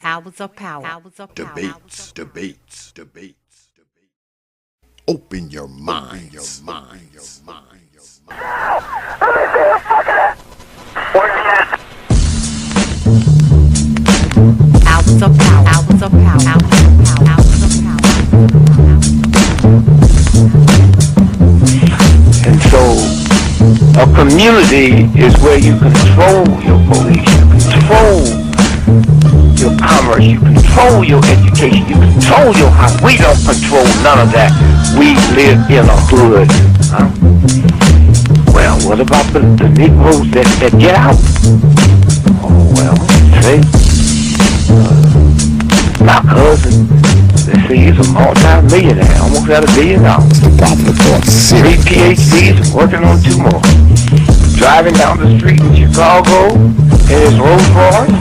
Hours of power. Debates. Open your minds. Hours of power. Hours of power. Hours of power. And so a community is where you control your police, you control your commerce, you control your education, you control your house. We don't control none of that. We live in a hood. Huh? Well, what about the Negroes that get out? Oh, well, see, my cousin, they say he's a multi-millionaire, almost at $1 billion. Three PhDs, working on 2 more. Driving down the street in Chicago in his Rolls Royce,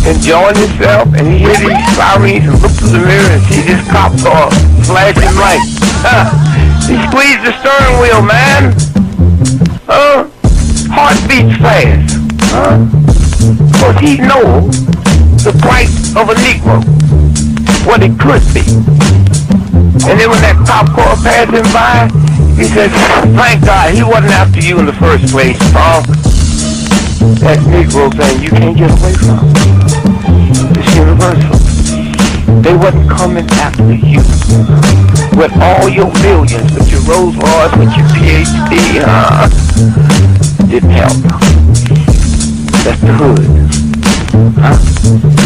enjoying himself, and he hears these sirens and looks through the mirror and sees this cop car flashing lights. He squeezed the steering wheel, man. Heart beats fast. Because he knows the price of a Negro, what it could be. And then when that cop car passed him by, he said, thank God he wasn't after you in the first place, punk. That Negro thing you can't get away from. It's universal. They wasn't coming after you. With all your millions, with your Rolls Royce, with your PhD, didn't help. That's the hood. Huh?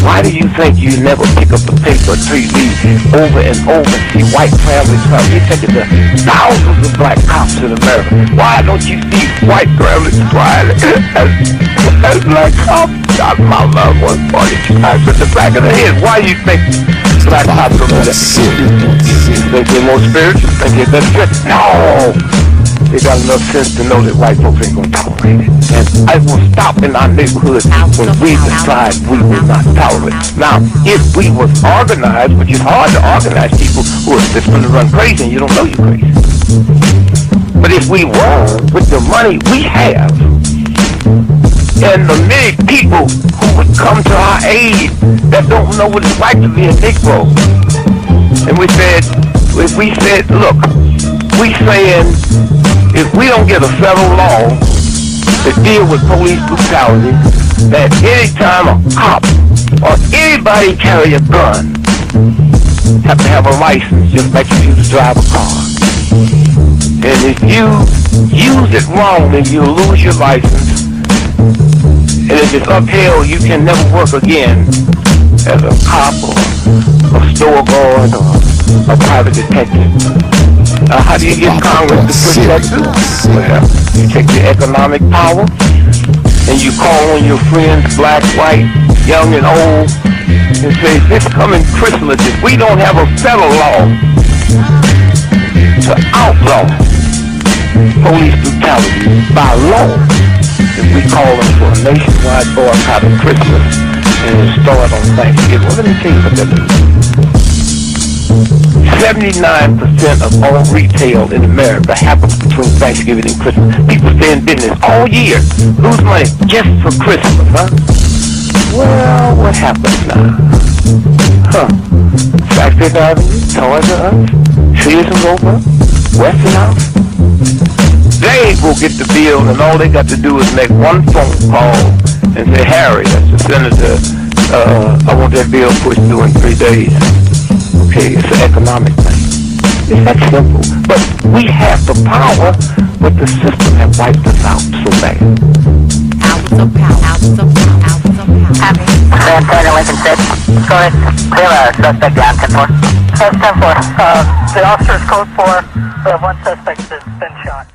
Why do you think you never pick up a paper till you read over and over and see white families come? You think of the thousands of black cops in America. Why don't you see white families crying as black cops shot my loved one 42 times in the back of the head? Why do you think black cops are better? You think they're more spiritual? Think they're better? No! They got enough sense to know that white folks ain't gonna tolerate it. And I will stop in our neighborhood when we decide we will not tolerate it. Now, if we was organized, which is hard to organize people who are just gonna run crazy and you don't know you're crazy. But if we were, with the money we have, and the many people who would come to our aid that don't know what it's like to be a Negro, and we said, if we said, look, we saying, if we don't get a federal law to deal with police brutality, that anytime a cop or anybody carry a gun, have to have a license just like you used to drive a car. And if you use it wrongly, you'll lose your license. And if it's upheld, you can never work again as a cop or a store guard or a private detective. How do you get Congress to protect you? Well, you take your economic power and you call on your friends, black, white, young and old, and say, this coming Christmas, if we don't have a federal law to outlaw police brutality by law, if we call them for a nationwide boycott of Christmas and start on Thanksgiving, well, let me tell you what that means. 79% of all retail in America happens between Thanksgiving and Christmas. People stay in business all year, lose money just for Christmas, huh? Well, what happens now? Factory Avenue, Toys R Us, Sears and Roebuck, Westinghouse. They ain't gonna get the bill, and all they got to do is make one phone call and say, Harry, that's the senator, I want that bill pushed through in 3 days. Okay, it's an economic thing. It's that simple. But we have the power, but the system has wiped us out so bad. Hours of power. Hours of power. Hours of power. Happy. San Antonio, Lincoln 6. Go ahead. Clear a suspect down, 10-4. That's 10-4. The officer's code 4. We have one suspect that's been shot.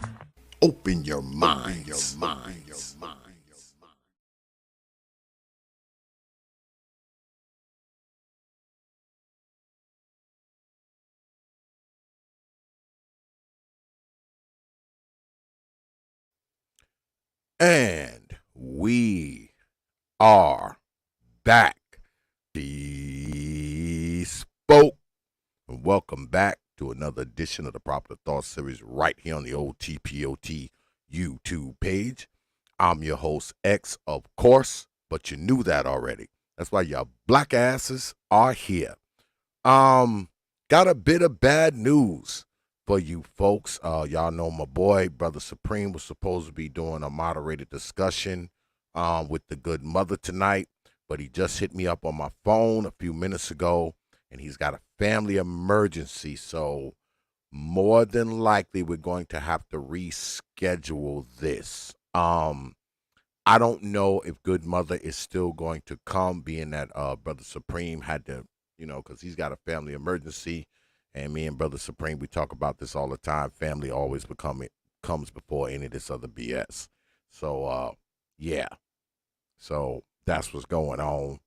Open your minds. And we are back. Bespoke. And welcome back to another edition of the Popular Thought Series right here on the old T.P.O.T YouTube page. I'm your host, X, of course, but you knew that already. That's why y'all black asses are here. Got a bit of bad news for you folks. Y'all know my boy, Brother Supreme, was supposed to be doing a moderated discussion with the good mother tonight, but he just hit me up on my phone a few minutes ago, and he's got a family emergency. So more than likely, we're going to have to reschedule this. I don't know if Good Mother is still going to come, being that Brother Supreme had to, because he's got a family emergency. And me and Brother Supreme, we talk about this all the time. Family always comes before any of this other BS. So, yeah. So that's what's going on.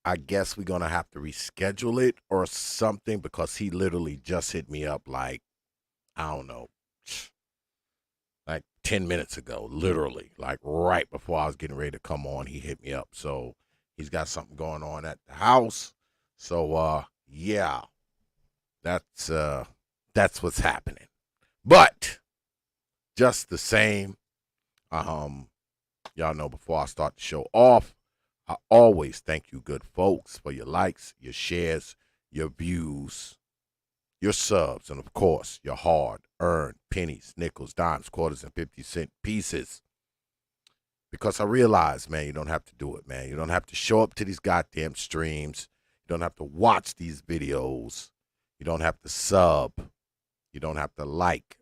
I guess we're going to have to reschedule it or something, because he literally just hit me up like, I don't know, like 10 minutes ago, literally, like right before I was getting ready to come on, he hit me up. So he's got something going on at the house. So, yeah, that's what's happening. But just the same, y'all know, before I start the show off, I always thank you good folks for your likes, your shares, your views, your subs, and of course, your hard-earned pennies, nickels, dimes, quarters, and 50-cent pieces. Because I realize, man, you don't have to do it, man. You don't have to show up to these goddamn streams. You don't have to watch these videos. You don't have to sub. You don't have to like.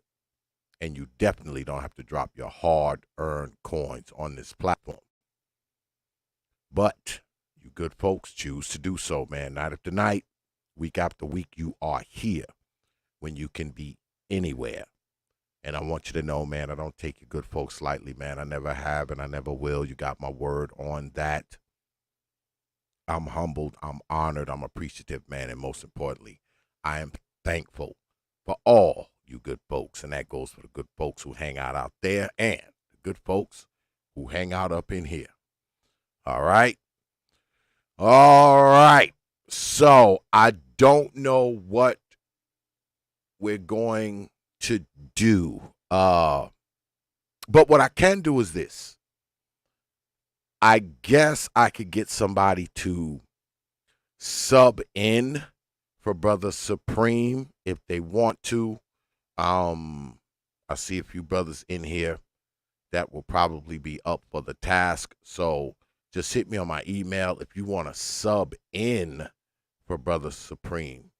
And you definitely don't have to drop your hard-earned coins on this platform. But you good folks choose to do so, man. Night after night, week after week, you are here when you can be anywhere. And I want you to know, man, I don't take you good folks lightly, man. I never have and I never will. You got my word on that. I'm humbled, I'm honored, I'm appreciative, man. And most importantly, I am thankful for all you good folks. And that goes for the good folks who hang out there and the good folks who hang out up in here. All right. All right. So I don't know what we're going to do. But what I can do is this. I guess I could get somebody to sub in for Brother Supreme if they want to. I see a few brothers in here that will probably be up for the task. So just hit me on my email if you want to sub in for Brother Supreme,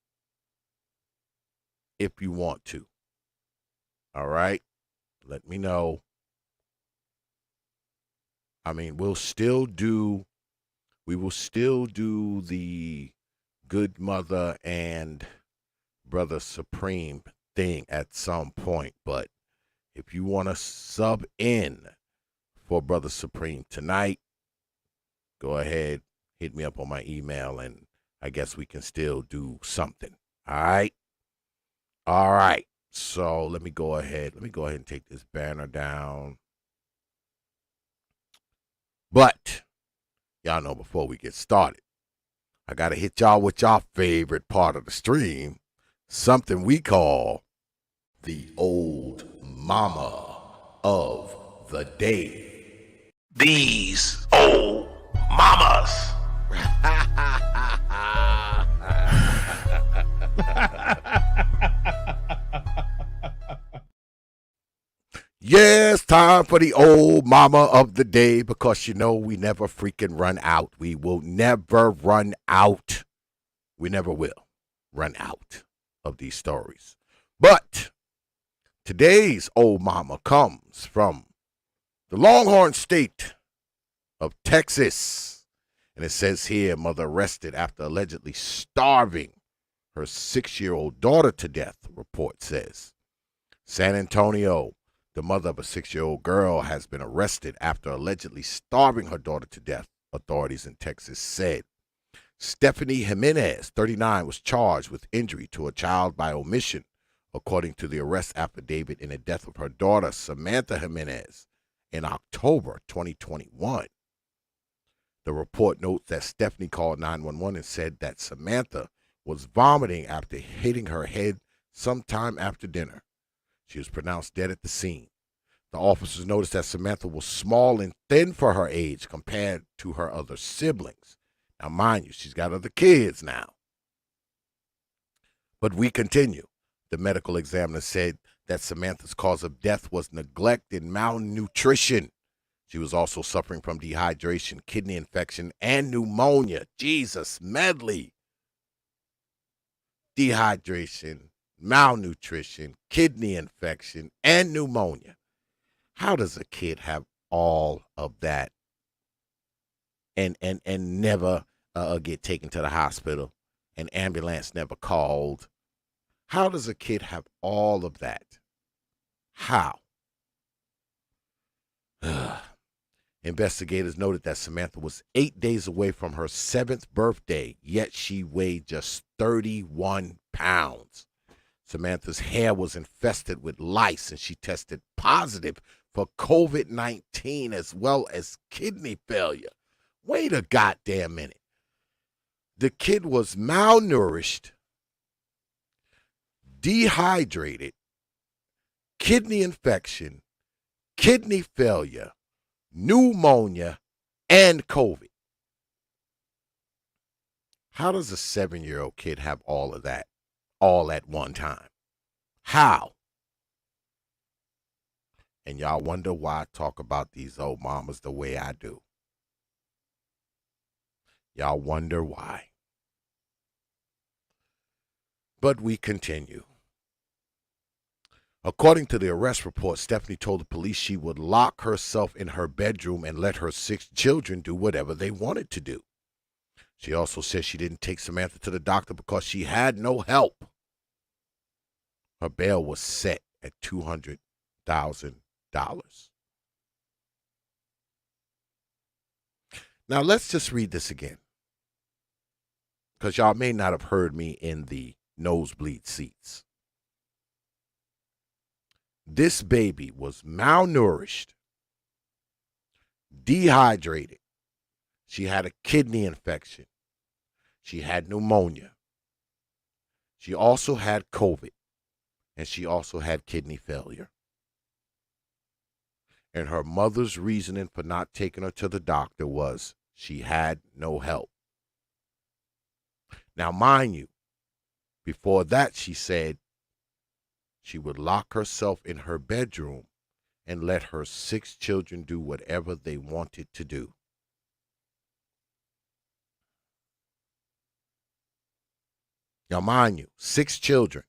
if you want to. All right? Let me know. I mean, we will still do the Good Mother and Brother Supreme thing at some point. But if you want to sub in for Brother Supreme tonight, go ahead, hit me up on my email, and I guess we can still do something. All right? All right. So let me go ahead and take this banner down. But y'all know, before we get started, I got to hit y'all with y'all favorite part of the stream, something we call the old mama of the day. These old mamas. Yes, time for the old mama of the day, because you know we never freaking run out. We will never run out. We never will run out of these stories. But today's old mama comes from the Longhorn State of Texas. And it says here, mother arrested after allegedly starving her 6-year-old daughter to death, the report says. San Antonio, the mother of a 6-year-old girl, has been arrested after allegedly starving her daughter to death, authorities in Texas said. Stephanie Jimenez, 39, was charged with injury to a child by omission, according to the arrest affidavit in the death of her daughter, Samantha Jimenez, in October 2021. The report notes that Stephanie called 911 and said that Samantha was vomiting after hitting her head sometime after dinner. She was pronounced dead at the scene. The officers noticed that Samantha was small and thin for her age compared to her other siblings. Now, mind you, she's got other kids now. But we continue. The medical examiner said that Samantha's cause of death was neglect and malnutrition. She was also suffering from dehydration, kidney infection, and pneumonia. Jesus, medley. Dehydration, malnutrition, kidney infection, and pneumonia. How does a kid have all of that and never get taken to the hospital, an ambulance never called? How does a kid have all of that? How? Investigators noted that Samantha was 8 days away from her 7th birthday, yet she weighed just 31 pounds. Samantha's hair was infested with lice, and she tested positive for COVID-19 as well as kidney failure. Wait a goddamn minute. The kid was malnourished, dehydrated, kidney infection, kidney failure, pneumonia, and COVID. How does a 7-year-old kid have all of that all at one time? How? And y'all wonder why I talk about these old mamas the way I do. Y'all wonder why. But we continue. According to the arrest report, Stephanie told the police she would lock herself in her bedroom and let her 6 children do whatever they wanted to do. She also said she didn't take Samantha to the doctor because she had no help. Her bail was set at $200,000. Now let's just read this again, because y'all may not have heard me in the nosebleed seats. This baby was malnourished, dehydrated. She had a kidney infection. She had pneumonia. She also had COVID, and she also had kidney failure. And her mother's reasoning for not taking her to the doctor was she had no help. Now, mind you, before that, she said she would lock herself in her bedroom and let her 6 children do whatever they wanted to do. Now, mind you, 6 children.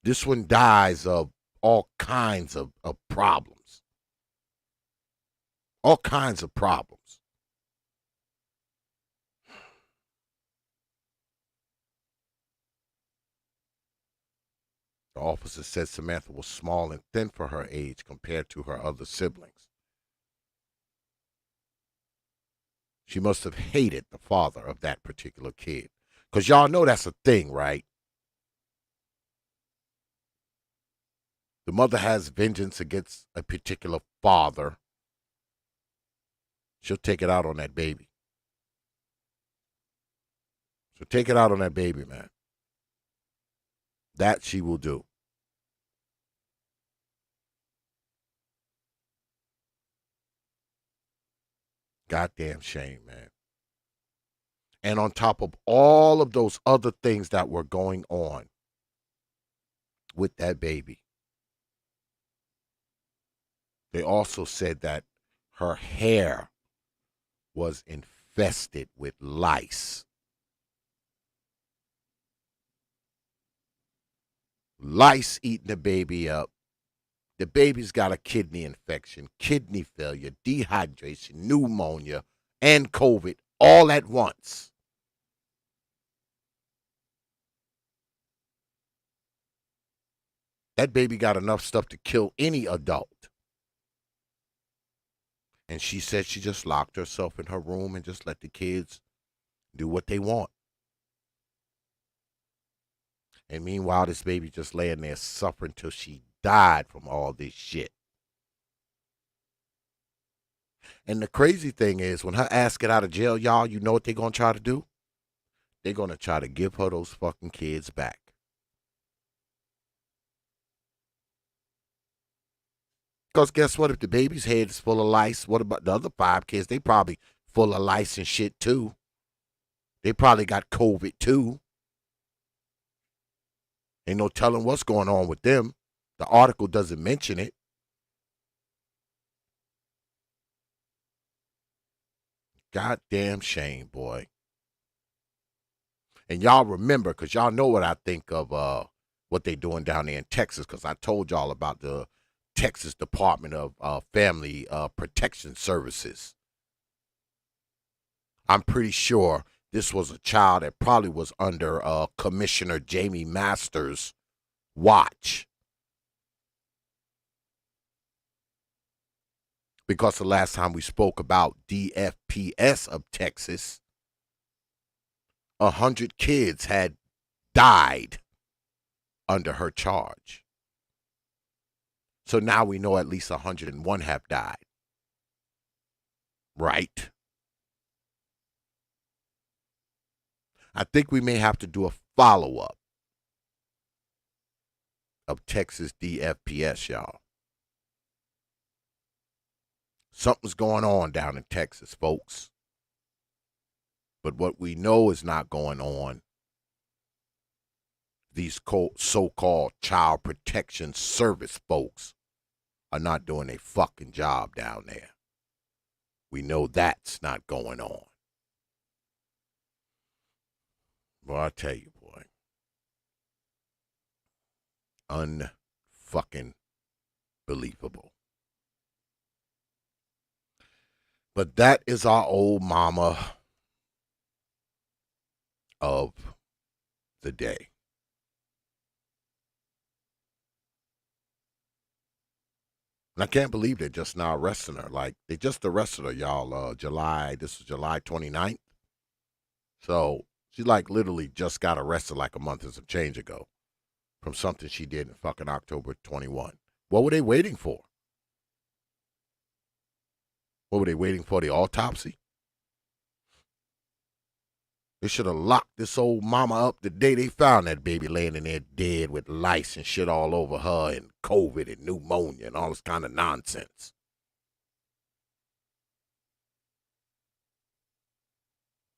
This one dies of all kinds of problems. All kinds of problems. The officer said Samantha was small and thin for her age compared to her other siblings. She must have hated the father of that particular kid. Because y'all know that's a thing, right? The mother has vengeance against a particular father. She'll take it out on that baby. So take it out on that baby, man. That she will do. Goddamn shame, man. And on top of all of those other things that were going on with that baby, they also said that her hair was infested with lice. Lice eating the baby up. The baby's got a kidney infection, kidney failure, dehydration, pneumonia, and COVID all at once. That baby got enough stuff to kill any adult. And she said she just locked herself in her room and just let the kids do what they want. And meanwhile, this baby just laying there suffering till she died from all this shit. And the crazy thing is, when her ass get out of jail, y'all, you know what they're going to try to do? They're going to try to give her those fucking kids back. Because guess what? If the baby's head is full of lice, what about the other 5 kids? They probably full of lice and shit too. They probably got COVID too. Ain't no telling what's going on with them. The article doesn't mention it. Goddamn shame, boy. And y'all remember, because y'all know what I think of what they doing down there in Texas, because I told y'all about the Texas Department of Family Protection Services. I'm pretty sure this was a child that probably was under Commissioner Jamie Masters' watch. Because the last time we spoke about DFPS of Texas, 100 kids had died under her charge. So now we know at least 101 have died. Right? I think we may have to do a follow-up of Texas DFPS, y'all. Something's going on down in Texas, folks. But what we know is not going on, these so-called child protection service folks are not doing a fucking job down there. We know that's not going on. Well, I tell you, boy. Unfucking believable. But that is our old mama of the day. And I can't believe they're just now arresting her. Like, they just arrested her, y'all, this is July 29th. So, she, like, literally just got arrested like a month and some change ago from something she did in fucking October 21. What were they waiting for? What were they waiting for, the autopsy? They should have locked this old mama up the day they found that baby laying in there dead with lice and shit all over her and COVID and pneumonia and all this kind of nonsense.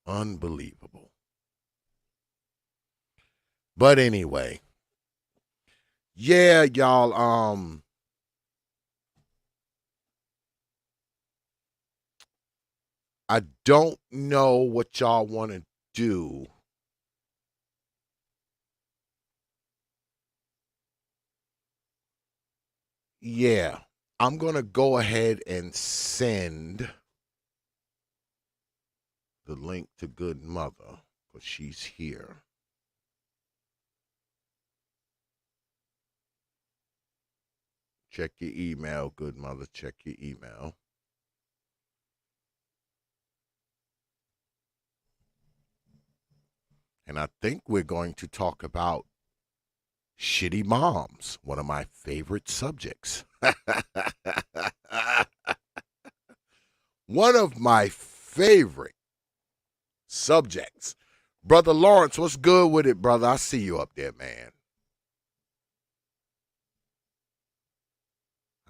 Unbelievable. But anyway, yeah, y'all, I don't know what y'all want to do. Yeah, I'm going to go ahead and send the link to Good Mother because she's here. Check your email, Good Mother. Check your email. And I think we're going to talk about shitty moms, one of my favorite subjects. One of my favorite subjects. Brother Lawrence, what's good with it, brother? I see you up there, man.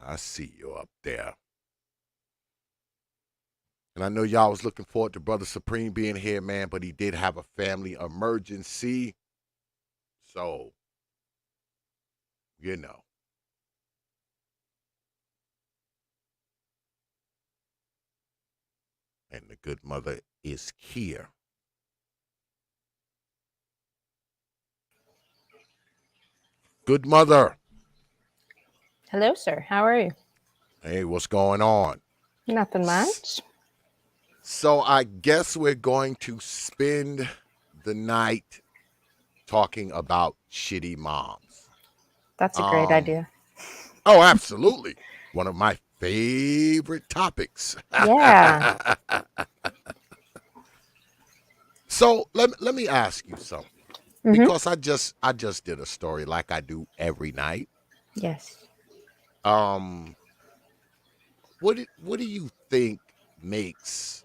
I see you up there. And I know y'all was looking forward to Brother Supreme being here, man, but he did have a family emergency. So, you know. And the Good Mother is here. Good Mother. Hello, sir. How are you? Hey, what's going on? Nothing much. So I guess we're going to spend the night talking about shitty moms. That's a great idea. Oh, absolutely. One of my favorite topics. Yeah. So let me ask you something. Mm-hmm. Because I just did a story like I do every night. Yes. What do you think makes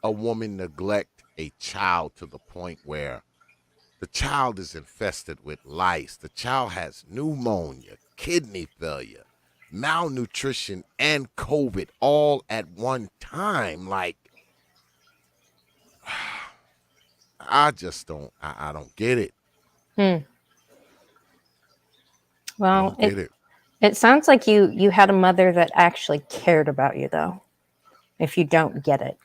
a woman neglect a child to the point where the child is infested with lice, the child has pneumonia, kidney failure, malnutrition and COVID all at one time. Like, I just don't. I don't get it. Hmm. I Well, don't get it. it sounds like you had a mother that actually cared about you, though. If you don't get it,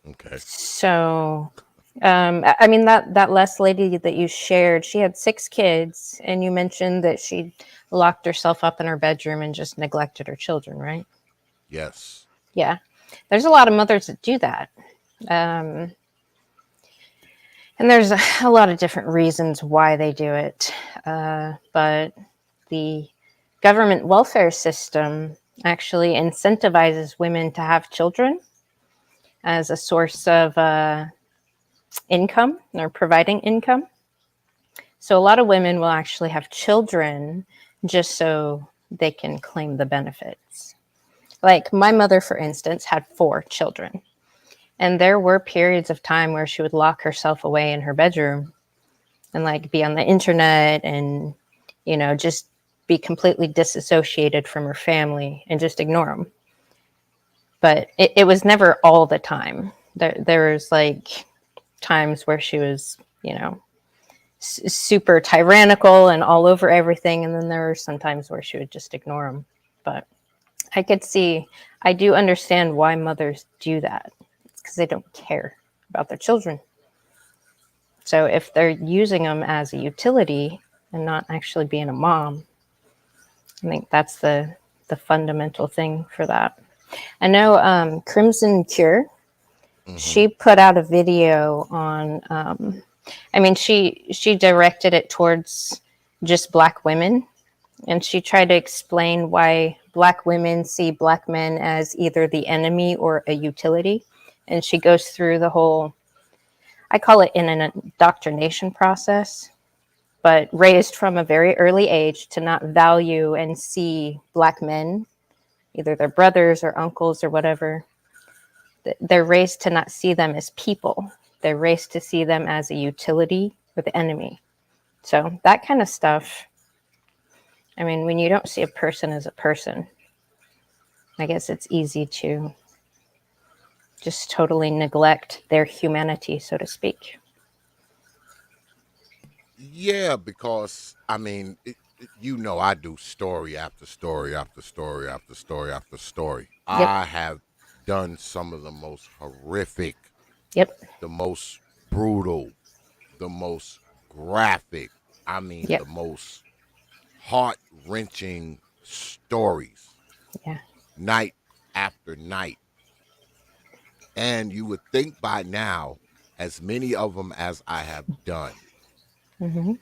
Okay. so I mean that last lady that you shared, she had 6 kids, and you mentioned that she locked herself up in her bedroom and just neglected her children, right? Yes. Yeah, there's a lot of mothers that do that. Um, And there's a lot of different reasons why they do it. But the government welfare system actually incentivizes women to have children as a source of income or providing income. So a lot of women will actually have children just so they can claim the benefits. Like my mother, for instance, had 4 children. And there were periods of time where she would lock herself away in her bedroom and like be on the internet and, just be completely disassociated from her family and just ignore them. But it was never all the time. There was like times where she was, super tyrannical and all over everything. And then there were some times where she would just ignore them. But I do understand why mothers do that. It's because they don't care about their children. So if they're using them as a utility and not actually being a mom, I think that's the fundamental thing for that. I know Crimson Cure, she put out a video on, she directed it towards just Black women. And she tried to explain why Black women see Black men as either the enemy or a utility. And she goes through the whole, I call it an indoctrination process, but raised from a very early age to not value and see Black men, either their brothers or uncles or whatever. They're raised to not see them as people. They're raised to see them as a utility or the enemy. So that kind of stuff, I mean, when you don't see a person as a person, I guess it's easy to just totally neglect their humanity, so to speak. Yeah, because I mean, I do story after story after story after story after story. Yep. I have done some of the most horrific, Yep. the most brutal, the most graphic, I mean, Yep. the most heart wrenching stories Yeah. night after night. And you would think by now, as many of them as I have done, Mm-hmm.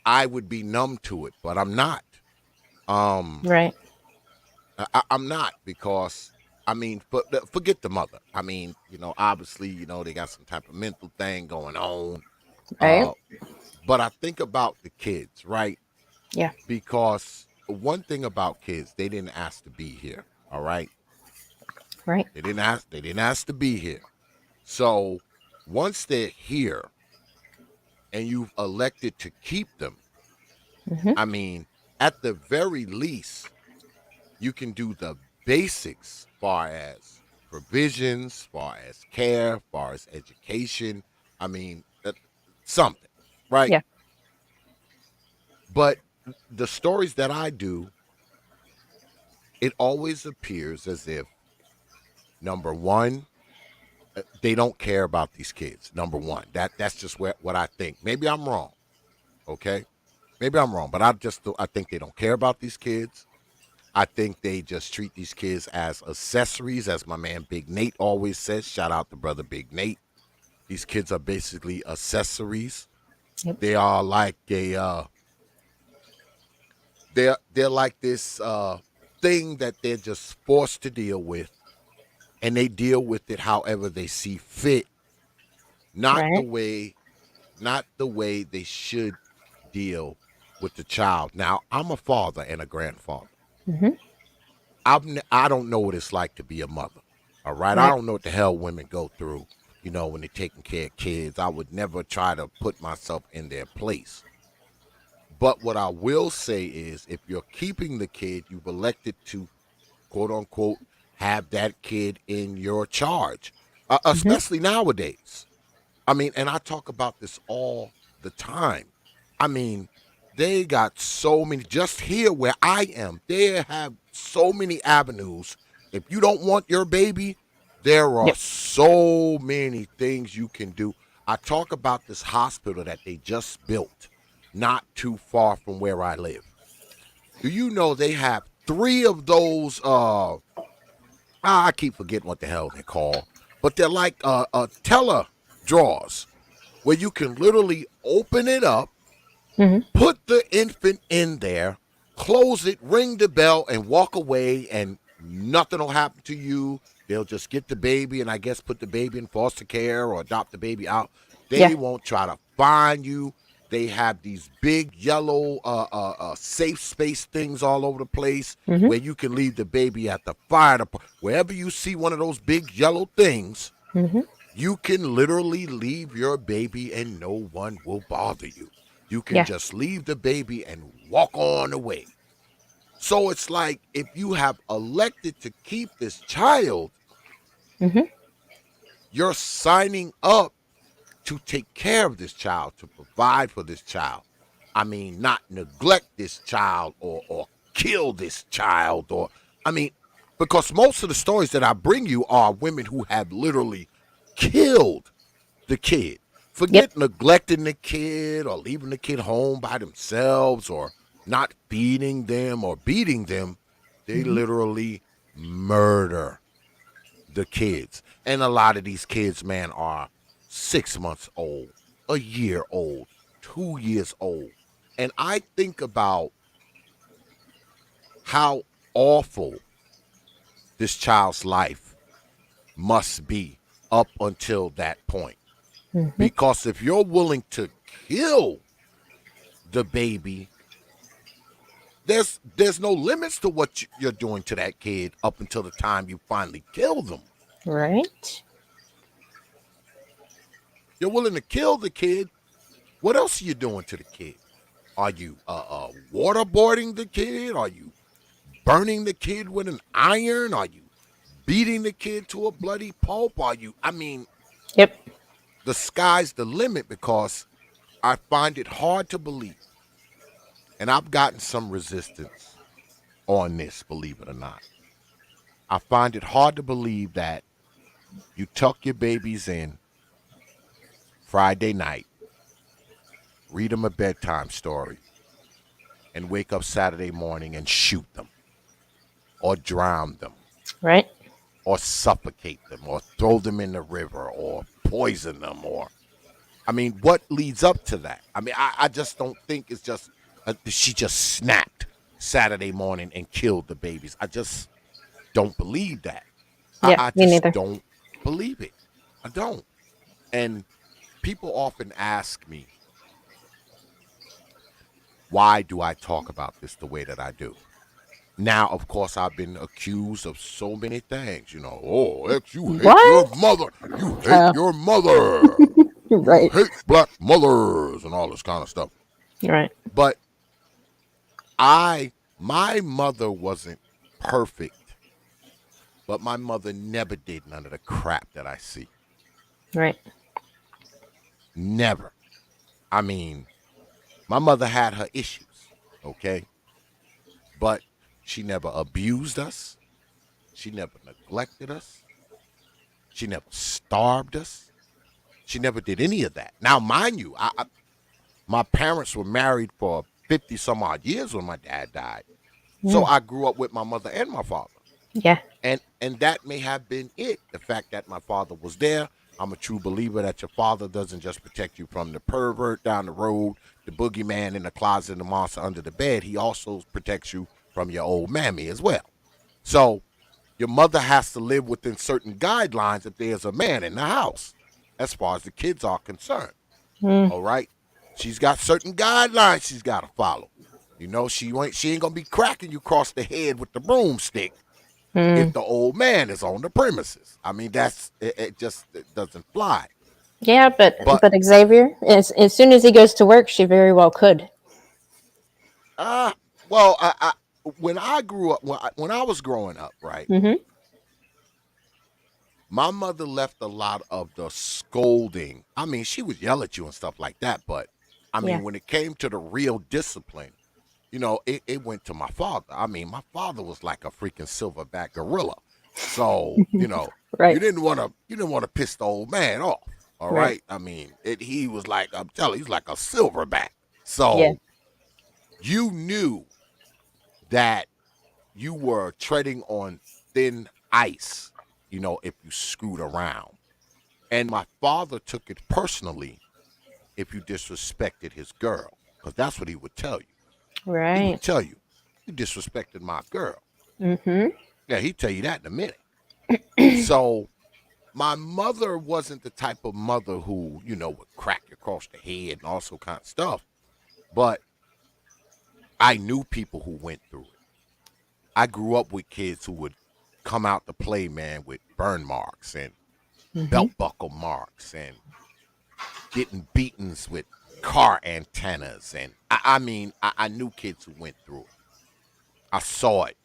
I would be numb to it, but I'm not. Right. I'm not, because I mean, forget the mother. I mean, obviously, they got some type of mental thing going on. Right. Uh, but I think about the kids, right? Yeah. Because one thing about kids, they didn't ask to be here. All right, Right. they didn't ask. They didn't ask to be here. So once they're here, and you've elected to keep them, Mm-hmm. I mean, at the very least, you can do the basics, far as provisions, far as care, far as education. I mean, something, right? Yeah. But the stories that I do, it always appears as if, number one, they don't care about these kids. Number one, that's just what I think. Maybe I'm wrong. Okay, maybe I'm wrong, but I think they don't care about these kids. I think they just treat these kids as accessories, as my man Big Nate always says. Shout out to brother Big Nate. These kids are basically accessories. Yep. They are like they're like this thing that they're just forced to deal with, and they deal with it however they see fit, not the Right. way not the way they should deal with the child. Now, I'm a father and a grandfather. Mm-hmm. I don't know what it's like to be a mother. All right, I Right. don't know what the hell women go through, when they're taking care of kids. I would never try to put myself in their place. But what I will say is, if you're keeping the kid, you've elected to, quote unquote, have that kid in your charge, Hmm. especially nowadays. I mean, and I talk about this all the time. I mean, they got so many, just here where I am, they have so many avenues. If you don't want your baby, there are Yep. so many things you can do. I talk about this hospital that they just built not too far from where I live. Do you know they have three of those I keep forgetting what the hell they're called, but they're like teller drawers where you can literally open it up, Hmm. put the infant in there, close it, ring the bell, and walk away, and nothing will happen to you. They'll just get the baby and I guess put the baby in foster care or adopt the baby out. They Yeah. won't try to find you. They have these big yellow safe space things all over the place Hmm. where you can leave the baby at the fire department. Wherever you see one of those big yellow things, Hmm. you can literally leave your baby and no one will bother you. You can Yeah. just leave the baby and walk on away. So it's like if you have elected to keep this child, Hmm. you're signing up to take care of this child, to provide for this child. I mean, not neglect this child or kill this child or, I mean, because most of the stories that I bring you are women who have literally killed the kid. Yep. Forget neglecting the kid or leaving the kid home by themselves or not feeding them or beating them. They Hmm. literally murder the kids. And a lot of these kids, man, are 6 months old, a year old, 2 years old. And I think about how awful this child's life must be up until that point. Hmm. Because if you're willing to kill the baby, there's no limits to what you're doing to that kid up until the time you finally kill them. Right. You're willing to kill the kid. What else are you doing to the kid? Are you waterboarding the kid? Are you burning the kid with an iron? Are you beating the kid to a bloody pulp? Are you? I mean, Yep. the sky's the limit because I find it hard to believe, and I've gotten some resistance on this, believe it or not. I find it hard to believe that you tuck your babies in Friday night, read them a bedtime story, and wake up Saturday morning and shoot them or drown them Right. or suffocate them or throw them in the river or poison them or I mean, what leads up to that? I mean, I just don't think it's just she just snapped Saturday morning and killed the babies. I just don't believe that. Yeah. I Me just neither. don't believe it. I don't. And people often ask me, why do I talk about this the way that I do? Now, of course, I've been accused of so many things. You know, oh, X, you hate your What? mother. You hate Oh, your mother. You right. hate black mothers and all this kind of stuff. Right. But my mother wasn't perfect, but my mother never did none of the crap that I see. Right. Never. I mean, my mother had her issues, okay? But she never abused us. She never neglected us. She never starved us. She never did any of that. Now, mind you, my parents were married for 50 some odd years when my dad died. So Mm. I grew up with my mother and my father. Yeah. And that may have been it. The fact that my father was there. I'm a true believer that your father doesn't just protect you from the pervert down the road, the boogeyman in the closet, the monster under the bed. He also protects you from your old mammy as well. So your mother has to live within certain guidelines if there's a man in the house, as far as the kids are concerned. Mm. All right. She's got certain guidelines she's got to follow. You know, she ain't gonna be cracking you across the head with the broomstick if Mm. the old man is on the premises. I mean, it doesn't fly. Yeah, but But Xavier, as soon as he goes to work, she very well could. Well, when I grew up, when I was growing up, right, Mm-hmm. my mother left a lot of the scolding. I mean, she would yell at you and stuff like that, but I Yeah. mean, when it came to the real discipline, it went to my father. I mean, my father was like a freaking silverback gorilla. So, Right. you didn't want to piss the old man off. All Right. right. I mean, he was like, I'm telling you, he's like a silverback. Yeah. So you knew that you were treading on thin ice, if you screwed around. And my father took it personally if you disrespected his girl, because that's what he would tell you. He would Right. tell you, you disrespected my girl. Mm-hmm. Yeah, he'd tell you that in a minute. So my mother wasn't the type of mother who, would crack you across the head and all sort kind of stuff. But I knew people who went through it. I grew up with kids who would come out to play, man, with burn marks and Mm-hmm. belt buckle marks and getting beatings with car antennas. And I mean, I knew kids who went through it. I saw it.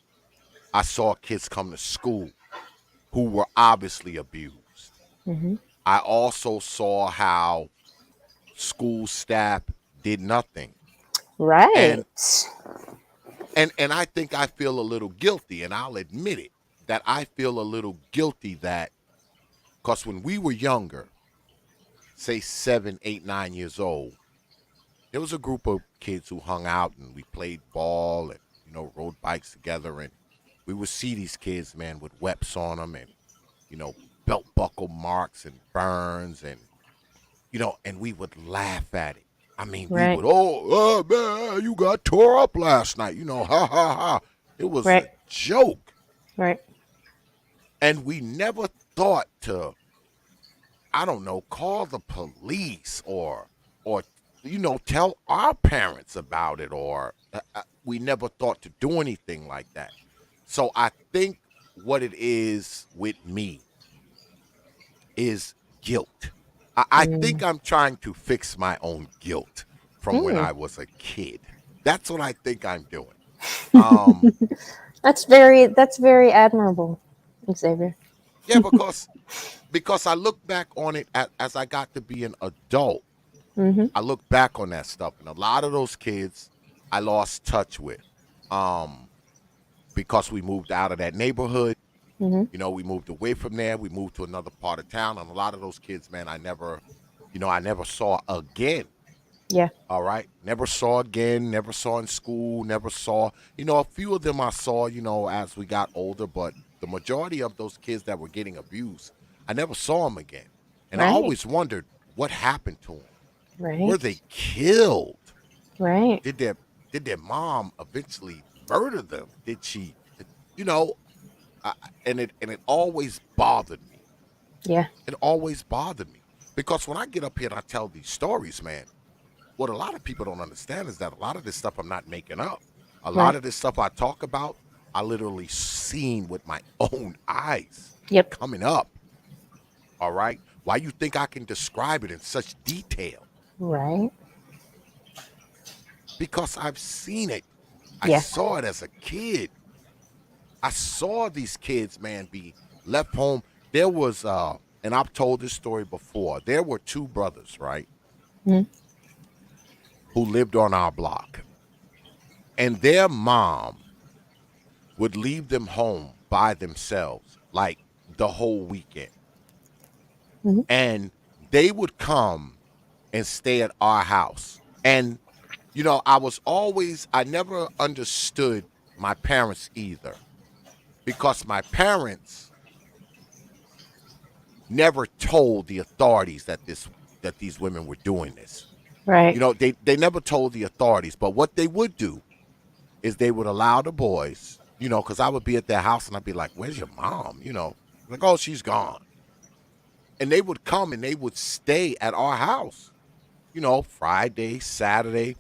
I saw kids come to school who were obviously abused. Mm-hmm. I also saw how school staff did nothing. Right. And and I think I feel a little guilty, and I'll admit it, that I feel a little guilty that because when we were younger, say 7, 8, 9 years old, there was a group of kids who hung out and we played ball and rode bikes together, and we would see these kids, man, with webs on them and belt buckle marks and burns, and and we would laugh at it. I mean, we Right. would, oh man, you got tore up last night, ha ha ha. It was Right. a joke, Right. and we never thought to, I don't know, call the police or tell our parents about it, or we never thought to do anything like that. So I think what it is with me is guilt. I Mm. think I'm trying to fix my own guilt from when Mm. I was a kid. That's what I think I'm doing. Um, That's very admirable, Xavier. yeah, because I look back on it as I got to be an adult. Mm-hmm. I look back on that stuff, and a lot of those kids I lost touch with, um, because we moved out of that neighborhood. Mm-hmm. We moved away from there. We moved to another part of town, and a lot of those kids, man, I never saw again. Yeah. All right, never saw again. Never saw in school. Never saw. A few of them I saw. As we got older, but the majority of those kids that were getting abused, I never saw them again. And I Right. always wondered what happened to them. Right. Were they killed? Right. Did their mom eventually murder them? Did she? You know, I, and it always bothered me. Yeah. It always bothered me because when I get up here and I tell these stories, man, what a lot of people don't understand is that a lot of this stuff I'm not making up. A lot Right. of this stuff I talk about, I literally seen with my own eyes Yep. coming up. All right, why you think I can describe it in such detail? Right. Because I've seen it. I Yeah. saw it as a kid. I saw these kids, man, be left home. There was, and I've told this story before. There were two brothers, right, Mm. who lived on our block, and their mom would leave them home by themselves, like the whole weekend, Mhm. and they would come and stay at our house. And I never understood my parents either, because my parents never told the authorities that these women were doing this. Right. They never told the authorities, but what they would do is they would allow the boys, because I would be at their house and I'd be like, "Where's your mom?" Like, "Oh, she's gone." And they would come and they would stay at our house, Friday, Saturday,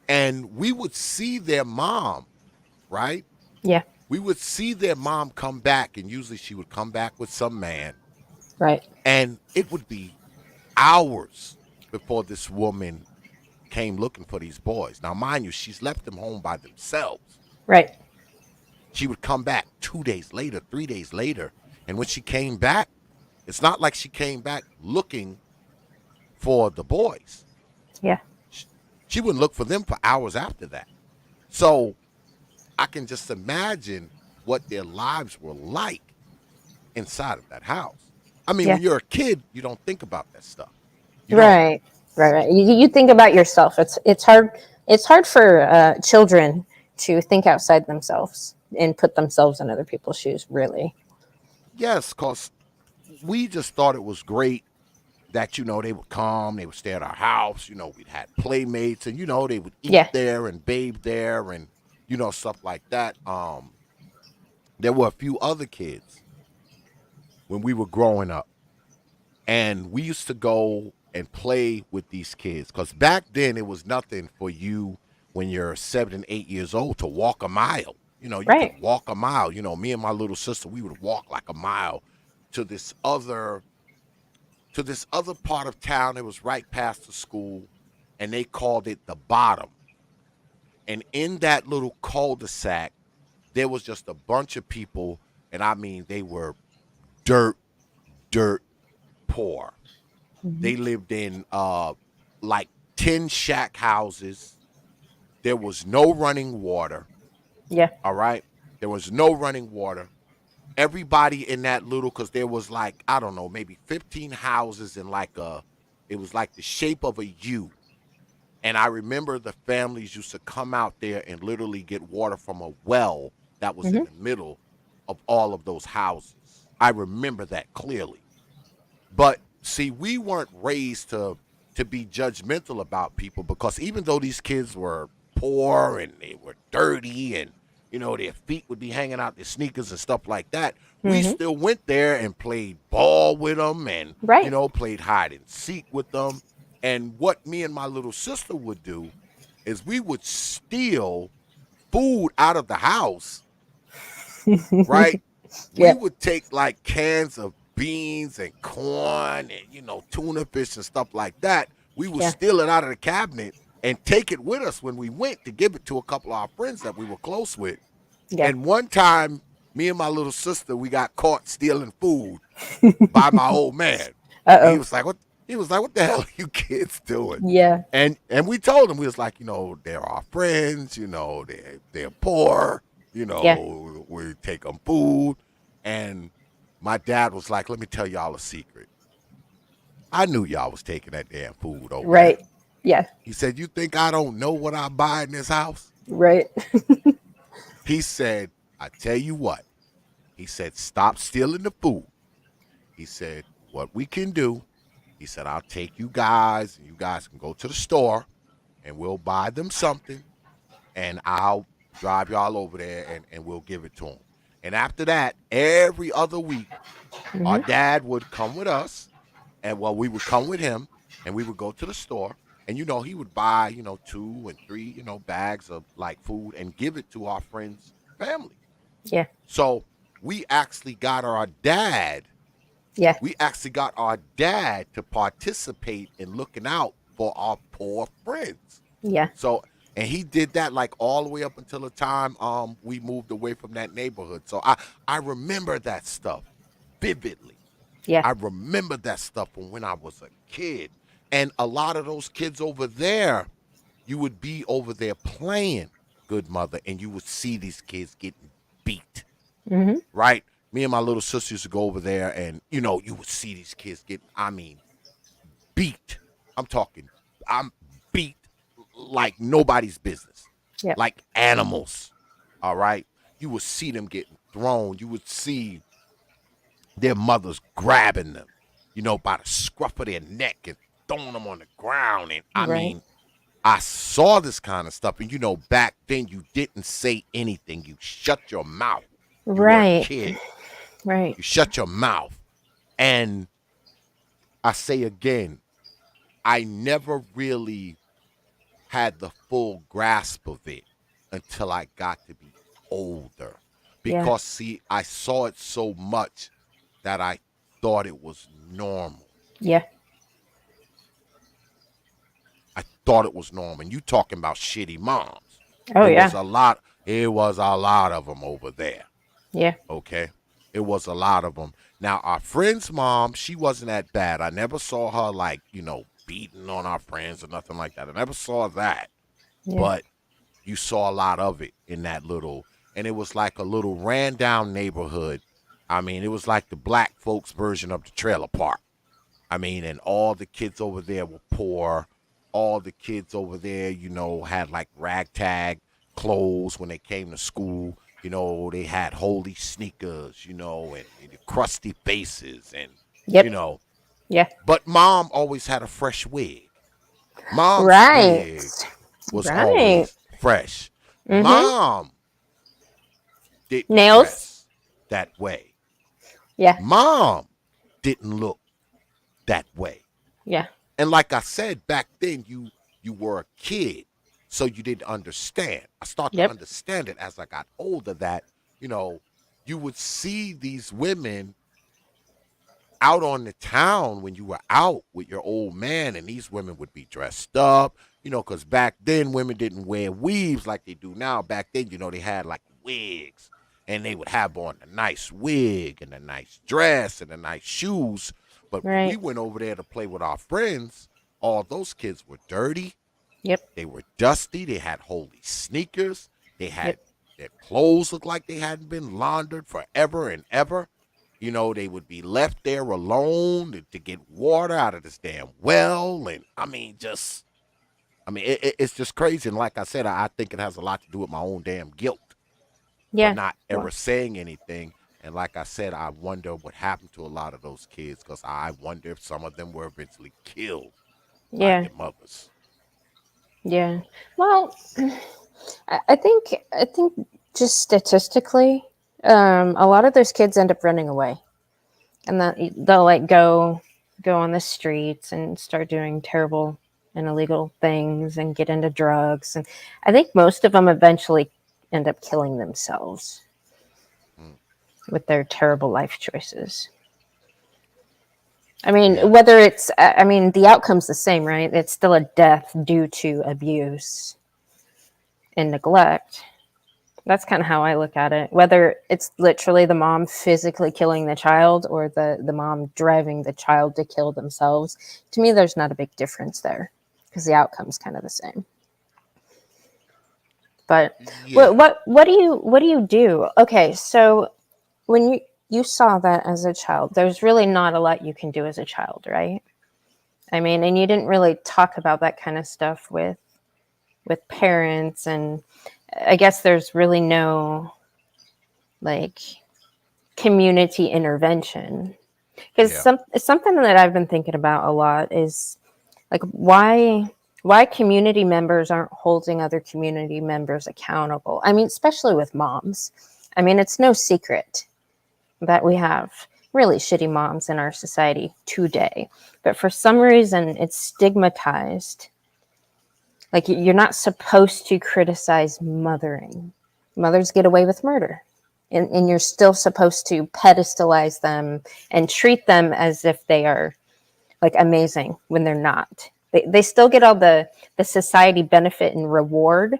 and we would see their mom, right? Yeah. We would see their mom come back, and usually she would come back with some man, Right. and it would be hours before this woman came looking for these boys. Now, mind you, she's left them home by themselves. Right. She would come back 2 days later, 3 days later. And when she came back, it's not like she came back looking for the boys. Yeah. She wouldn't look for them for hours after that. So I can just imagine what their lives were like inside of that house. I mean, Yeah. when you're a kid, you don't think about that stuff. You don't. Right. Right. You think about yourself. It's hard. It's hard for children to think outside themselves and put themselves in other people's shoes. Really. Yes, because we just thought it was great that, they would come, they would stay at our house, we'd had playmates and, they would eat Yeah. there and bathe there and, stuff like that. There were a few other kids when we were growing up, and we used to go and play with these kids because back then it was nothing for you when you're 7 and 8 years old to walk a mile. You Right. could walk a mile. Me and my little sister, we would walk like a mile to this other part of town. It was right past the school, and they called it the Bottom. And in that little cul-de-sac, there was just a bunch of people, and I mean, they were dirt poor. They lived in like 10 shack houses. There was no running water. Yeah. All right? There was no running water. Everybody in that little, because there was like, I don't know, maybe 15 houses in it was like the shape of a U. And I remember the families used to come out there and literally get water from a well that was in the middle of all of those houses. I remember that clearly. But see, we weren't raised to be judgmental about people, because even though these kids were poor and they were dirty and their feet would be hanging out their sneakers and stuff like that, we still went there and played ball with them and Right. played hide and seek with them. And what me and my little sister would do is we would steal food out of the house, right? Yeah. We would take like cans of beans and corn and, tuna fish and stuff like that. We would steal it out of the cabinet and take it with us when we went to give it to a couple of our friends that we were close with. Yeah. And one time, me and my little sister, we got caught stealing food by my old man. Uh-oh. He was like, what the hell are you kids doing? Yeah. And we told him, we was like, they're our friends, they're poor, we take them food. And my dad was like, let me tell y'all a secret. I knew y'all was taking that damn food over Right. there. Yeah. He said, you think I don't know what I buy in this house? Right. He said, I tell you what. He said, stop stealing the food. He said, what we can do, he said, I'll take you guys, and you guys can go to the store, and we'll buy them something, and I'll drive y'all over there, and we'll give it to them. And after that, every other week, our dad would come with us, and we would come with him, and we would go to the store, and he would buy 2 and 3 bags of like food and give it to our friends' family. Yeah. So we actually got our dad. Yeah. We actually got our dad to participate in looking out for our poor friends. Yeah. So, and he did that like all the way up until the time we moved away from that neighborhood. So I remember that stuff vividly. Yeah. I remember that stuff from when I was a kid. And a lot of those kids over there, you would be over there playing, good mother, and you would see these kids getting beat. Right? Me and my little sister used to go over there, and you would see these kids getting, beat. I'm beat like nobody's business. Yep. Like animals. All right? You would see them getting thrown. You would see their mothers grabbing them, by the scruff of their neck and throwing them on the ground. And I mean, I saw this kind of stuff. And back then you didn't say anything. You shut your mouth. You were a kid. Right. You shut your mouth. And I say again, I never really had the full grasp of it until I got to be older. Because, see, I saw it so much that I thought it was normal. Yeah. I thought it was normal. And you talking about shitty moms. Oh, It yeah. was a lot. It was a lot of them over there. Yeah. Okay. It was a lot of them. Now, our friend's mom, she wasn't that bad. I never saw her, like, beating on our friends or nothing like that. I never saw that. Yeah. But you saw a lot of it in that little, and it was like a little ran down neighborhood. I mean, it was like the black folks' version of the trailer park. I mean, and all the kids over there were poor. All the kids over there, had like ragtag clothes when they came to school. They had holy sneakers, and crusty faces, and Yep. Yeah. But mom always had a fresh wig. Mom's Right. wig was Right. always fresh. Mhm. Mom didn't Nails. dress that way. Yeah. Mom didn't look that way. Yeah. And like I said, back then you were a kid, so you didn't understand. I started to understand it as I got older that, you would see these women out on the town when you were out with your old man, and these women would be dressed up, because back then women didn't wear weaves like they do now. Back then, they had like wigs, and they would have on a nice wig and a nice dress and a nice shoes. But when we went over there to play with our friends, all those kids were dirty. Yep. They were dusty. They had holy sneakers. They had their clothes looked like they hadn't been laundered forever and ever. They would be left there alone to get water out of this damn well. And it's just crazy. And like I said, I think it has a lot to do with my own damn guilt. Yeah. For not ever saying anything. And like I said, I wonder what happened to a lot of those kids, because I wonder if some of them were eventually killed by their mothers. Yeah. Well, I think just statistically, a lot of those kids end up running away, and that they'll like go on the streets and start doing terrible and illegal things and get into drugs. And I think most of them eventually end up killing themselves with their terrible life choices. I mean, whether it's, the outcome's the same, right? It's still a death due to abuse and neglect. That's kind of how I look at it. Whether it's literally the mom physically killing the child or the mom driving the child to kill themselves, to me, there's not a big difference there because the outcome's kind of the same. But what do you do? Okay, so when you saw that as a child, there's really not a lot you can do as a child, right? I mean, and you didn't really talk about that kind of stuff with parents, and I guess there's really no like community intervention. Because something that I've been thinking about a lot is like why community members aren't holding other community members accountable. I mean, especially with moms. I mean, it's no secret that we have really shitty moms in our society today. But for some reason, it's stigmatized. Like, you're not supposed to criticize mothering. Mothers get away with murder. And you're still supposed to pedestalize them and treat them as if they are, like, amazing when they're not. They still get all the society benefit and reward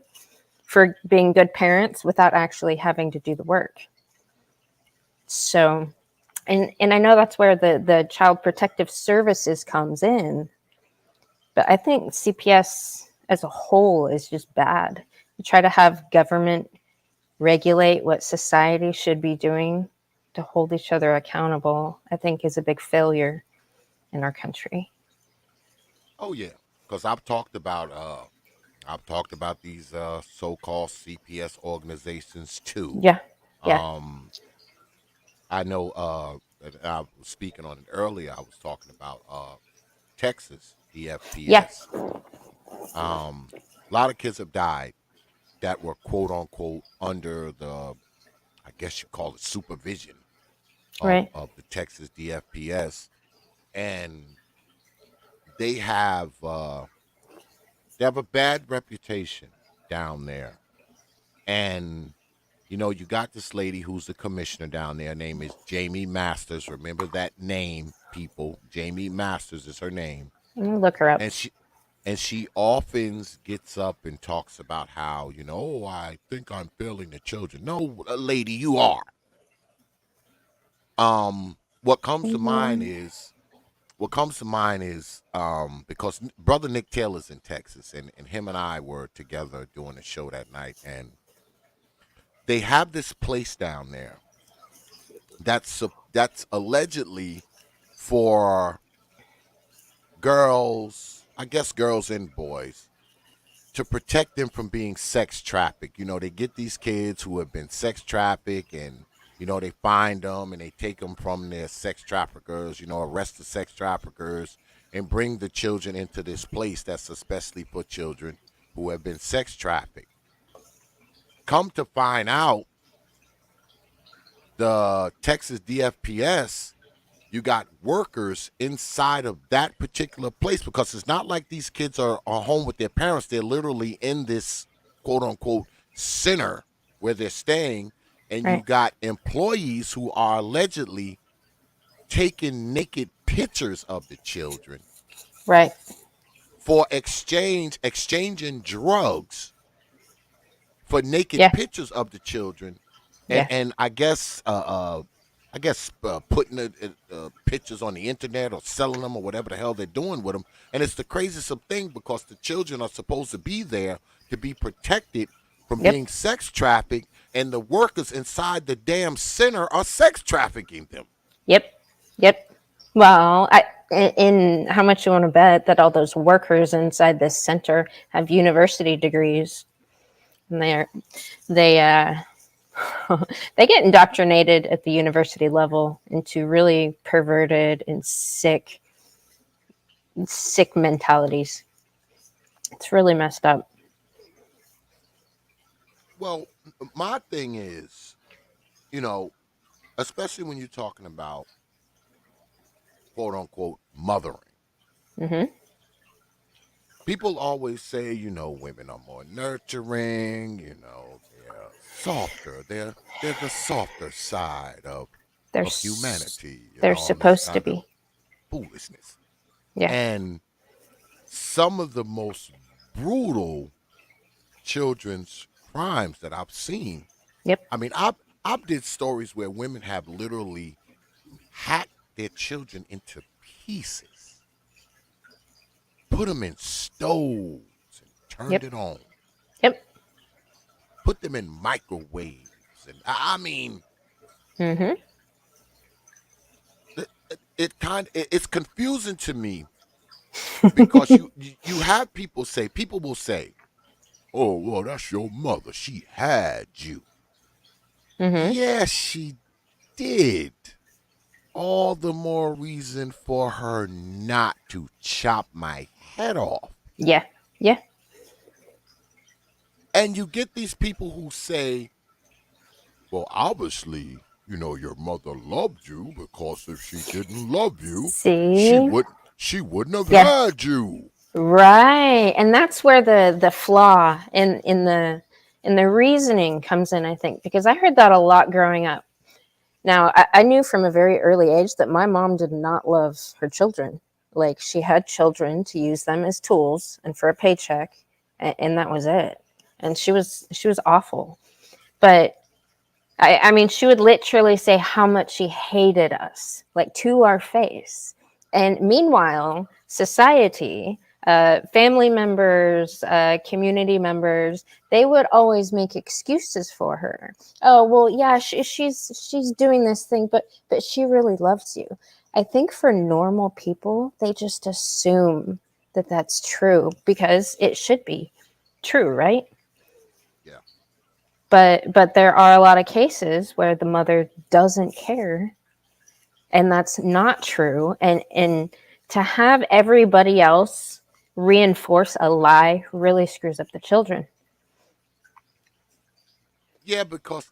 for being good parents without actually having to do the work. So, and I know that's where the Child Protective Services comes in. But I think CPS as a whole is just bad. You try to have government regulate what society should be doing to hold each other accountable, I think is a big failure in our country. Oh yeah, because I've talked about these so-called CPS organizations too. Yeah. I know I was speaking on it earlier. I was talking about Texas DFPS. A lot of kids have died that were quote unquote under the, I guess you call it, supervision of the Texas DFPS, and they have a bad reputation down there. And you got this lady who's the commissioner down there. Her name is Jamie Masters. Remember that name, people. Jamie Masters is her name. Look her up. And And she often gets up and talks about how, oh, I think I'm failing the children. No, lady, you are. What comes to mind is because brother Nick Taylor's in Texas, and him and I were together doing a show that night, and they have this place down there that's allegedly for girls, I guess girls and boys, to protect them from being sex trafficked. They get these kids who have been sex trafficked, and they find them and they take them from their sex traffickers, arrest the sex traffickers and bring the children into this place that's especially for children who have been sex trafficked. Come to find out, the Texas DFPS, you got workers inside of that particular place, because it's not like these kids are home with their parents. They're literally in this quote unquote center where they're staying, and you Right. got employees who are allegedly taking naked pictures of the children Right. for exchanging drugs for naked Yeah. pictures of the children, and Yeah. and putting pictures on the internet or selling them or whatever the hell they're doing with them. And it's the craziest of thing, because the children are supposed to be there to be protected from Yep. being sex trafficked, and the workers inside the damn center are sex trafficking them. Yep. Yep. Well, in how much you want to bet that all those workers inside this center have university degrees, and they they get indoctrinated at the university level into really perverted and sick mentalities. It's really messed up. Well, my thing is, you know, especially when you're talking about quote unquote mothering. Hmm. People always say, women are more nurturing, they're softer. They're the softer side They're of humanity, they're all this supposed to kind of be. foolishness. Yeah. And some of the most brutal children's crimes that I've seen. Yep. I mean, I've did stories where women have literally hacked their children into pieces, put them in stoves and turned Yep. it on, Yep. put them in microwaves, and I mean, Hmm. it's confusing to me, because you have people will say, "Oh, well, that's your mother. She had you." Hmm. Yes, she did. All the more reason for her not to chop my head off. Yeah. Yeah. And you get these people who say, well, obviously, your mother loved you, because if she didn't love you, she See? would she wouldn't have Yeah. had you. Right. And that's where the flaw in the reasoning comes in, I think, because I heard that a lot growing up. Now, I knew from a very early age that my mom did not love her children. Like, she had children to use them as tools and for a paycheck, and that was it. And she was awful. But I mean, she would literally say how much she hated us, like to our face. And meanwhile, society, family members, community members, they would always make excuses for her. Oh, well, yeah, she's doing this thing, but she really loves you. I think for normal people, they just assume that that's true because it should be true, right? Yeah. But there are a lot of cases where the mother doesn't care, and that's not true. And to have everybody else reinforce a lie really screws up the children. Yeah, because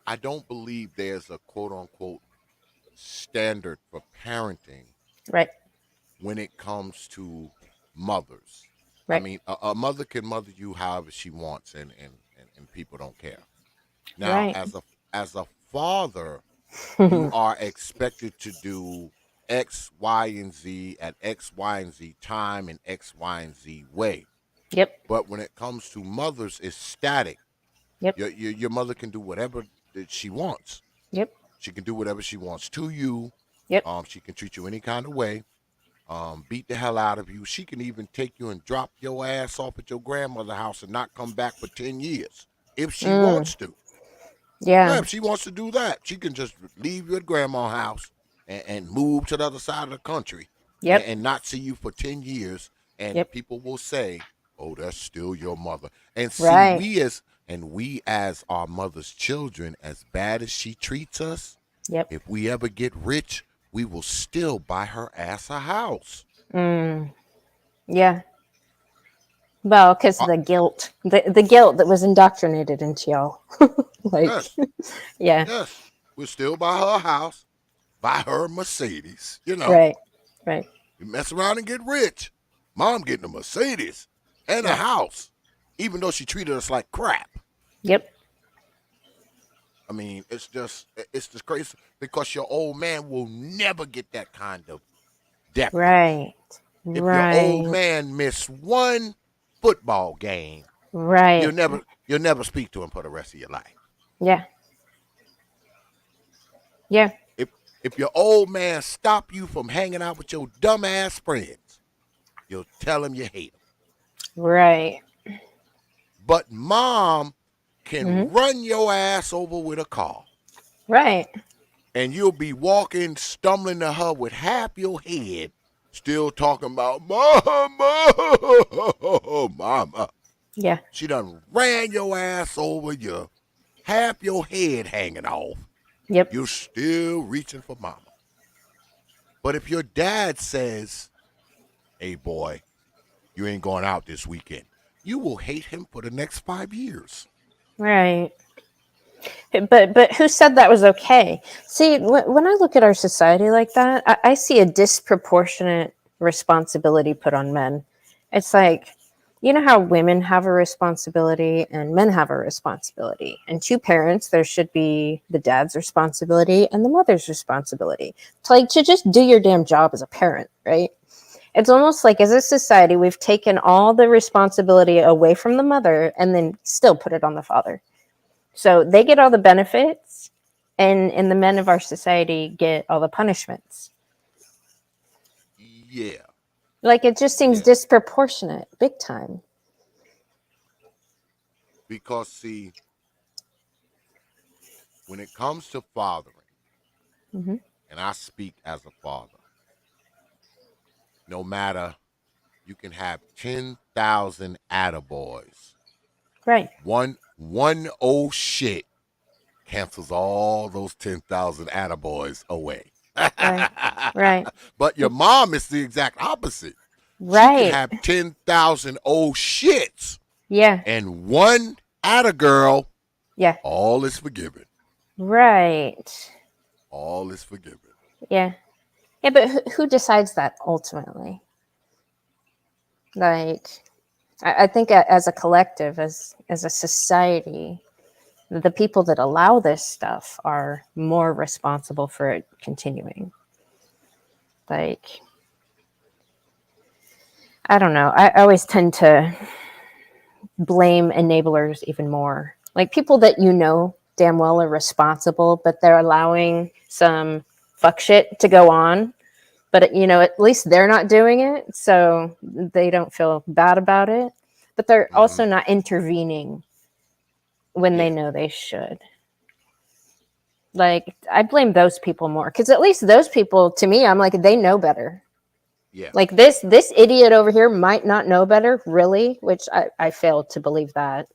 I don't believe there's a quote unquote standard for parenting Right. when it comes to mothers. I Right. mean, a mother can mother you however she wants, and people don't care. Now, Right. as a father, you are expected to do X, Y, and Z at X, Y, and Z time and X, Y, and Z way. Yep. But when it comes to mothers, it's static. Yep. Your mother can do whatever that she wants. Yep. She can do whatever she wants to you. Yep. She can treat you any kind of way. Beat the hell out of you. She can even take you and drop your ass off at your grandmother's house and not come back for 10 years if she wants to. Yeah. If she wants to do that, she can just leave you at grandma's house and move to the other side of the country and not see you for 10 years. And people will say, oh, that's still your mother. And see, we as our mother's children, as bad as she treats us, if we ever get rich, we will still buy her ass a house. Yeah. Well, because the guilt, the guilt that was indoctrinated into y'all. Yes. We'll still buy her a house, buy her a Mercedes, Right. You mess around and get rich. Mom getting a Mercedes and a house, even though she treated us like crap. Yep. I mean, it's just crazy because your old man will never get that kind of deference. Right. If your old man miss one football game, you'll never speak to him for the rest of your life. Yeah. Yeah. If your old man stop you from hanging out with your dumbass friends, you'll tell him you hate him. Right. But mom can run your ass over with a car. Right. And you'll be walking, stumbling to her with half your head, still talking about mama. Yeah. She done ran your ass over, you half your head hanging off. Yep. You're still reaching for mama. But if your dad says, hey boy, you ain't going out this weekend, you will hate him for the next 5 years. Right. But who said that was okay? See, when I look at our society like that, I see a disproportionate responsibility put on men. It's like, you know how women have a responsibility and men have a responsibility. And two parents, there should be the dad's responsibility and the mother's responsibility. To just do your damn job as a parent, right? It's almost like as a society, we've taken all the responsibility away from the mother and then still put it on the father. So they get all the benefits and the men of our society get all the punishments. Yeah. Like it just seems disproportionate, big time. Because see, when it comes to fathering, and I speak as a father, no matter, you can have 10,000 attaboys. Right. One old shit cancels all those 10,000 attaboys away. Right. But your mom is the exact opposite. Right. She can have 10,000 old shits. Yeah. And one attagirl. Yeah. All is forgiven. Right. All is forgiven. Yeah. Yeah, but who decides that ultimately? Like, I think as a collective, as a society, the people that allow this stuff are more responsible for it continuing. Like, I don't know. I always tend to blame enablers even more. Like people that damn well are responsible, but they're allowing some fuck shit to go on. But, at least they're not doing it, so they don't feel bad about it. But they're also not intervening when they know they should. Like, I blame those people more. Because at least those people, to me, I'm like, they know better. Yeah. Like, this idiot over here might not know better, really, which I fail to believe that.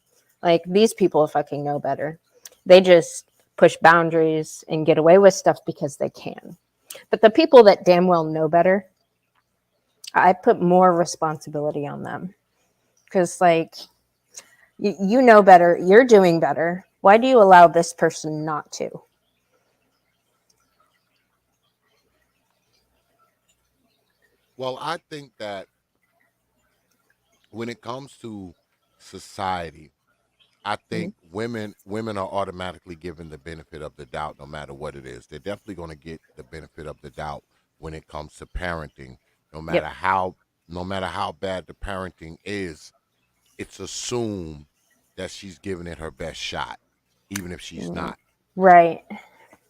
Like, these people fucking know better. They just push boundaries and get away with stuff because they can. But the people that damn well know better, I put more responsibility on them. Because, like, you know better. You're doing better. Why do you allow this person not to? Well, I think that when it comes to society, I think women are automatically given the benefit of the doubt no matter what it is. They're definitely going to get the benefit of the doubt when it comes to parenting. No Yep. matter how no matter how bad the parenting is, it's assumed that she's giving it her best shot, even if she's not. Right. It's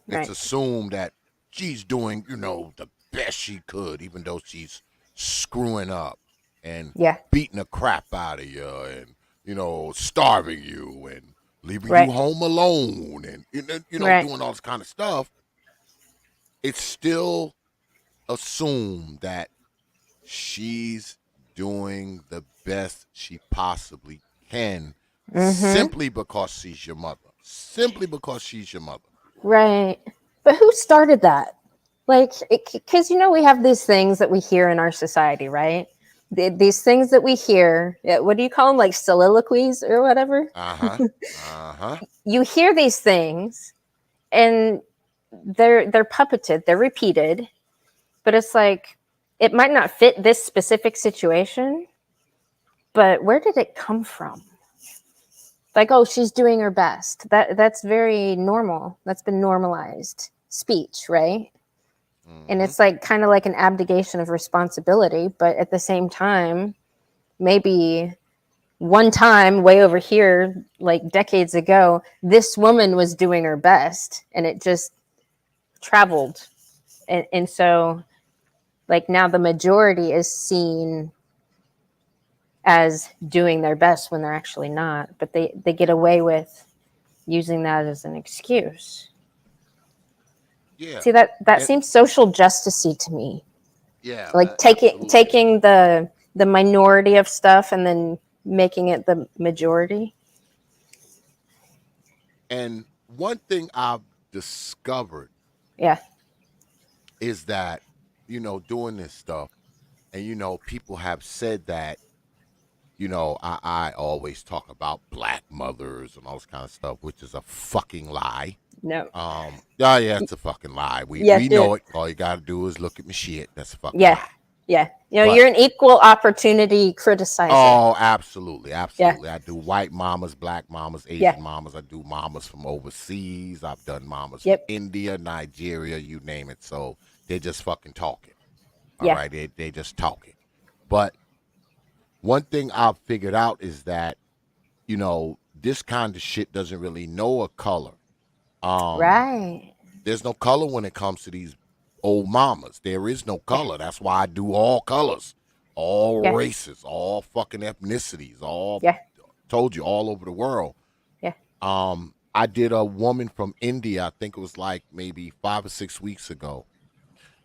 Right. assumed that she's doing, the best she could, even though she's screwing up and Yeah. beating the crap out of you and, starving you and leaving you Right. home alone and, Right. doing all this kind of stuff. It's still assumed that she's doing the best she possibly can simply because she's your mother. Simply because she's your mother. Right. But who started that? Like, because we have these things that we hear in our society, right? These things that we hear. What do you call them? Like soliloquies or whatever. Uh-huh. Uh-huh. You hear these things, and they're puppeted. They're repeated, but it's like it might not fit this specific situation. But where did it come from? Like, oh, she's doing her best. That's very normal. That's been normalized speech, right? And it's like kind of like an abdication of responsibility, but at the same time, maybe one time way over here, like decades ago, this woman was doing her best and it just traveled. And so like now the majority is seen as doing their best when they're actually not, but they get away with using that as an excuse. Yeah. See, that And- seems social justicey to me. Yeah. Like absolutely. taking the minority of stuff and then making it the majority. And one thing I've discovered Yeah. is that, doing this stuff, and, people have said that, I always talk about black mothers and all this kind of stuff, which is a fucking lie. No. Yeah, it's a fucking lie. We Yes, know it- it. All you gotta do is look at my shit. That's a fucking Yeah. lie. Yeah. But- You're an equal opportunity criticizer. Oh, absolutely. I do white mamas, black mamas, Asian Yeah. mamas. I do mamas from overseas. I've done mamas Yep. from India, Nigeria, you name it. So they're just fucking talking. All Yeah. right, they just talking. But one thing I've figured out is that, this kind of shit doesn't really know a color. Right. There's no color when it comes to these old mamas. There is no color. That's why I do all colors, all Yeah. races, all fucking ethnicities, Yeah. told you, all over the world. Yeah. I did a woman from India, I think it was like maybe 5 or 6 weeks ago.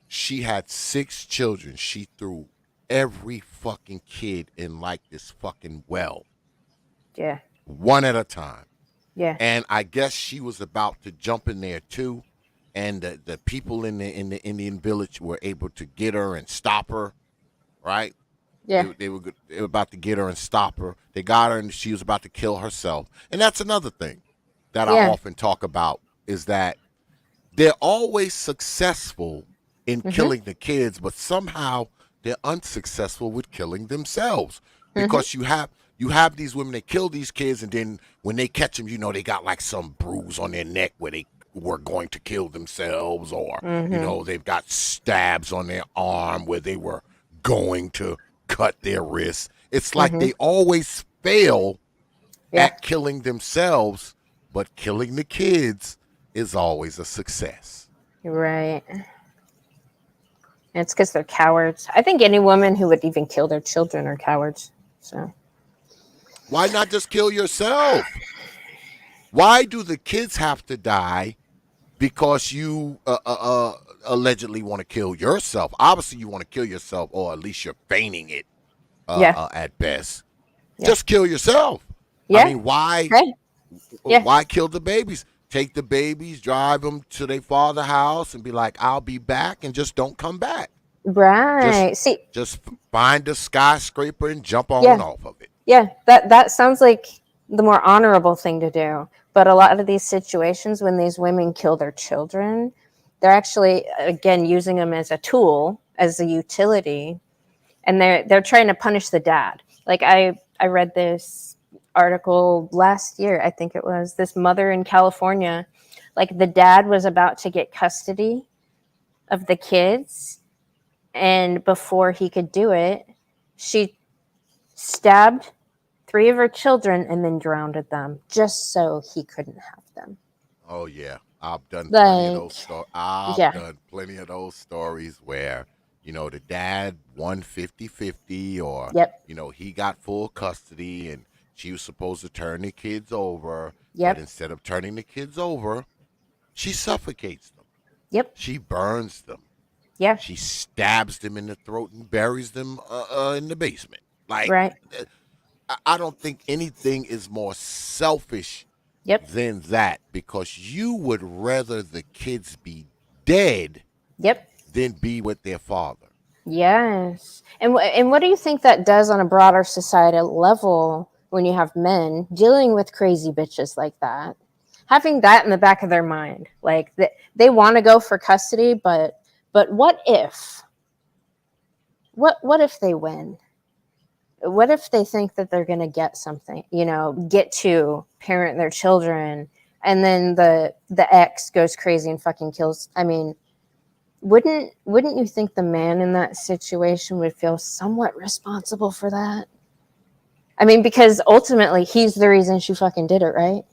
She had 6 children. She threw every fucking kid in like this fucking well, Yeah. one at a time. Yeah. And I guess she was about to jump in there too, and the people in the Indian village were able to get her and stop her, right? Yeah. They were about to get her and stop her. They got her, and she was about to kill herself. And that's another thing that I Yeah. often talk about is that they're always successful in killing the kids, but somehow they're unsuccessful with killing themselves because you have these women that kill these kids, and then when they catch them, they got like some bruise on their neck where they were going to kill themselves, or they've got stabs on their arm where they were going to cut their wrists. It's like they always fail Yeah. at killing themselves, but killing the kids is always a success. Right. It's because they're cowards. I think any woman who would even kill their children are cowards. So. Why not just kill yourself? Why do the kids have to die because you allegedly want to kill yourself? Obviously, you want to kill yourself, or at least you're feigning it at best. Yeah. Just kill yourself. Yeah. I mean, why? Right. Yeah. Why kill the babies? Take the babies, drive them to their father's house, and be like, "I'll be back," and just don't come back. Right. Just find a skyscraper and jump on Yeah. off of it. Yeah, that sounds like the more honorable thing to do. But a lot of these situations when these women kill their children, they're actually again using them as a tool, as a utility, and they're trying to punish the dad. Like I read this article last year, I think it was, this mother in California, like the dad was about to get custody of the kids, And before he could do it, she stabbed 3 of her children and then drowned them just so he couldn't have them. Oh yeah, I've done plenty of Like, those stories. I've yeah, done plenty of those stories where the dad won 50-50, or yep, he got full custody, and she was supposed to turn the kids over, but yep, instead of turning the kids over, she suffocates them. yep, She burns them. yeah, She stabs them in the throat and buries them in the basement. Like, right, I don't think anything is more selfish yep, than that, because you would rather the kids be dead yep. than be with their father. Yes. And what do you think that does on a broader societal level when you have men dealing with crazy bitches like that? Having that in the back of their mind, like they want to go for custody, but what if? What if they win? What if they think that they're going to get something, get to parent their children, and then the ex goes crazy and fucking kills? I mean, wouldn't you think the man in that situation would feel somewhat responsible for that? I mean, because ultimately he's the reason she fucking did it, right?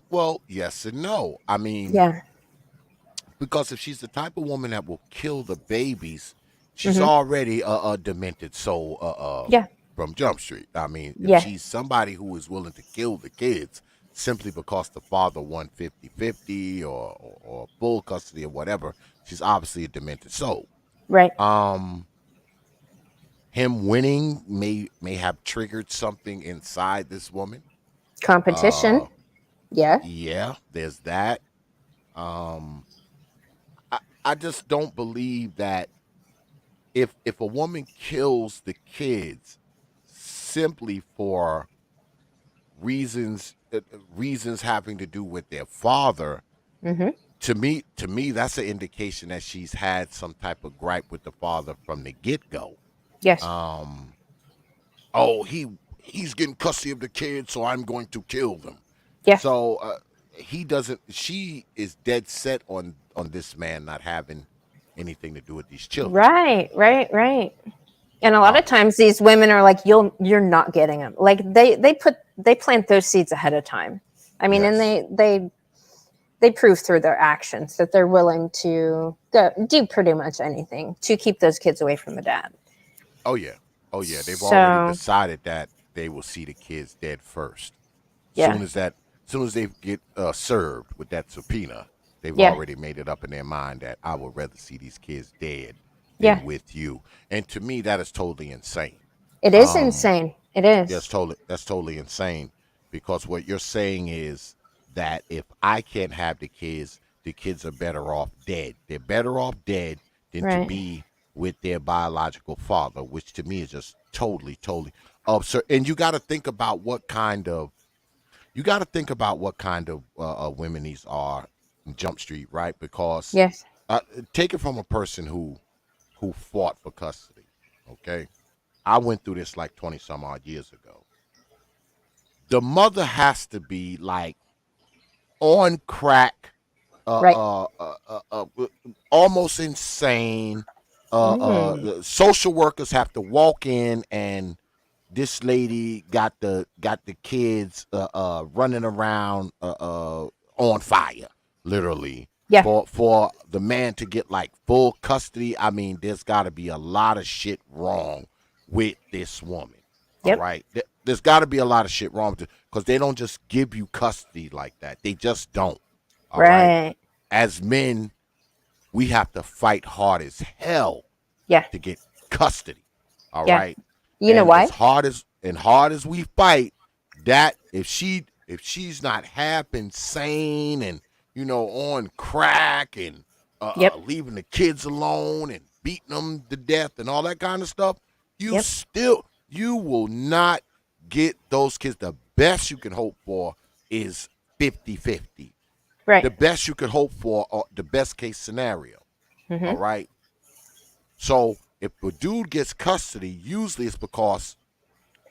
Well, yes and no. I mean, Yeah. because if she's the type of woman that will kill the babies, she's Mm-hmm. already a demented soul Yeah. from Jump Street. I mean, if Yeah. she's somebody who is willing to kill the kids simply because the father won 50-50, or full custody or whatever, she's obviously a demented soul. Right. Um, Him winning may have triggered something inside this woman. Competition. Uh, Yeah. yeah, there's that. Um, I just don't believe that if a woman kills the kids simply for reasons having to do with their father, Mm-hmm. to me that's an indication that she's had some type of gripe with the father from the get-go. Yes. Um, oh, he's getting custody of the kids, so I'm going to kill them. Yeah. So he doesn't. She is dead set on this man not having anything to do with these children. Right. Right. Right. And a lot of Um, times these women are like, you're not getting them. Like they plant those seeds ahead of time. I mean, and yes. they prove through their actions that they're willing to do pretty much anything to keep those kids away from the dad. Oh yeah. Oh yeah. They've already So decided that they will see the kids dead first. yeah, Soon as they get served with that subpoena, they've yeah, already made it up in their mind that I would rather see these kids dead yeah. than with you. And to me, that is totally insane. It is Um, insane. It is. that's totally insane, because what you're saying is that if I can't have the kids are better off dead. They're better off dead than to Right. be with their biological father, which to me is just totally absurd. And you got to think about what kind of women these are in Jump Street, right? Because Yes. take it from a person who fought for custody. Okay, I went through this like 20 some odd years ago. The mother has to be like on crack, uh, Right. uh, uh, uh, uh, uh, almost insane. Mm. The social workers have to walk in, and this lady got the kids running around on fire, literally, Yeah. for the man to get like full custody. I mean, there's got to be a lot of shit wrong with this woman. All Yep. right, there's got to be a lot of shit wrong with it, because they don't just give you custody like that. They just don't. All right, Right. as men, we have to fight hard as hell Yeah. to get custody. All Yeah. right. You know And why? as hard as we fight, that if she's not half insane and on crack and Yep. leaving the kids alone and beating them to death and all that kind of stuff, Yep. you will not get those kids. The best you can hope for is 50-50. Right. The best you could hope for, or the best case scenario. All Mm-hmm. right. So if a dude gets custody, usually it's because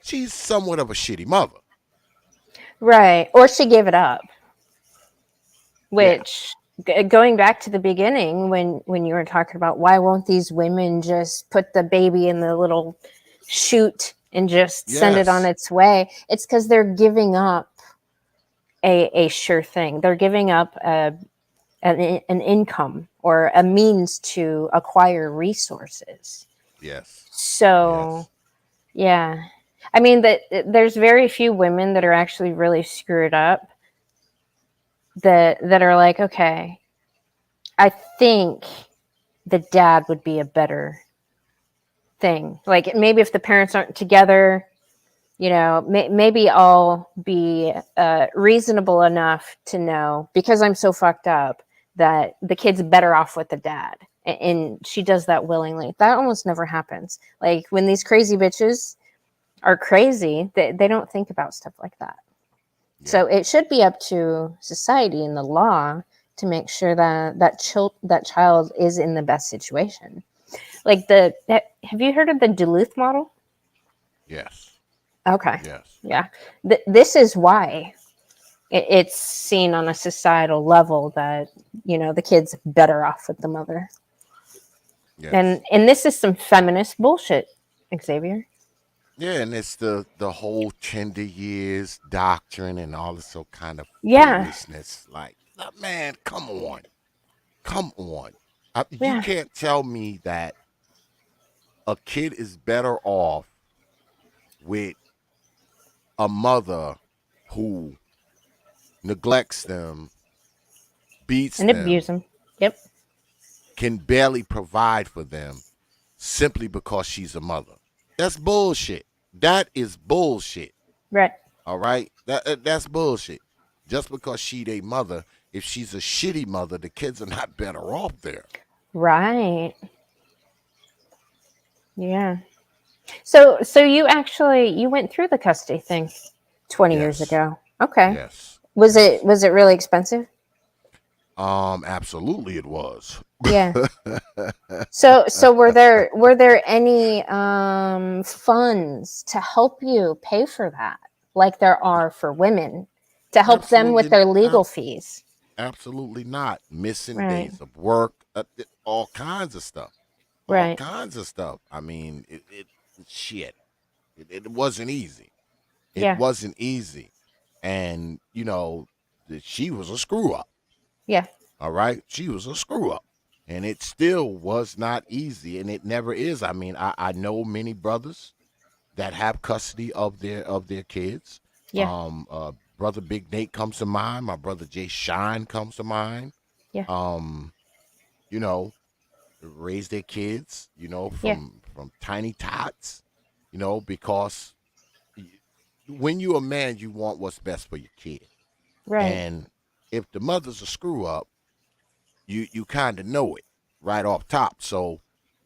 she's somewhat of a shitty mother. Right. Or she gave it up, Yeah. which going back to the beginning when you were talking about why won't these women just put the baby in the little chute and just send it on Yes. its way, it's because they're giving up a sure thing. They're giving up an income or a means to acquire resources. Yes. So Yes. yeah, I mean that there's very few women that are actually really screwed up that are like, okay, I think the dad would be a better thing. Like maybe if the parents aren't together, maybe I'll be reasonable enough to know because I'm so fucked up that the kid's better off with the dad. And she does that willingly. That almost never happens. Like when these crazy bitches are crazy, they don't think about stuff like that. Yeah. So it should be up to society and the law to make sure that that child is in the best situation. Like have you heard of the Duluth model? Yes. Okay. Yes. Yeah. This is why it's seen on a societal level that, the kid's better off with the mother. Yes. And this is some feminist bullshit, Xavier. Yeah, and it's the whole tender years doctrine and all this so kind of Yeah. foolishness. Like, man, come on. You Yeah. can't tell me that a kid is better off with a mother who neglects them, beats And abuse them, them. Yep. can barely provide for them simply because she's a mother. That's bullshit. That is bullshit. Right. All right? That's bullshit. Just because she a mother, if she's a shitty mother, the kids are not better off there. Right. Yeah. So you went through the custody thing 20 years Yes. ago. Okay. Yes. Was Yes. it really expensive? Absolutely it was. Yeah. So were there any funds to help you pay for that, like there are for women, to help them with Absolutely, their legal fees? absolutely not. Missing Right. days of work, all kinds of stuff. All Right. kinds of stuff. I mean, shit. It wasn't easy. It Yeah. wasn't easy. And, she was a screw up. Yeah. All right. She was a screw up. And it still was not easy. And it never is. I mean, I know many brothers that have custody of their kids. Yeah. Brother Big Nate comes to mind. My brother Jay Shine comes to mind. Yeah. Um, you know, raise their kids, Yeah. from tiny tots, because when you're a man, you want what's best for your kid. Right. And if the mother's a screw up, you kind of know it right off top. So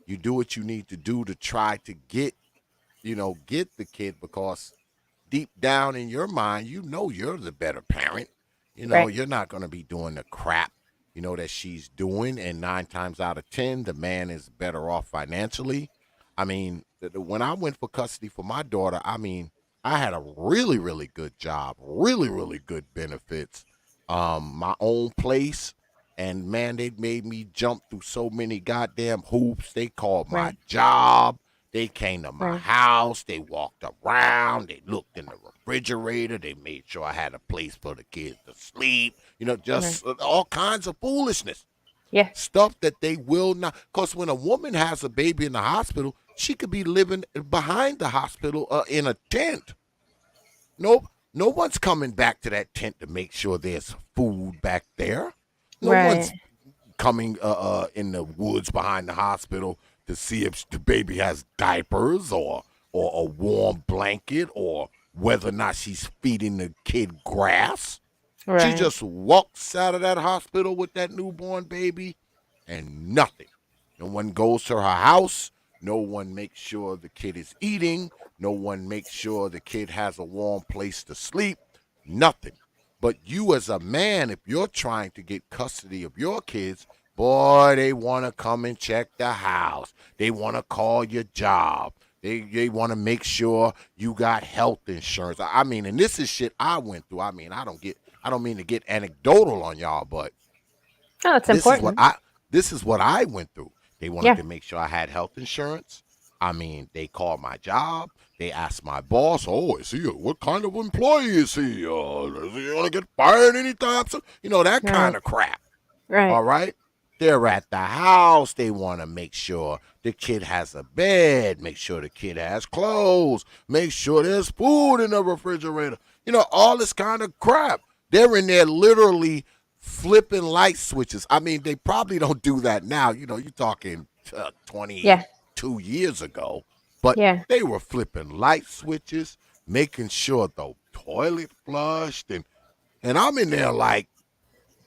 you do what you need to do to try to get the kid, because deep down in your mind, you're the better parent. Right. You're not going to be doing the crap, that she's doing. And 9 times out of 10, the man is better off financially. I mean, when I went for custody for my daughter, I mean, I had a really, really good job, really, really good benefits, my own place. And man, they made me jump through so many goddamn hoops. They called my Right. job. They came to my Right. house. They walked around. They looked in the refrigerator. They made sure I had a place for the kids to sleep. Just all kinds of foolishness. Yeah. Stuff that they will not. Because when a woman has a baby in the hospital, she could be living behind the hospital in a tent. No one's coming back to that tent to make sure there's food back there. No one's Right. coming in the woods behind the hospital to see if the baby has diapers or a warm blanket, or whether or not she's feeding the kid grass. Right. She just walks out of that hospital with that newborn baby and nothing. No one goes to her house. No one makes sure the kid is eating. No one makes sure the kid has a warm place to sleep. Nothing. But you as a man, if you're trying to get custody of your kids, boy, they want to come and check the house. They want to call your job. They want to make sure you got health insurance. I mean, and this is shit I went through. I mean, I don't mean to get anecdotal on y'all, but Oh, it's This is what important. I went through. They wanted Yeah. to make sure I had health insurance. I mean, they called my job. They asked my boss, "Oh, is he? What kind of employee is he? Does he want to get fired anytime soon?" That kind Right. of crap. Right. All right. They're at the house. They want to make sure the kid has a bed, make sure the kid has clothes, make sure there's food in the refrigerator. All this kind of crap. They're in there literally flipping light switches. I mean, they probably don't do that now. You're talking Yeah. 22 years ago, but Yeah. they were flipping light switches, making sure the toilet flushed, and I'm in there like,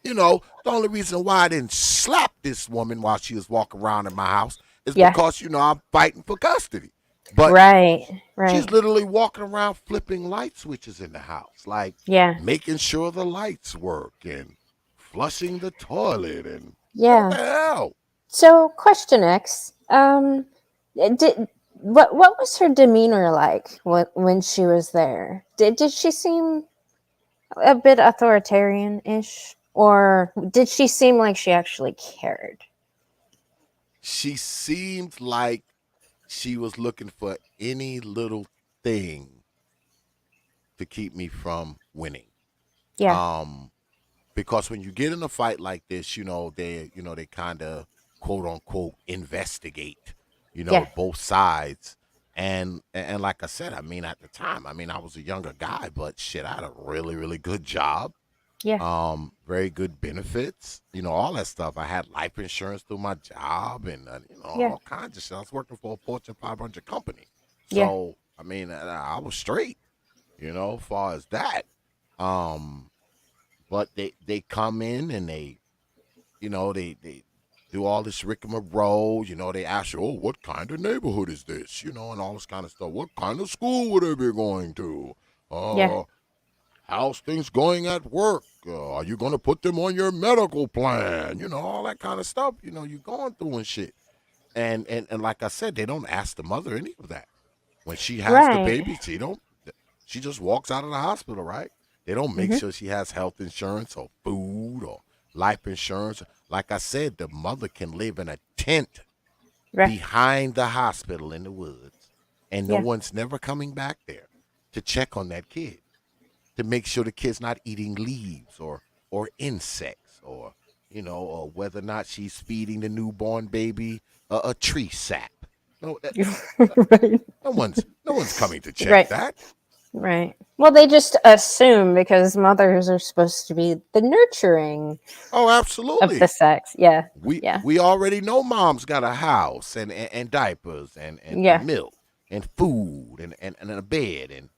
the only reason why I didn't slap this woman while she was walking around in my house is Yeah. because, I'm fighting for custody. But Right. she's Right. literally walking around flipping light switches in the house, like Yeah. making sure the lights work and flushing the toilet and what the Yeah. hell? So, question X. Did what was her demeanor like when she was there? Did she seem a bit authoritarian-ish, or did she seem like she actually cared? She seemed like she was looking for any little thing to keep me from winning. Yeah. Um, because when you get in a fight like this, they kind of quote unquote investigate, Yeah. both sides. And like I said, I mean, at the time, I mean, I was a younger guy, but shit, I had a really, really good job. Yeah. Very good benefits, all that stuff. I had life insurance through my job and, Yeah. all kinds of shit. I was working for a Fortune 500 company. Yeah. So, I mean, I was straight, as far as that. Um, but they come in and they do all this rigmarole. They ask you, "Oh, what kind of neighborhood is this?" And all this kind of stuff. What kind of school would they be going to? Yeah. How's things going at work? Are you going to put them on your medical plan? All that kind of stuff. You're going through and shit. And like I said, they don't ask the mother any of that. When she has the Right. baby, she just walks out of the hospital, right? They don't make Mm-hmm. sure she has health insurance or food or life insurance. Like I said, the mother can live in a tent Right. behind the hospital in the woods, and no Yeah. one's never coming back there to check on that kid, to make sure the kid's not eating leaves or insects, or whether or not she's feeding the newborn baby a tree sap. No, Right. no one's coming to check Right. that. Right. Well, they just assume because mothers are supposed to be the nurturing Oh, of the absolutely. sex. Yeah. We Yeah. we already know mom's got a house and diapers and Yeah. milk and food and a bed and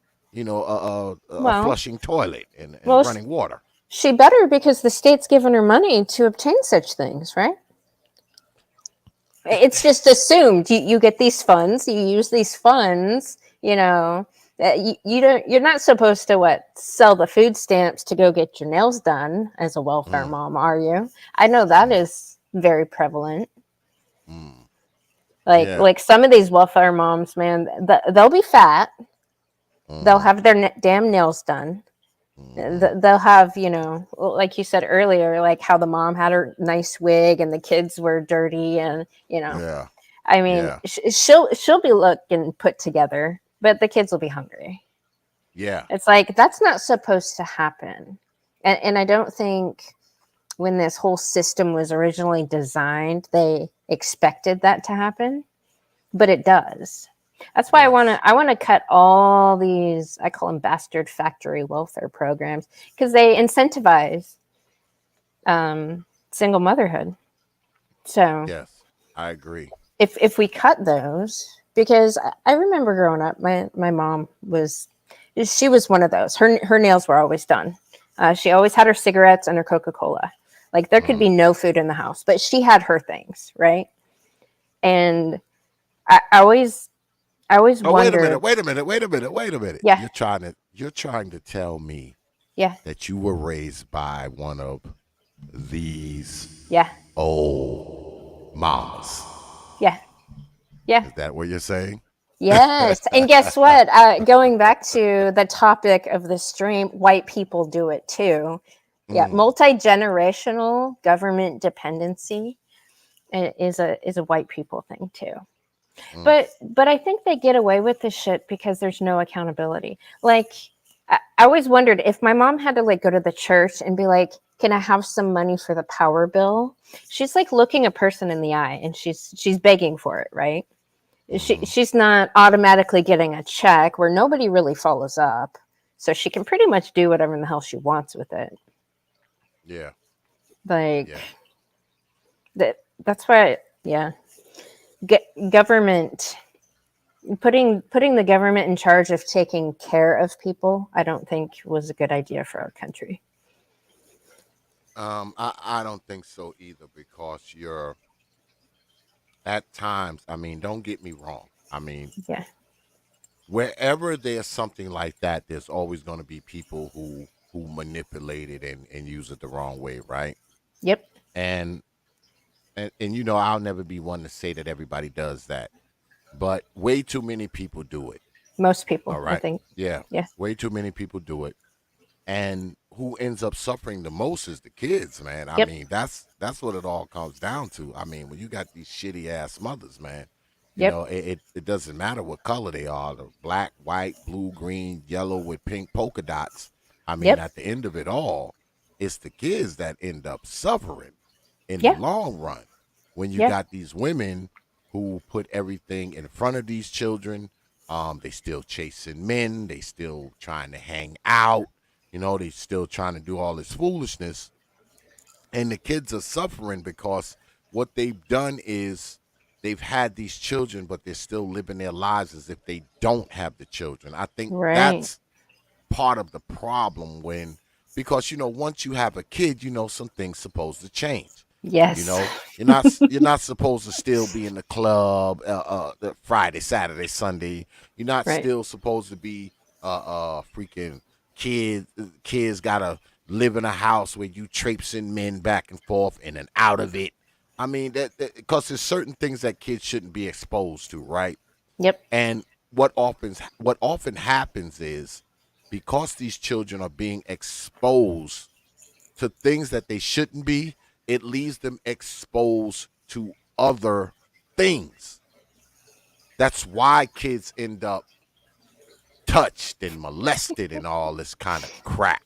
a Well, flushing toilet and well, running water. she better because the state's given her money to obtain such things, right? It's just assumed you get these funds, you use these funds, you're not supposed to sell the food stamps to go get your nails done as a welfare Mm, mom, are you? I know that mm, is very prevalent. mm. Like Yeah. like some of these welfare moms, man, they'll be fat, they'll Mm-hmm, have their damn nails done. mm-hmm. They'll have, like you said earlier, like how the mom had her nice wig and the kids were dirty, and Yeah. I mean, Yeah. she'll be looking put together, but the kids will be hungry. Yeah. It's like that's not supposed to happen, and I don't think when this whole system was originally designed, they expected that to happen, but it does. That's why Yes. I want to cut all these, I call them bastard factory welfare programs, because they incentivize single motherhood. So Yes. I agree. if we cut those, because I remember growing up, my mom she was one of those. Her nails were always done. She always had her cigarettes and her Coca-Cola. Like there could be Mm. no food in the house, but she had her things, right? And I always Oh, wait a minute. wondered, Wait a minute. Wait a minute. Wait a minute. yeah, You're trying to tell me yeah, that you were raised by one of these yeah, old mamas. yeah, yeah. Is that what you're saying? Yes. And guess what? Going back to the topic of the stream, white people do it too. Yeah, multi-generational government dependency is a white people thing too. But I think they get away with this shit because there's no accountability. Like I always wondered if my mom had to like go to the church and be like, "Can I have some money for the power bill?" She's like looking a person in the eye and she's begging for it, right? She's not automatically getting a check where nobody really follows up. So she can pretty much do whatever in the hell she wants with it. Yeah. Like Yeah. that's why government putting the government in charge of taking care of people, I don't think was a good idea for our country. I don't think so either, because you're at times, I mean, don't get me wrong. I mean, Yeah. wherever there's something like that, there's always going to be people who manipulate it and use it the wrong way, right? Yep. And and you know, I'll never be one to say that everybody does that, but way too many people do it. Most people, All I right. think. Yeah. Yeah. Way too many people do it. And who ends up suffering the most is the kids, man. I Yep. mean, that's what it all comes down to. I mean, when you got these shitty ass mothers, man, you Yep. know, it doesn't matter what color they are, the black, white, blue, green, yellow with pink polka dots. I mean, Yep. at the end of it all, it's the kids that end up suffering in the Yeah. long run. When you Yeah. got these women who put everything in front of these children, they still chasing men, they still trying to hang out, you know, they still trying to do all this foolishness, and the kids are suffering because what they've done is they've had these children, but they're still living their lives as if they don't have the children. I think Right. that's part of the problem, when, because you know, once you have a kid, you know, some things supposed to change. You Yes. know, you're not supposed to still be in the club the Friday, Saturday, Sunday. You're not Right. still supposed to be freaking kids. Kids gotta live in a house where you traipsing men back and forth in and out of it. I mean, that because there's certain things that kids shouldn't be exposed to, right? Yep. And what often happens is, because these children are being exposed to things that they shouldn't be, it leaves them exposed to other things. That's why kids end up touched and molested and all this kind of crap.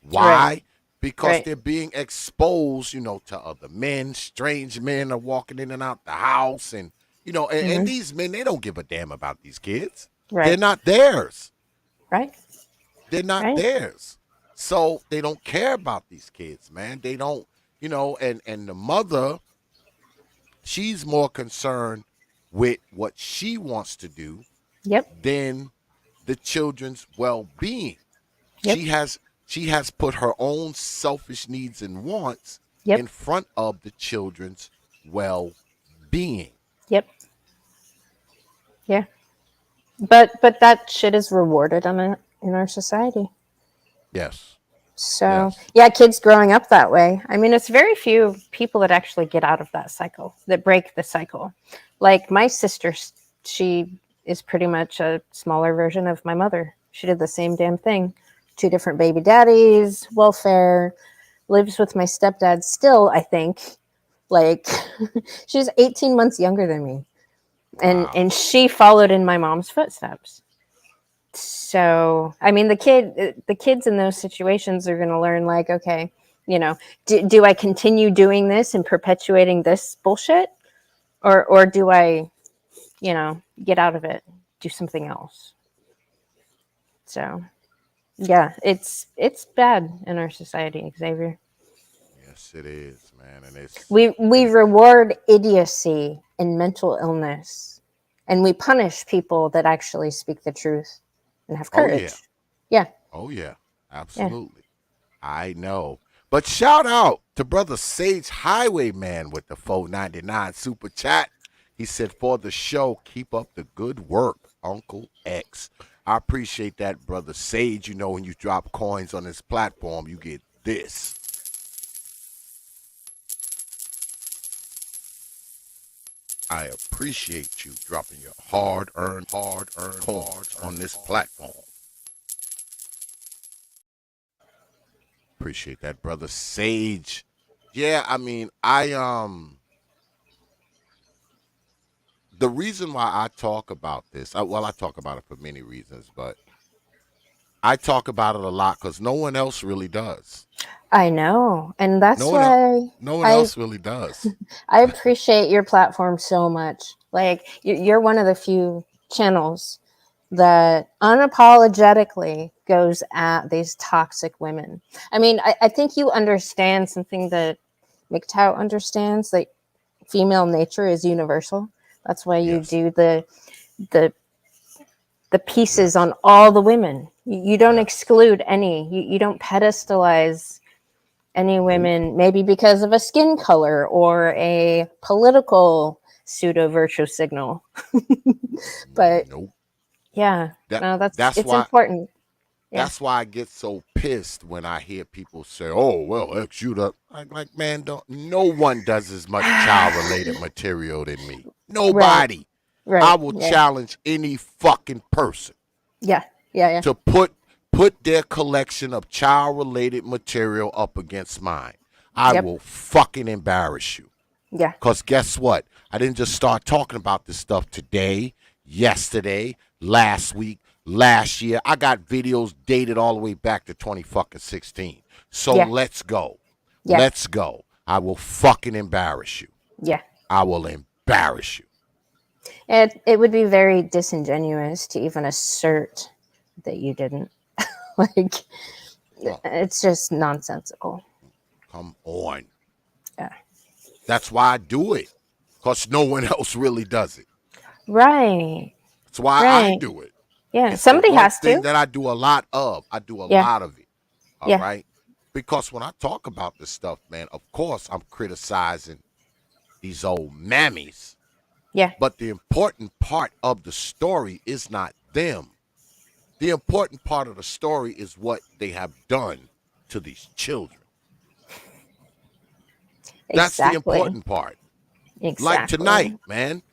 Right. Why? Because Right. they're being exposed, you know, to other men. Strange men are walking in and out the house, and you know, and these men, they don't give a damn about these kids. They're Right. not theirs. Right. They're not Right. theirs. So they don't care about these kids, man. They don't, you know, and the mother, she's more concerned with what she wants to do Yep. than the children's well-being. Yep. She has put her own selfish needs and wants Yep. in front of the children's well-being. Yep. Yeah. But that shit is rewarded in our society. Yes. So Yes. yeah, kids growing up that way. I mean, it's very few people that actually get out of that cycle, that break the cycle. Like my sister, she is pretty much a smaller version of my mother. She did the same damn thing. 2 different baby daddies, welfare, lives with my stepdad still, I think. Like she's 18 months younger than me. Wow. And she followed in my mom's footsteps. So I mean, the kids in those situations are going to learn, like, okay, you know, do I continue doing this and perpetuating this bullshit, or do I, you know, get out of it, do something else? So yeah, it's bad in our society, Xavier. Yes, it is, man. And it's We reward idiocy and mental illness, and we punish people that actually speak the truth and have oh yeah. courage. Yeah. Oh yeah. Absolutely. I know. But shout out to brother Sage Highwayman with the 499 super chat. He said, for the show, keep up the good work, Uncle X. I appreciate that, brother Sage. You know, when you drop coins on this platform, you get this. I appreciate you dropping your hard-earned coins on this platform. appreciate that, brother Sage. Yeah, I mean, the reason why I talk about this, well, I talk about it for many reasons, but I talk about it a lot because no one else really does. I know, and that's No one else, why no one I else really does. I appreciate your platform so much. Like you're one of the few channels that unapologetically goes at these toxic women. I mean, I think you understand something that MGTOW understands, that female nature is universal. That's why you Yes. do the the pieces on all the women. You don't Yes. exclude any. You don't pedestalize any women, maybe because of a skin color or a political pseudo virtue signal. But Nope. yeah, That no, that's it's why important. Yeah. that's why I get so pissed when I hear people say, "Oh, well, X you the like, man, don't no one does as much child related material than me. Right. Nobody. I Right. will Yeah. challenge any fucking person Yeah. Yeah. Yeah. to put their collection of child related material up against mine. I Yep. will fucking embarrass you. Yeah. Because guess what? I didn't just start talking about this stuff today, yesterday, last week, last year. I got videos dated all the way back to 2016. So Yeah. let's go. Yeah. Let's go. I will fucking embarrass you. Yeah. I will embarrass you. It would be very disingenuous to even assert that you didn't. Like, Oh, it's just nonsensical. come on. Yeah. That's why I do it. Because no one else really does it. Right. That's why I Right. do it. Yeah. It's the Somebody one has thing to. that I do a lot of. I do a Yeah. lot of it. All Yeah. right. Because when I talk about this stuff, man, of course I'm criticizing these old mammies. Yeah. But the important part of the story is not them. The important part of the story is what they have done to these children. That's the Exactly. important part. Like Exactly. tonight, man,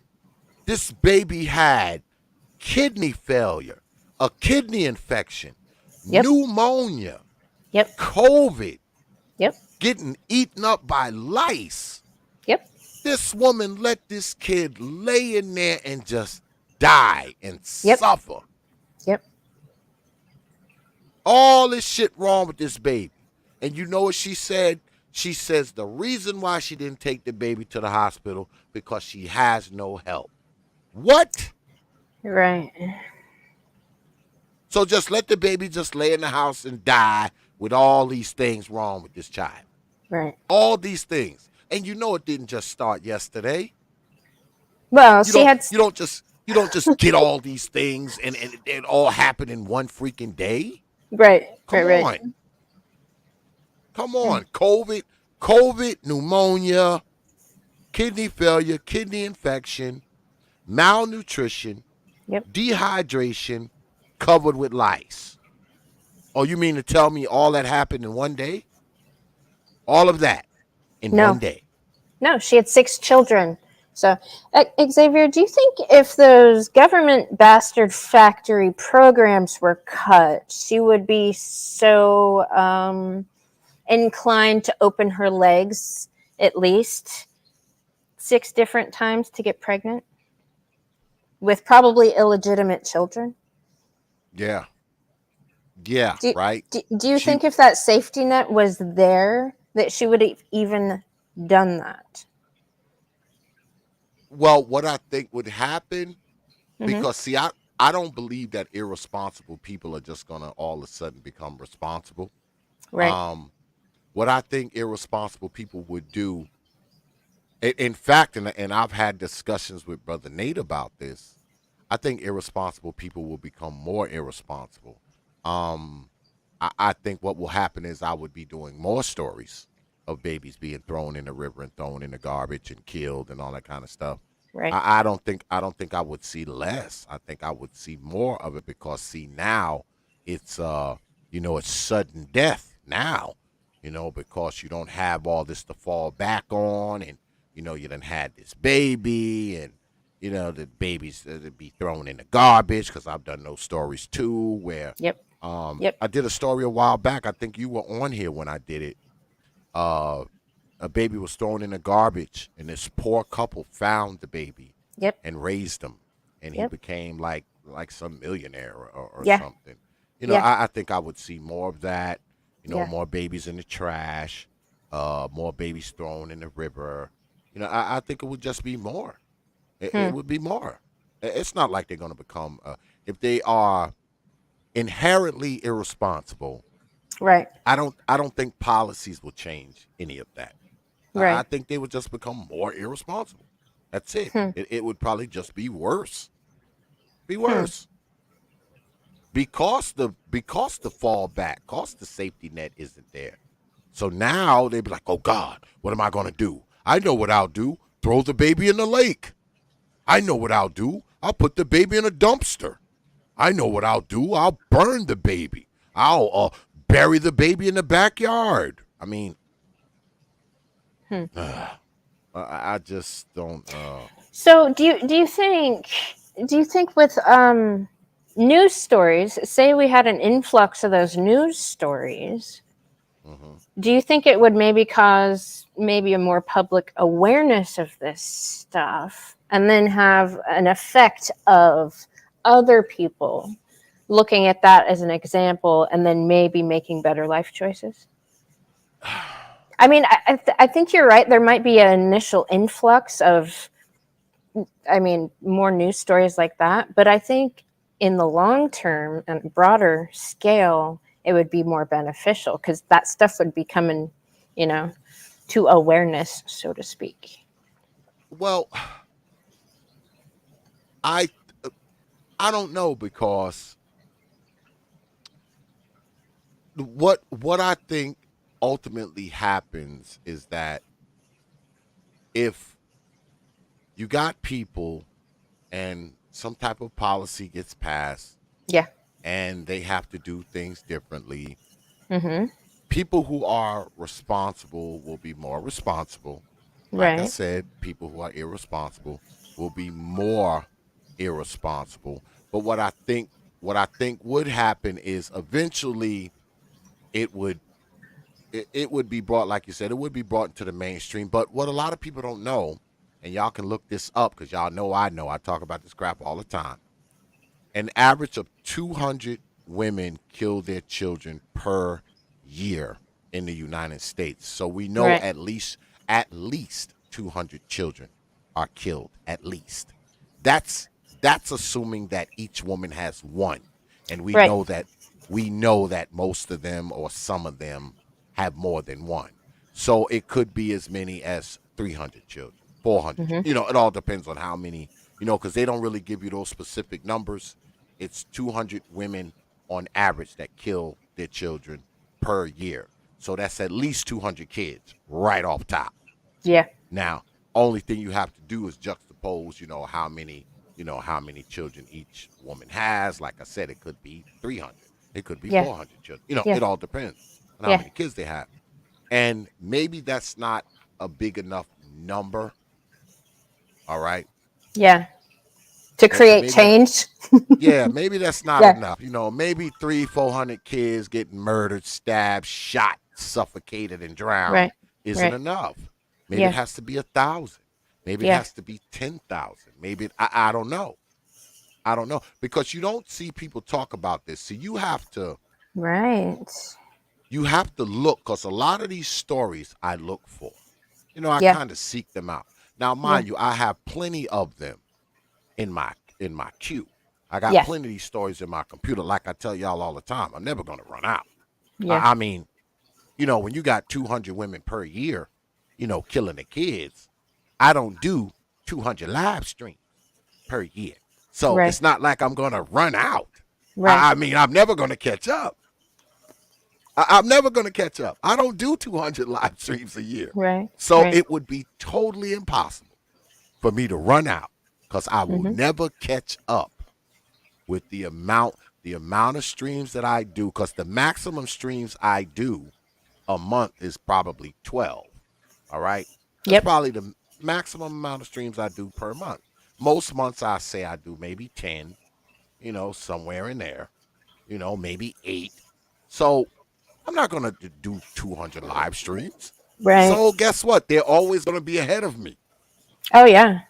this baby had kidney failure, a kidney infection, Yep. pneumonia, Yep. COVID, Yep. getting eaten up by lice. Yep. This woman let this kid lay in there and just die and Yep. suffer. Yep. All this shit wrong with this baby. And you know what she said? She says the reason why she didn't take the baby to the hospital because she has no help. What? Right. So just let the baby just lay in the house and die with all these things wrong with this child. Right. All these things. And you know it didn't just start yesterday. Well, You she had. you don't just get all these things and it all happen in one freaking day. Right. Come right. on. Right. Come on. COVID, pneumonia, kidney failure, kidney infection, malnutrition, Yep. dehydration, covered with lice. Oh, you mean to tell me all that happened in one day? All of that in No. one day. No, she had 6 children. So, Xavier, do you think if those government bastard factory programs were cut, she would be so inclined to open her legs at least 6 different times to get pregnant with probably illegitimate children? Yeah. Yeah, Do, right? do you think if that safety net was there, that she would have even done that? Well, what I think would happen, Mhm. because see, I don't believe that irresponsible people are just gonna all of a sudden become responsible. Right. What I think irresponsible people would do, in fact, and I've had discussions with Brother Nate about this, I think irresponsible people will become more irresponsible. I think what will happen is I would be doing more stories of babies being thrown in the river and thrown in the garbage and killed and all that kind of stuff. Right. I don't think I would see less. I think I would see more of it because see now it's it's sudden death now, because you don't have all this to fall back on and you done had this baby and the babies be thrown in the garbage because I've done those stories too where Yep. Yep. I did a story a while back. I think you were on here when I did it. Uh, a baby was thrown in the garbage, and this poor couple found the baby Yep. and raised him, and he Yep. became like some millionaire or Yeah. something. Yeah. I think I would see more of that. Yeah. More babies in the trash, more babies thrown in the river. I think it would just be more. It would be more. It's not like they're going to become, if they are inherently irresponsible. Right. I don't think policies will change any of that. I Right. think they would just become more irresponsible. That's it. Hmm. It would probably just be worse. Be Hmm. worse. Because the fallback, because the safety net isn't there. So now they'd be like, oh God, what am I gonna do? I know what I'll do. Throw the baby in the lake. I know what I'll do. I'll put the baby in a dumpster. I know what I'll do. I'll burn the baby. I'll bury the baby in the backyard. I mean, I just don't. So do you think with news stories, say we had an influx of those news stories, do you think it would maybe cause maybe a more public awareness of this stuff, and then have an effect of other people looking at that as an example, and then maybe making better life choices? I mean, I think you're right. There might be an initial influx of, more news stories like that. But I think in the long term and broader scale, it would be more beneficial because that stuff would be coming, to awareness, so to speak. Well, I I don't know because what I think ultimately happens is that if you got people and some type of policy gets passed Yeah. and they have to do things differently, Mm-hmm. people who are responsible will be more responsible. Like I Right. said, people who are irresponsible will be more irresponsible. But what I think would happen is eventually it would it would be brought, like you said, it would be brought into the mainstream. But what a lot of people don't know, and y'all can look this up because y'all know I talk about this crap all the time. An average of 200 women kill their children per year in the United States. So we know Right. at least 200 children are killed at least. That's assuming that each woman has one. And we Right. know that most of them or some of them have more than one. So it could be as many as 300 children, 400. Mm-hmm. It all depends on how many, because they don't really give you those specific numbers. It's 200 women on average that kill their children per year. So that's at least 200 kids right off top. Yeah. Now, only thing you have to do is juxtapose, how many children each woman has. Like I said, it could be 300. It could be Yeah. 400 children. Yeah. It all depends on how Yeah. many kids they have. And maybe that's not a big enough number. All right. Yeah. To create Maybe change. Yeah, maybe that's not Yeah. enough. Maybe 300-400 kids getting murdered, stabbed, shot, suffocated, and drowned Right. isn't Right. enough. Maybe Yeah. it has to be 1,000. Maybe it Yeah. has to be 10,000. Maybe I don't know. I don't know because you don't see people talk about this. So you have to Right. look because a lot of these stories I look for. I Yeah. kind of seek them out. Now, Yeah. mind you, I have plenty of them in my queue. I got Yeah. plenty of these stories in my computer. Like I tell y'all all the time, I'm never gonna run out. Yeah. I mean, when you got 200 women per year, killing the kids, I don't do 200 live streams per year. So Right. it's not like I'm gonna run out. Right. I mean, I'm never gonna catch up. I'm never gonna catch up. I don't do 200 live streams a year. Right. So Right. it would be totally impossible for me to run out because I will Mm-hmm. never catch up with the amount of streams that I do because the maximum streams I do a month is probably 12. All right? That's Yep. probably the maximum amount of streams I do per month. Most months I say I do maybe 10, somewhere in there. maybe 8. So I'm not going to do 200 live streams. Right. So guess what? They're always going to be ahead of me. Oh yeah.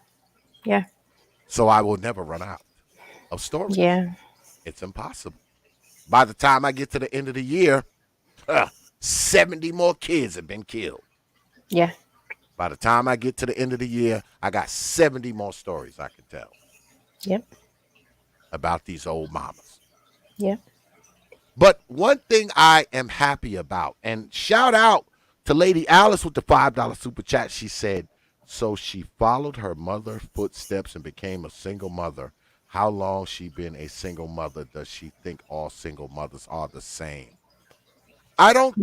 Yeah. So I will never run out of stories. Yeah. It's impossible. By the time I get to the end of the year, 70 more kids have been killed. Yeah. By the time I get to the end of the year, I got 70 more stories I can tell. Yep. About these old mamas. Yep. But one thing I am happy about, and shout out to Lady Alice with the $5 super chat. She said, so she followed her mother's footsteps and became a single mother. How long she been a single mother? Does she think all single mothers are the same? I don't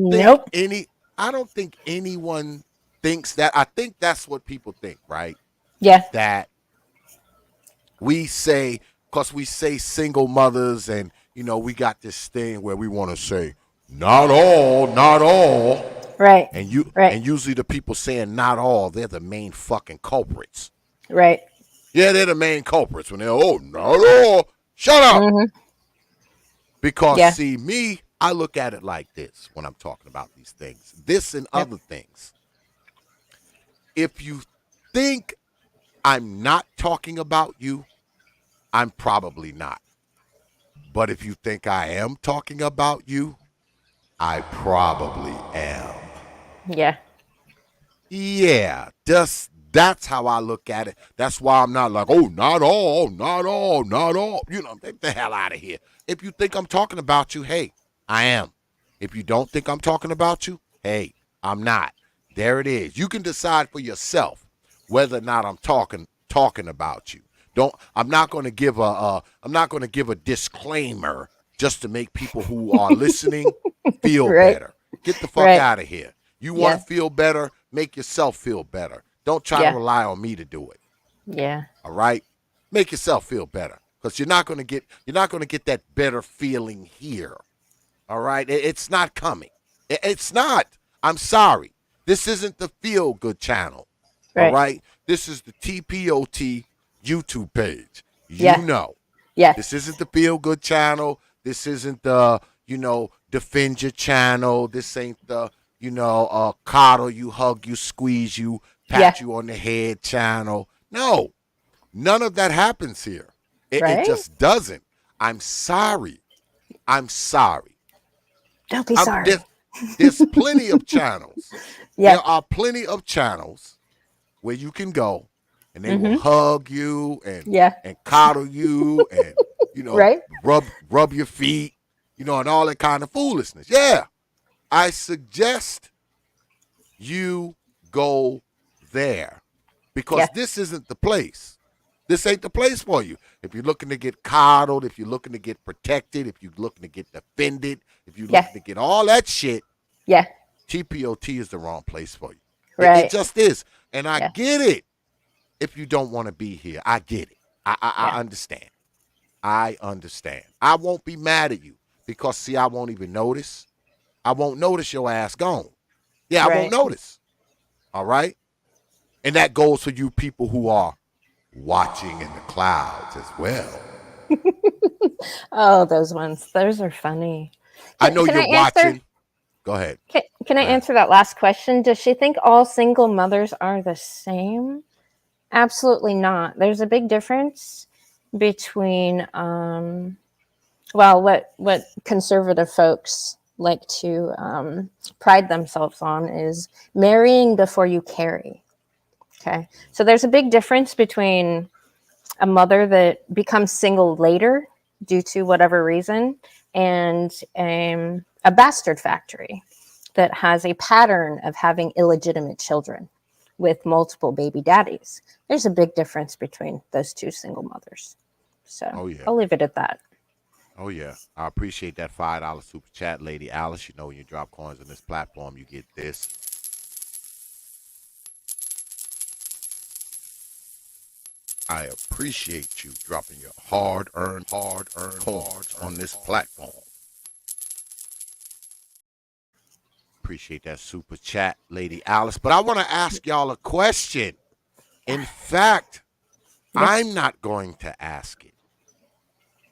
think anyone thinks that. I think that's what people think, right? Yeah. That we say, because we say single mothers, and we got this thing where we want to say not all. Right. And usually the people saying not all, they're the main fucking culprits. Right. Yeah, they're the main culprits when they're not all. Shut up. Mm-hmm. Because see, me, I look at it like this when I'm talking about these things. This and other things. If you think I'm not talking about you, I'm probably not. But if you think I am talking about you, I probably am. Yeah. Yeah, that's how I look at it. That's why I'm not like, oh, not all. Get the hell out of here. If you think I'm talking about you, hey, I am. If you don't think I'm talking about you, hey, I'm not. There it is. You can decide for yourself whether or not I'm talking about you. I'm not going to give a disclaimer just to make people who are listening feel better. Get the fuck out of here. You want to feel better, make yourself feel better. Don't try to rely on me to do it. Yeah. All right? Make yourself feel better, because you're not going to get that better feeling here. All right? It's not coming. It's not. I'm sorry. This isn't the Feel Good channel. All right? This is the T.P.O.T. YouTube page. You know. Yeah. This isn't the Feel Good channel. This isn't the, Defend Your channel. This ain't the, coddle you, hug you, squeeze you, pat you on the head channel. No. None of that happens here. It just doesn't. I'm sorry. Don't be sorry. There's plenty of channels. There are plenty of channels where you can go and they will hug you and coddle you and rub your feet, and all that kind of foolishness. Yeah. I suggest you go there, because this isn't the place. This ain't the place for you. If you're looking to get coddled, if you're looking to get protected, if you're looking to get defended, if you're looking to get all that shit, T.P.O.T. is the wrong place for you. Right. It just is. And I get it. If you don't want to be here, I get it. I understand. I understand. I won't be mad at you, because, see, I won't even notice. I won't notice your ass gone. Yeah, I won't notice. All right? And that goes for you people who are watching in the clouds as well. Oh, those ones. Those are funny. I know you're watching. Go ahead. Can I answer that last question? Does she think all single mothers are the same? Absolutely not. There's a big difference between, what conservative folks like to pride themselves on is marrying before you carry. Okay. So there's a big difference between a mother that becomes single later due to whatever reason and a bastard factory that has a pattern of having illegitimate children with multiple baby daddies. There's a big difference between those two single mothers. So I'll leave it at that. Oh, yeah. I appreciate that $5 super chat, Lady Alice. When you drop coins on this platform, you get this. I appreciate you dropping your hard-earned coins on this platform. Appreciate that super chat, Lady Alice. But I want to ask y'all a question. In fact, I'm not going to ask it.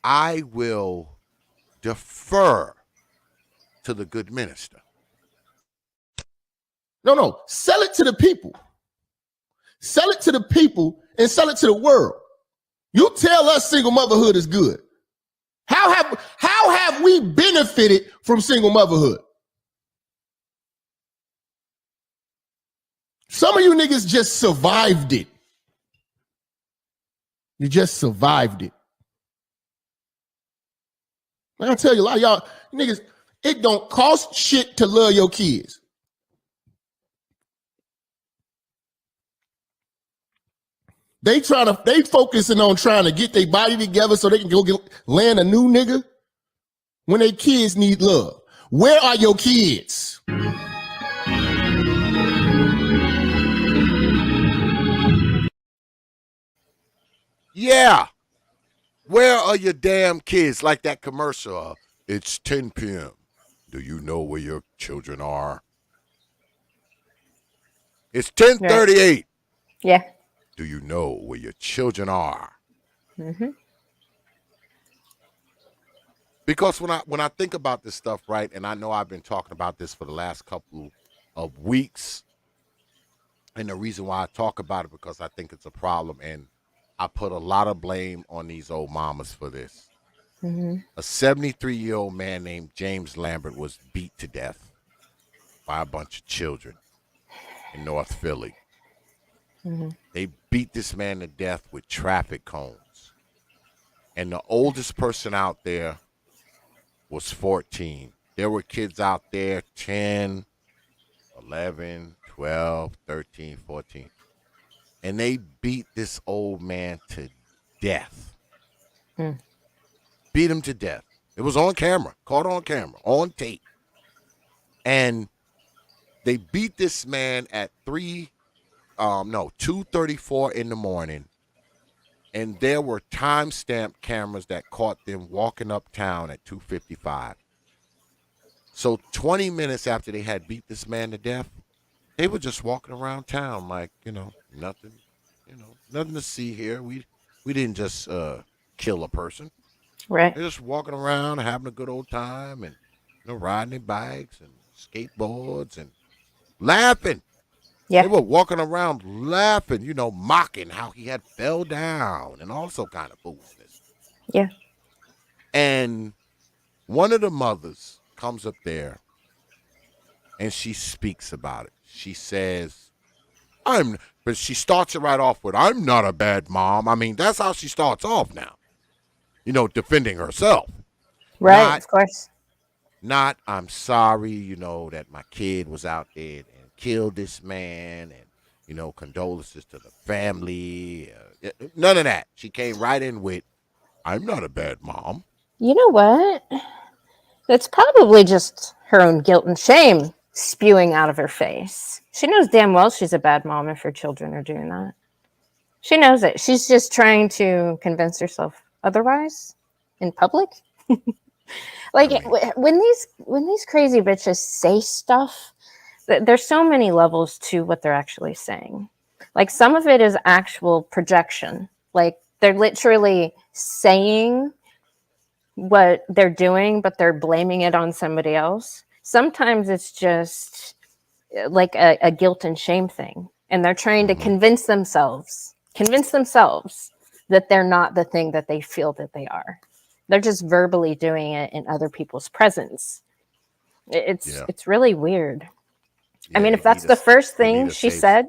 I will defer to the good minister. No. Sell it to the people. Sell it to the people and sell it to the world. You tell us single motherhood is good. How have we benefited from single motherhood? Some of you niggas just survived it. You just survived it. Like I tell you, a lot of y'all niggas, it don't cost shit to love your kids. They focusing on trying to get their body together so they can go land a new nigga when their kids need love. Where are your kids? Yeah. Where are your damn kids? Like that commercial. It's 10 p.m. Do you know where your children are? It's 10:38. Yeah. Do you know where your children are? Mm-hmm. Because when I think about this stuff, right, and I know I've been talking about this for the last couple of weeks, and the reason why I talk about it because I think it's a problem, and I put a lot of blame on these old mamas for this. Mm-hmm. A 73-year-old man named James Lambert was beat to death by a bunch of children in North Philly. Mm-hmm. They beat this man to death with traffic cones. And the oldest person out there was 14. There were kids out there 10, 11, 12, 13, 14. And they beat this old man to death. Mm. Beat him to death. It was on camera, caught on camera, on tape. And they beat this man at 2:34 in the morning. And there were timestamp cameras that caught them walking uptown at 2:55. So 20 minutes after they had beat this man to death, they were just walking around town like, nothing to see here. We didn't just kill a person. Right. They're just walking around having a good old time and riding their bikes and skateboards and laughing. Yeah. They were walking around laughing, mocking how he had fell down and also kind of foolishness. Yeah. And one of the mothers comes up there and she speaks about it. She says, but she starts it right off with, I'm not a bad mom. I mean, that's how she starts off now, defending herself. Right, of course. Not, I'm sorry, that my kid was out there and killed this man and, condolences to the family. None of that. She came right in with, I'm not a bad mom. You know what? That's probably just her own guilt and shame spewing out of her face. She knows damn well she's a bad mom if her children are doing that. She knows it. She's just trying to convince herself otherwise in public. When these crazy bitches say stuff, there's so many levels to what they're actually saying. Like some of it is actual projection. Like they're literally saying what they're doing, but they're blaming it on somebody else. Sometimes it's just like a guilt and shame thing. And they're trying to convince themselves that they're not the thing that they feel that they are. They're just verbally doing it in other people's presence. It's really weird. Yeah, I mean, if that's the first thing she said.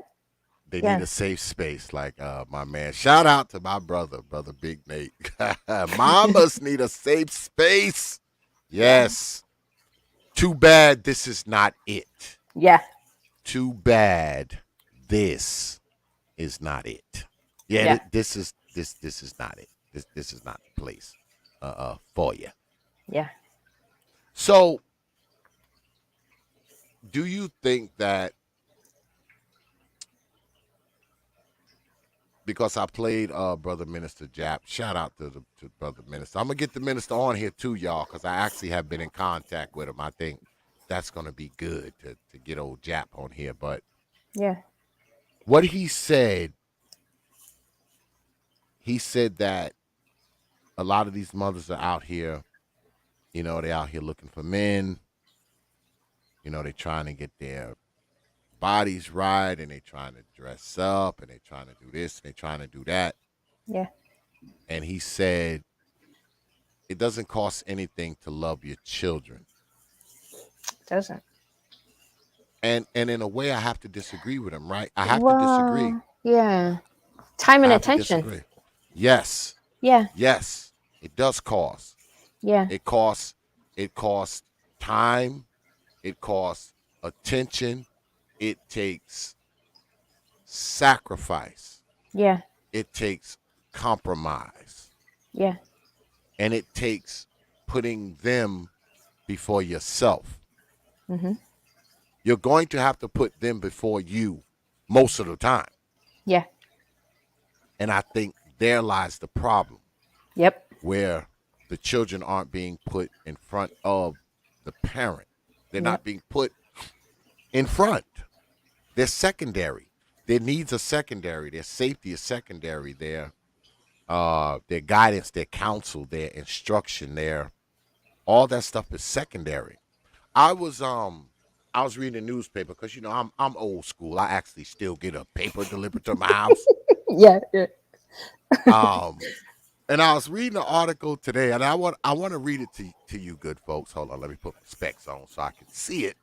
They need a safe space, like my man. Shout out to my brother Big Nate. Mamas need a safe space. Yes. Too bad this is not it. Yeah. Too bad this is not it. Yeah. This is not it. This is not the place for you. Yeah. So, do you think that? Because I played Brother Minister Jap. Shout out to Brother Minister. I'm going to get the minister on here too, y'all, because I actually have been in contact with him. I think that's going to be good to get old Jap on here. But yeah, what he said that a lot of these mothers are out here, You know, they out here looking for men. You know, they trying to get their bodies right, and they trying to dress up, and they trying to do this, and they trying to do that. Yeah. And he said, it doesn't cost anything to love your children. Doesn't. And in a way, I have to disagree with him, right? I have to disagree. Well, yeah. Time I and have to attention. disagree. Yes, Yeah. yes, it does cost. Yeah. It costs. It costs time. It costs attention. It takes sacrifice. Yeah. It takes compromise, Yeah. and it takes putting them before yourself. Mm-hmm. You're going to have to put them before you most of the time. Yeah. And I think there lies the problem, Yep. where the children aren't being put in front of the parent. They're not Yep. being put in front. They're secondary. Their needs are secondary. Their safety is secondary. Their guidance, their counsel, their instruction, their all that stuff is secondary. I was reading a newspaper because I'm old school. I actually still get a paper delivered to my house. Yeah. Yeah. And I was reading an article today, and I want to read it to you, good folks. Hold on, let me put my specs on so I can see it.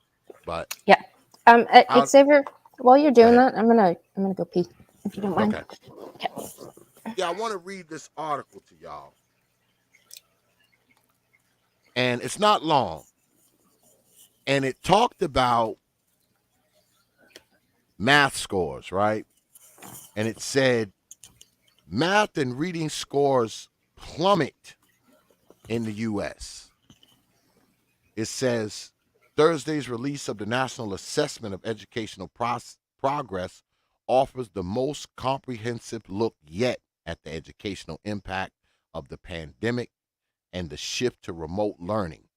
But Yeah. I'll- Xavier, while you're doing ahead. that, I'm gonna go pee if you don't mind. Okay. Okay. Yeah, I want to read this article to y'all, and it's not long, and it talked about math scores, right? And it said math and reading scores plummet in the U.S. It says Thursday's release of the National Assessment of Educational Progress offers the most comprehensive look yet at the educational impact of the pandemic and the shift to remote learning.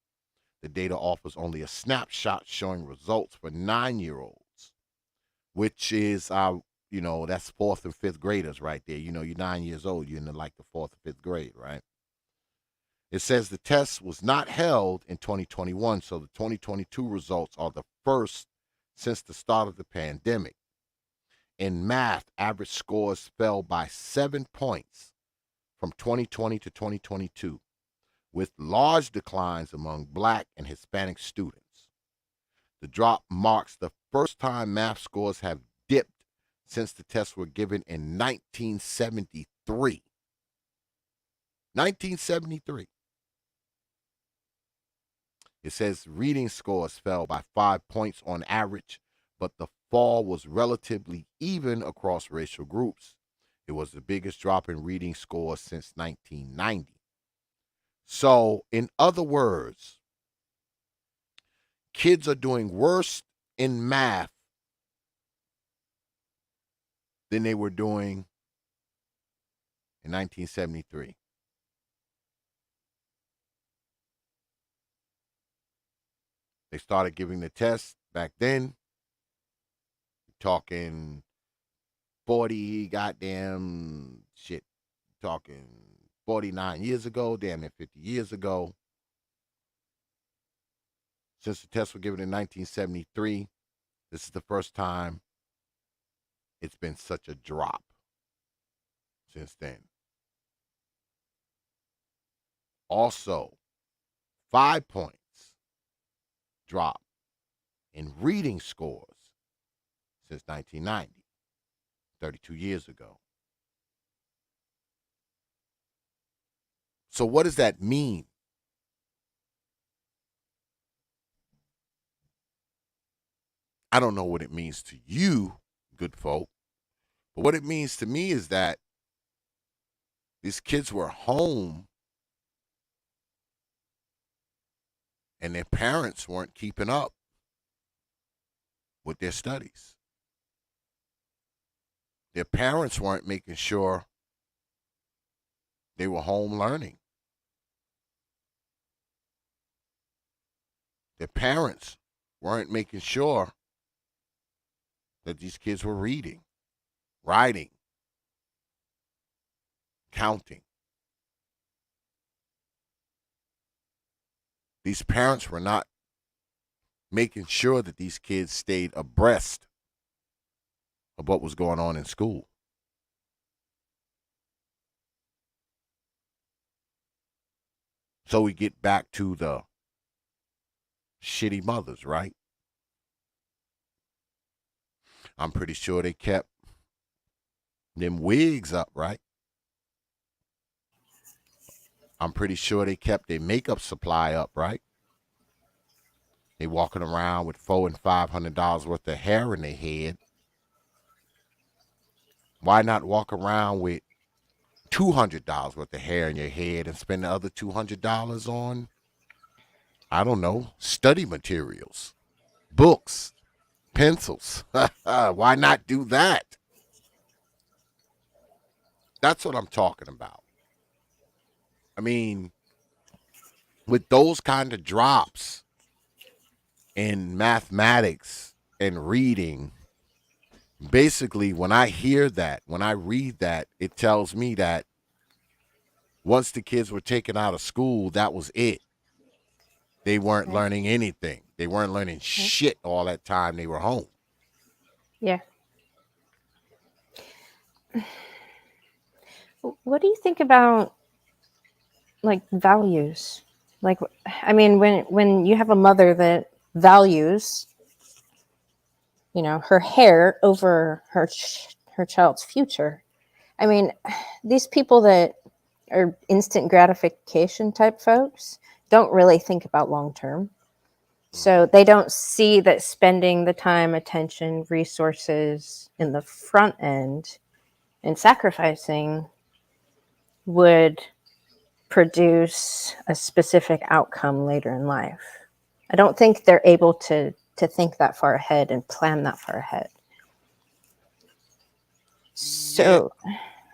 The data offers only a snapshot showing results for 9-year-olds, which is that's fourth and fifth graders right there. You know, you're 9 years old, you're in like the fourth or fifth grade, right? It says the test was not held in 2021, so the 2022 results are the first since the start of the pandemic. In math, average scores fell by 7 points from 2020 to 2022, with large declines among Black and Hispanic students. The drop marks the first time math scores have dipped since the tests were given in 1973. 1973. It says reading scores fell by 5 points on average, but the fall was relatively even across racial groups. It was the biggest drop in reading scores since 1990. So, in other words, kids are doing worse in math than they were doing in 1973. They started giving the test back then, talking 40 goddamn shit, talking 49 years ago, damn near 50 years ago. Since the tests were given in 1973, this is the first time it's been such a drop since then. Also, 5 points drop in reading scores since 1990, 32 years ago. So what does that mean? I don't know what it means to you, good folk, but what it means to me is that these kids were home and their parents weren't keeping up with their studies. Their parents weren't making sure they were home learning. Their parents weren't making sure that these kids were reading, writing, counting. These parents were not making sure that these kids stayed abreast of what was going on in school. So we get back to the shitty mothers, right? I'm pretty sure they kept them wigs up, right? I'm pretty sure they kept their makeup supply up, right? They walking around with $400 and $500 worth of hair in their head. Why not walk around with $200 worth of hair in your head and spend the other $200 on, I don't know, study materials, books, pencils? Why not do that? That's what I'm talking about. I mean, with those kind of drops in mathematics and reading, basically when I hear that, when I read that, it tells me that once the kids were taken out of school, that was it. They weren't learning anything. They weren't learning shit all that time they were home. Yeah. What do you think about like values? Like, I mean, when you have a mother that values, you know, her hair over her child's future. I mean, these people that are instant gratification type folks don't really think about long term. So they don't see that spending the time, attention, resources in the front end and sacrificing would produce a specific outcome later in life. I don't think they're able to think that far ahead and plan that far ahead. So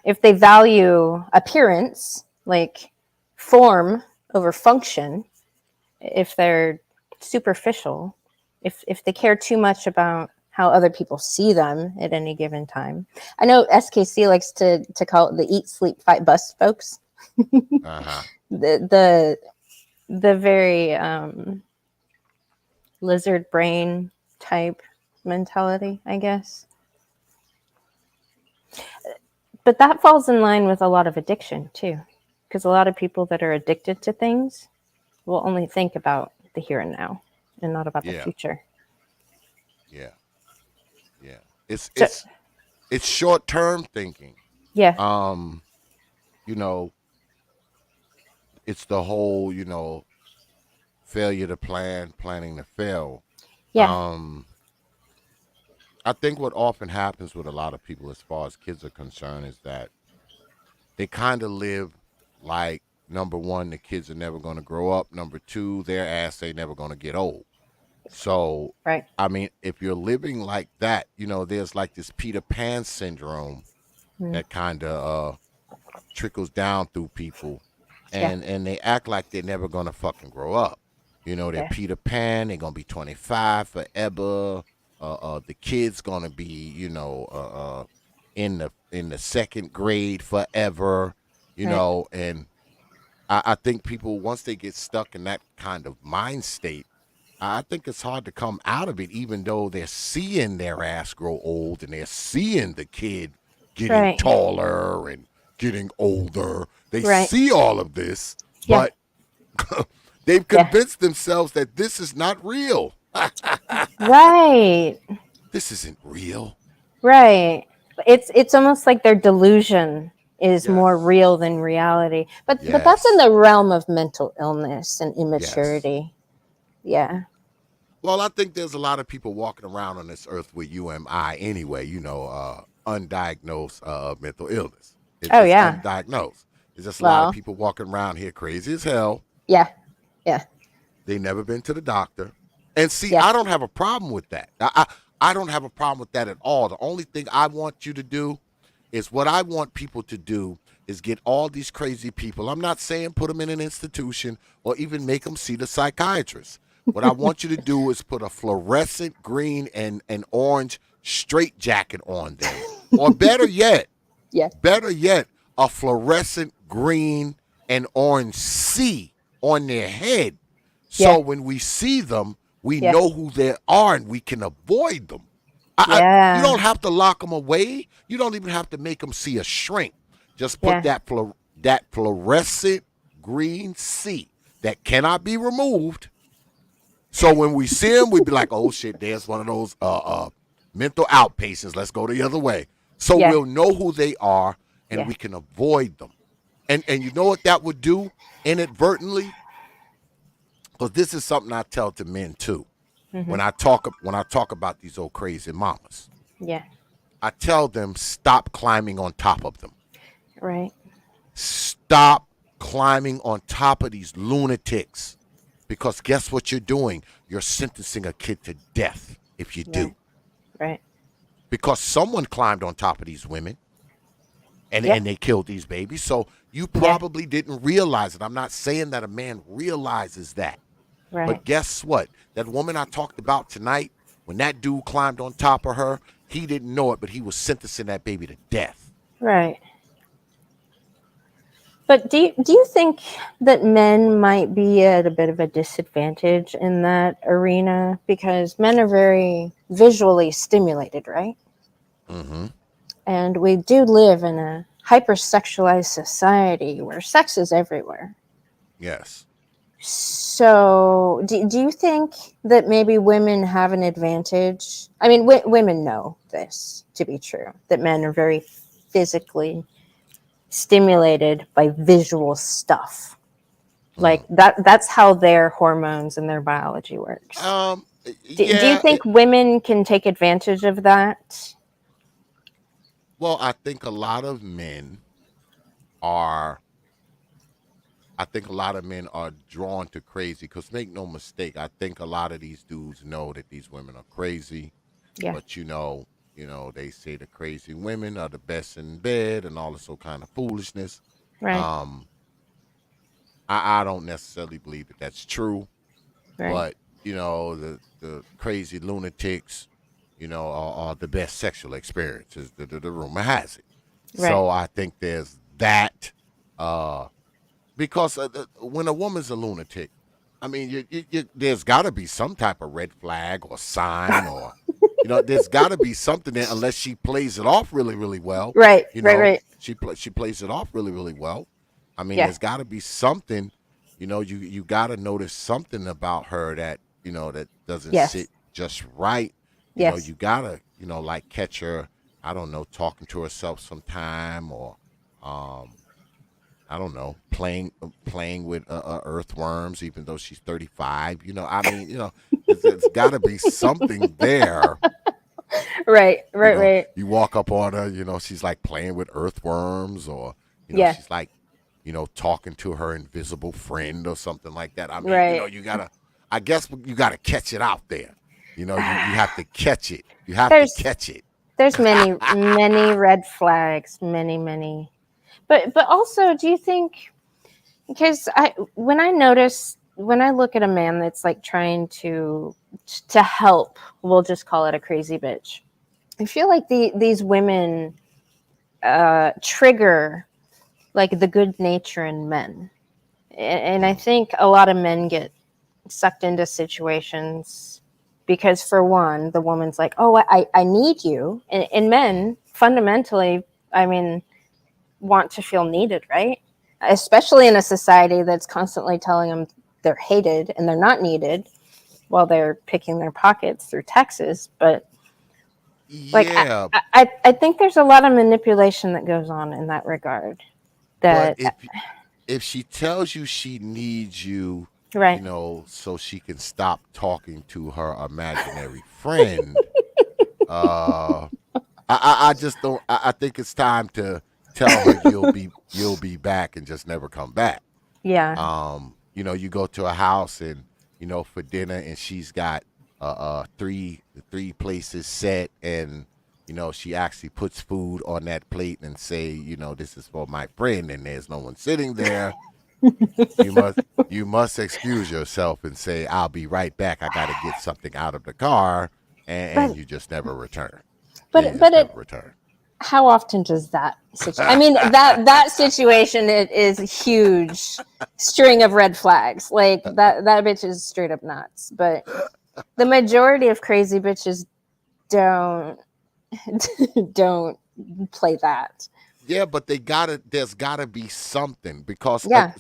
if they value appearance, like form over function, if they're superficial, if they care too much about how other people see them at any given time. I know SKC likes to call it the eat, sleep, fight, bust folks. Uh-huh. The very lizard brain type mentality, I guess. But that falls in line with a lot of addiction too, because a lot of people that are addicted to things will only think about the here and now and not about the future. Yeah. It's short-term thinking. Yeah. You know, it's the whole, you know, failure to plan, planning to fail. Yeah. I think what often happens with a lot of people as far as kids are concerned is that they kind of live like, number one, the kids are never going to grow up. Number two, their ass ain't never going to get old. So, right. I mean, if you're living like that, you know, there's like this Peter Pan syndrome that kind of trickles down through people, and they act like they're never going to fucking grow up. You know, they're Peter Pan. They're going to be 25 forever. The kid's going to be, you know, in the second grade forever, you know, and I think people, once they get stuck in that kind of mind state, I think it's hard to come out of it, even though they're seeing their ass grow old and they're seeing the kid getting taller and getting older. They see all of this, but they've convinced themselves that this is not real. Right. This isn't real. Right. It's almost like their delusion is more real than reality. But that's in the realm of mental illness and immaturity. Yeah. Well, I think there's a lot of people walking around on this earth with you and I anyway, you know, undiagnosed mental illness. It's undiagnosed. There's just a lot of people walking around here crazy as hell. Yeah. Yeah. They never been to the doctor. And see, I don't have a problem with that. I don't have a problem with that at all. The only thing I want you to do is what I want people to do is get all these crazy people. I'm not saying put them in an institution or even make them see the psychiatrist. What I want you to do is put a fluorescent green and orange straitjacket on them. Or better yet, a fluorescent green and orange C on their head So Yeah. when we see them, we Yeah. know who they are and we can avoid them. You Yeah. don't have to lock them away. You don't even have to make them see a shrink. Just put Yeah. that fluorescent green C that cannot be removed. So when we see them, we be like, oh shit, there's one of those mental outpatients. Let's go the other way. So Yeah. we'll know who they are and Yeah. we can avoid them. And you know what that would do inadvertently? Because this is something I tell to men too. When I talk about these old crazy mamas, Yeah. I tell them stop climbing on top of them. Right. Stop climbing on top of these lunatics. Because guess what you're doing? You're sentencing a kid to death if you do. Right. Because someone climbed on top of these women and they killed these babies. So you probably didn't realize it. I'm not saying that a man realizes that. Right. But guess what? That woman I talked about tonight, when that dude climbed on top of her, he didn't know it, but he was sentencing that baby to death. Right. But do you think that men might be at a bit of a disadvantage in that arena because men are very visually stimulated, right? Mm-hmm. And we do live in a hypersexualized society where sex is everywhere. Yes. So do you think that maybe women have an advantage? I mean, women know this to be true, that men are very physically stimulated by visual stuff. Like that's how their hormones and their biology works. Do you think women can take advantage of that? Well, I think a lot of men are drawn to crazy because make no mistake, I think a lot of these dudes know that these women are crazy. Yeah. But you know, they say the crazy women are the best in bed and all this sort kind of foolishness. Right. I don't necessarily believe that that's true. Right. But the crazy lunatics, are the best sexual experiences. The rumor has it. Right. So I think there's that. Because when a woman's a lunatic, I mean, there's got to be some type of red flag or sign, or there's got to be something there. Unless she plays it off really, really well. Right. Right. She plays it off really, really well. I mean, Yeah. there's got to be something. You got to notice something about her that that doesn't sit just right. You gotta like catch her. I don't know, talking to herself sometime, or I don't know, playing with earthworms, even though she's 35. I mean, there's got to be something there. Right. You walk up on her, she's like playing with earthworms, or she's like, talking to her invisible friend or something like that. I mean, I guess you gotta catch it out there. You have to catch it. You have to catch it. There's many red flags, many. But also, do you think, because when I look at a man that's like trying to help, we'll just call it a crazy bitch. I feel like these women trigger like the good nature in men. And I think a lot of men get sucked into situations because, for one, the woman's like, oh, I need you. And men fundamentally, I mean, want to feel needed, right? Especially in a society that's constantly telling them they're hated and they're not needed while they're picking their pockets through taxes. But like, I think there's a lot of manipulation that goes on in that regard. That but if she tells you she needs you, right, so she can stop talking to her imaginary friend, I just don't. I think it's time to tell her you'll be back and just never come back. Yeah. You go to a house and for dinner, and she's got three places set, and she actually puts food on that plate and say, this is for my friend, and there's no one sitting there. You must excuse yourself and say, I'll be right back. I got to get something out of the car, and you just never return. But never return. how often does that I mean, that situation, it is a huge string of red flags. Like that bitch is straight up nuts. But the majority of crazy bitches don't don't play that. Yeah, but there's gotta be something because Yeah.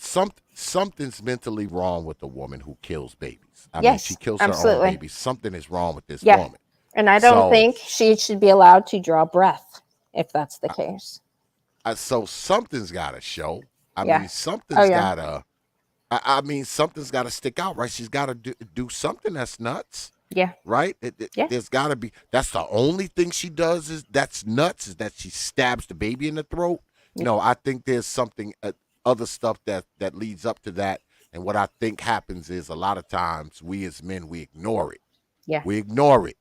something's mentally wrong with the woman who kills babies. I mean, she Yes, kills her own absolutely. babies. Something is wrong with this Yeah. woman. And I don't So, think she should be allowed to draw breath if that's the case. so something's gotta show. I Yeah. mean, Oh yeah. I mean, something's gotta stick out, right? She's gotta do something that's nuts. Yeah. Right? Yeah. There's got to be. That's the only thing she does that's nuts is that she stabs the baby in the throat. Yeah. No, I think there's something other stuff that leads up to that. And what I think happens is a lot of times we as men we ignore it. Yeah. We ignore it.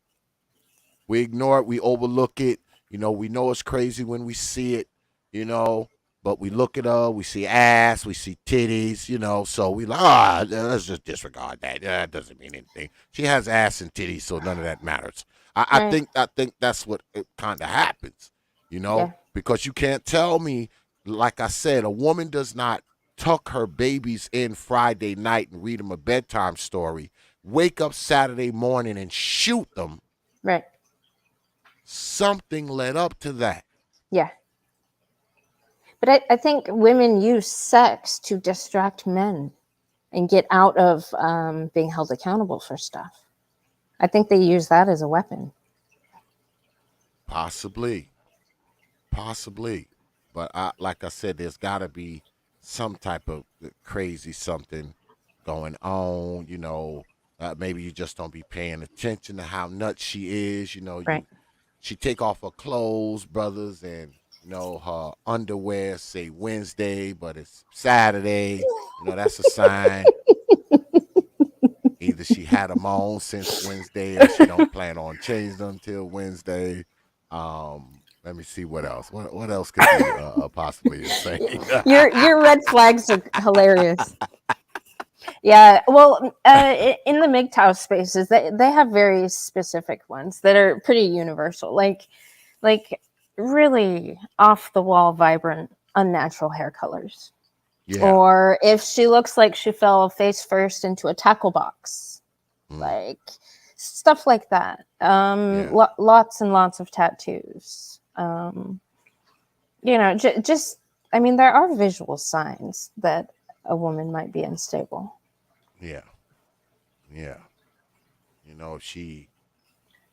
We ignore it. We overlook it. You know, we know it's crazy when we see it. You know, but we look at her, we see ass, we see titties, you know, so we like, let's just disregard that. That doesn't mean anything. She has ass and titties, so none of that matters. I think that's what it kind of happens, you know, because you can't tell me, like I said, a woman does not tuck her babies in Friday night and read them a bedtime story, wake up Saturday morning and shoot them. Right. Something led up to that. Yeah. But I think women use sex to distract men and get out of being held accountable for stuff. I think they use that as a weapon. Possibly. But like I said, there's got to be some type of crazy something going on. You know, maybe you just don't be paying attention to how nuts she is. You know, Right. she take off her clothes, brothers, and you know her underwear say Wednesday, but it's Saturday. You know, that's a sign. Either she had them on since Wednesday, or she don't plan on changing them till Wednesday. Let me see what else. What else could be possibly insane? Your red flags are hilarious. Yeah, well, in the MGTOW spaces, they have very specific ones that are pretty universal, like really off the wall, vibrant, unnatural hair colors. Yeah. Or if she looks like she fell face first into a tackle box, like stuff like that. Lots and lots of tattoos. You know, just I mean, there are visual signs that a woman might be unstable. Yeah. You know, if she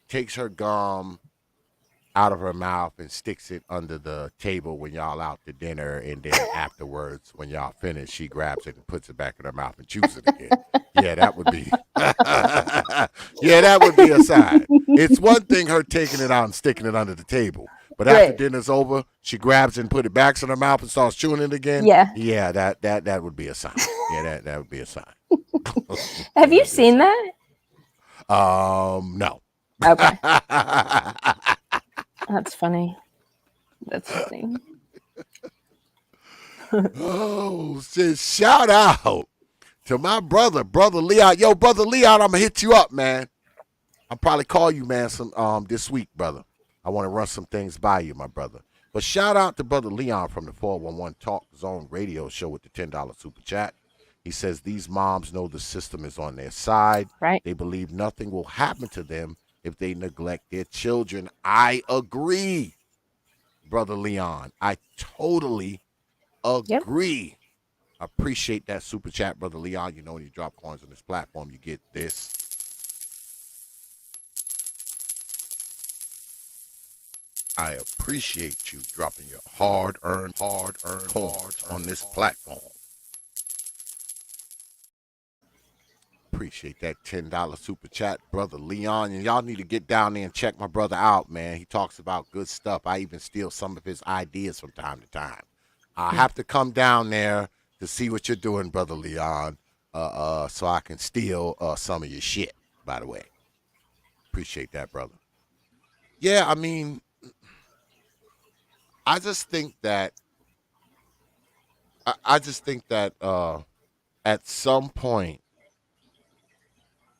takes her gum out of her mouth and sticks it under the table when y'all out to dinner, and then afterwards, when y'all finish, she grabs it and puts it back in her mouth and chews it again. Yeah, that would be. Yeah, that would be a sign. It's one thing her taking it out and sticking it under the table, but after dinner's over, she grabs it and put it back in her mouth and starts chewing it again. Yeah, that would be a sign. Yeah, that would be a sign. Have you seen that? No. Okay. That's funny. Oh, shit. Shout out to my brother Leon. Yo, brother Leon, I'm gonna hit you up, man. I'll probably call you, man, some this week, brother. I want to run some things by you, my brother. But shout out to brother Leon from the 411 Talk Zone radio show with the $10 super chat. He says these moms know the system is on their side. Right. They believe nothing will happen to them if they neglect their children. I agree, brother Leon. I totally agree. I appreciate that super chat, brother Leon. You know, when you drop coins on this platform, you get this. I appreciate you dropping your hard-earned coins on this platform. Appreciate that $10 super chat, brother Leon. And y'all need to get down there and check my brother out, man. He talks about good stuff. I even steal some of his ideas from time to time. I have to come down there to see what you're doing, brother Leon, so I can steal some of your shit, by the way. Appreciate that, brother. Yeah, I mean, I just think that at some point,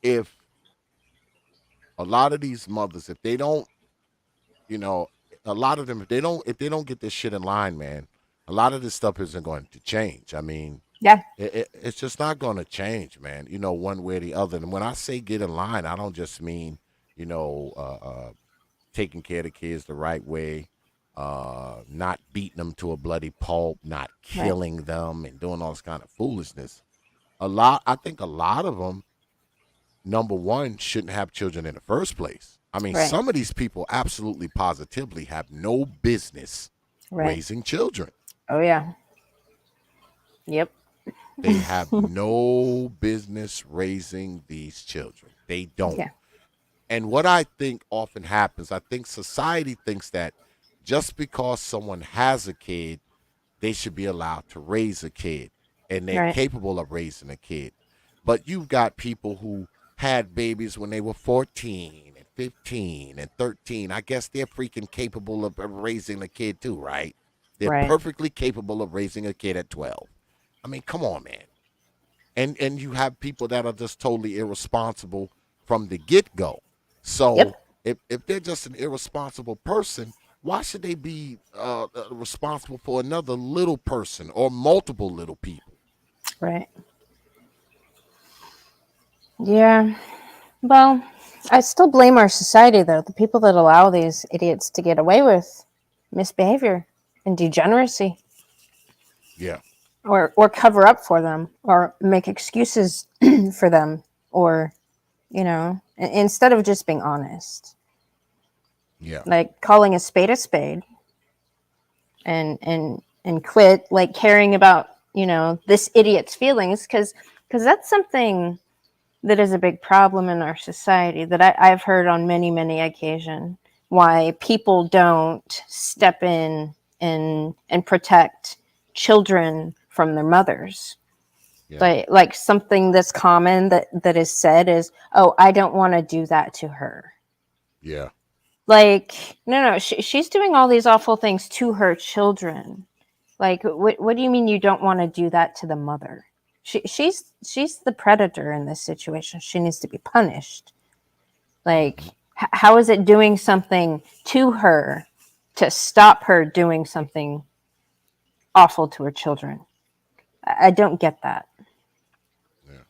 if a lot of these mothers, if they don't, you know, a lot of them, if they don't get this shit in line, man, a lot of this stuff isn't going to change. I mean, Yeah. it's just not going to change, man. One way or the other. And when I say get in line, I don't just mean, you know, taking care of the kids the right way, not beating them to a bloody pulp, not Right. killing them, and doing all this kind of foolishness. I think a lot of them, number one, shouldn't have children in the first place. I mean, Right. some of these people absolutely positively have no business Right. raising children. Oh yeah. Yep. They have no business raising these children. They don't. Yeah. And what I think often happens, I think society thinks that just because someone has a kid, they should be allowed to raise a kid and they're Right. capable of raising a kid. But you've got people who had babies when they were 14 and 15 and 13. I guess they're freaking capable of raising a kid too, right? They're Right. perfectly capable of raising a kid at 12. I mean, come on, man. And you have people that are just totally irresponsible from the get-go. So Yep. if they're just an irresponsible person, why should they be responsible for another little person or multiple little people? Right. Yeah. Well, I still blame our society, though. The people that allow these idiots to get away with misbehavior and degeneracy, Yeah. or cover up for them, or make excuses for them, or instead of just being honest, Yeah. like calling a spade, and quit like caring about this idiot's feelings, because that's something that is a big problem in our society that I've heard on many occasions, why people don't step in and protect children from their mothers. Yeah. Like something that's common that is said is, oh, I don't want to do that to her. Yeah. Like, no, she's doing all these awful things to her children. Like, what do you mean you don't want to do that to the mother? She's the predator in this situation. She needs to be punished. Like, how is it doing something to her to stop her doing something awful to her children? I don't get that. Yeah.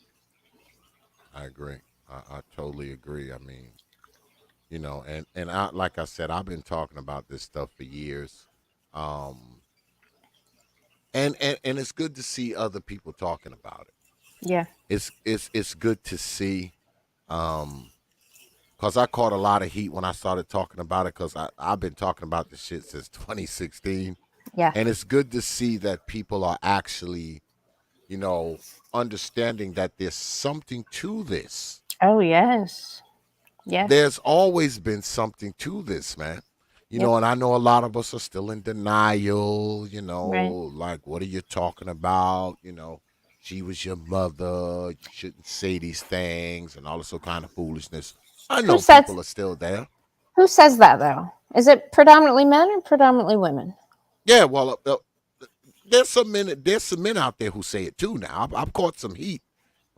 I agree. I totally agree. I mean, and I, like I said, I've been talking about this stuff for years. Um, and it's good to see other people talking about it. Yeah. It's good to see, because I caught a lot of heat when I started talking about it, because I've been talking about this shit since 2016. Yeah. And it's good to see that people are actually, understanding that there's something to this. Oh, yes. Yes. There's always been something to this, man. Yep. And I know a lot of us are still in denial, Right. like, what are you talking about? She was your mother. You shouldn't say these things and all this sort kind of foolishness. I know said- people are still there. Who says that, though? Is it predominantly men or predominantly women? Yeah, well, there's some men out there who say it too now. I've caught some heat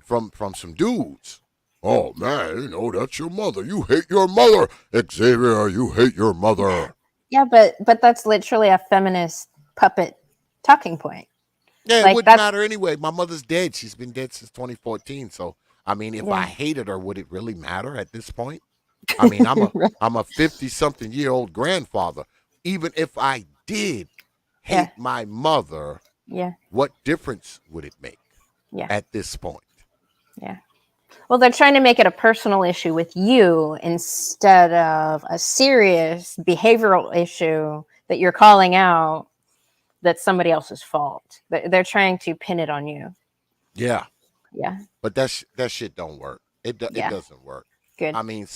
from some dudes. Oh man, that's your mother. You hate your mother, Xavier. You hate your mother. Yeah, but that's literally a feminist puppet talking point. Yeah, Like, it wouldn't that's- matter anyway. My mother's dead. She's been dead since 2014. So I mean, if I hated her, would it really matter at this point? I mean, Right. I'm a 50-something-year-old grandfather. Even if I did hate Yeah. my mother, Yeah. what difference would it make Yeah. at this point? Yeah. Well, they're trying to make it a personal issue with you instead of a serious behavioral issue that you're calling out that's somebody else's fault. They're trying to pin it on you. Yeah, Yeah. but that shit don't work. It Yeah. doesn't work. Good. I mean,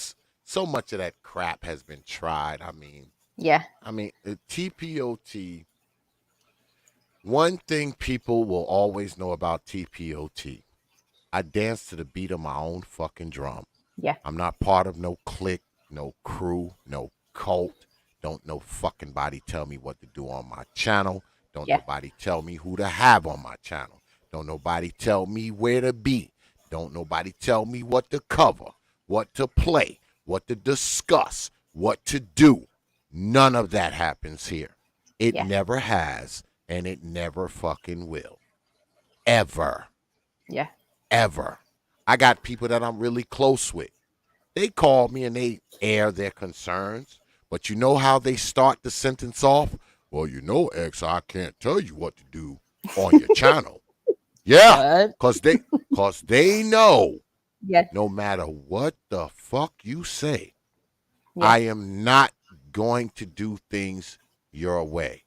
so much of that crap has been tried. I mean, Yeah. T.P.O.T. One thing people will always know about T.P.O.T. I dance to the beat of my own fucking drum. Yeah. I'm not part of no clique, no crew, no cult. Don't no fucking body tell me what to do on my channel. Don't Yeah. nobody tell me who to have on my channel. Don't nobody tell me where to be. Don't nobody tell me what to cover, what to play, what to discuss, what to do. None of that happens here. It Yeah. never has, and it never fucking will. Ever. Yeah. Ever. I got people that I'm really close with. They call me and they air their concerns, but you know how they start the sentence off? Well, you know, X, I can't tell you what to do on your channel. Yeah, What? cause they know Yeah. no matter what the fuck you say, Yeah. I am not going to do things your way.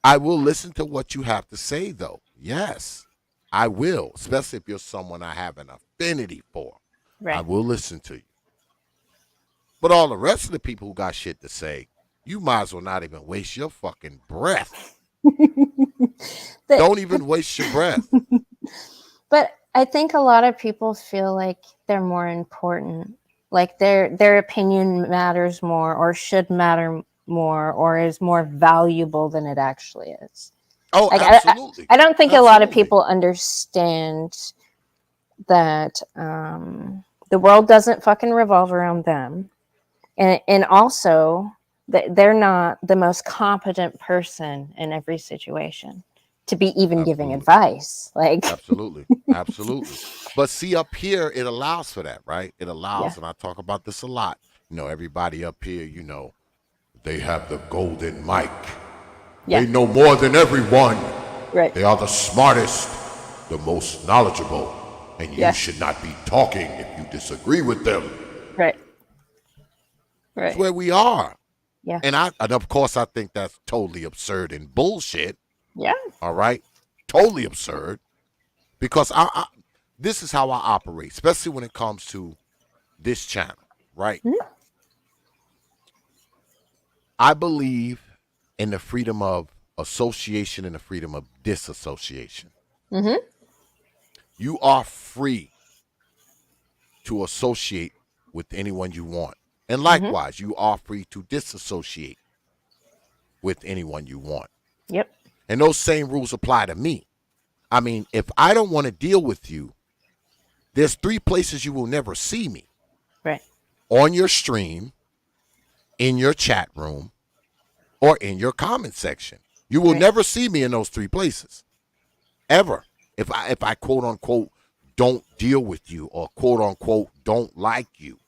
I will listen to what you have to say, though. Yes, I will, especially if you're someone I have an affinity for. I Right. will listen to you. But all the rest of the people who got shit to say, you might as well not even waste your fucking breath. But- Don't even waste your breath. But I think a lot of people feel like they're more important, like their opinion matters more, or should matter more, or is more valuable than it actually is. Oh, Like absolutely. I don't think a lot of Absolutely. people understand that the world doesn't fucking revolve around them, and also that they're not the most competent person in every situation to be even giving Absolutely. advice. Like, Absolutely. Absolutely. But see, up here, it allows for that, right? It allows, Yeah. and I talk about this a lot. You know, everybody up here, you know, they have the golden mic. yeah, They know more than everyone. right, They are the smartest, the most knowledgeable, and you Yeah. should not be talking if you disagree with them. right, That's right, where we are. yeah, And of course, I think that's totally absurd and bullshit. yeah, All right, totally absurd. Because this is how I operate, especially when it comes to this channel. Right. I believe in the freedom of association and the freedom of disassociation. mm-hmm. You are free to associate with anyone you want. And likewise, you are free to disassociate with anyone you want. Yep, And those same rules apply to me. I mean, if I don't want to deal with you, there's 3 places you will never see me. right, On your stream, in your chat room, or in your comment section. You will Right. never see me in those 3 places. Ever. If I quote unquote don't deal with you, or quote unquote don't like you.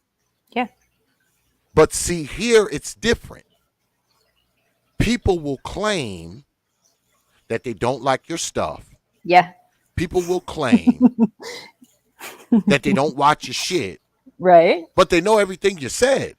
yeah, But see, here it's different. People will claim that they don't like your stuff. yeah, People will claim that they don't watch your shit, right, but they know everything you said.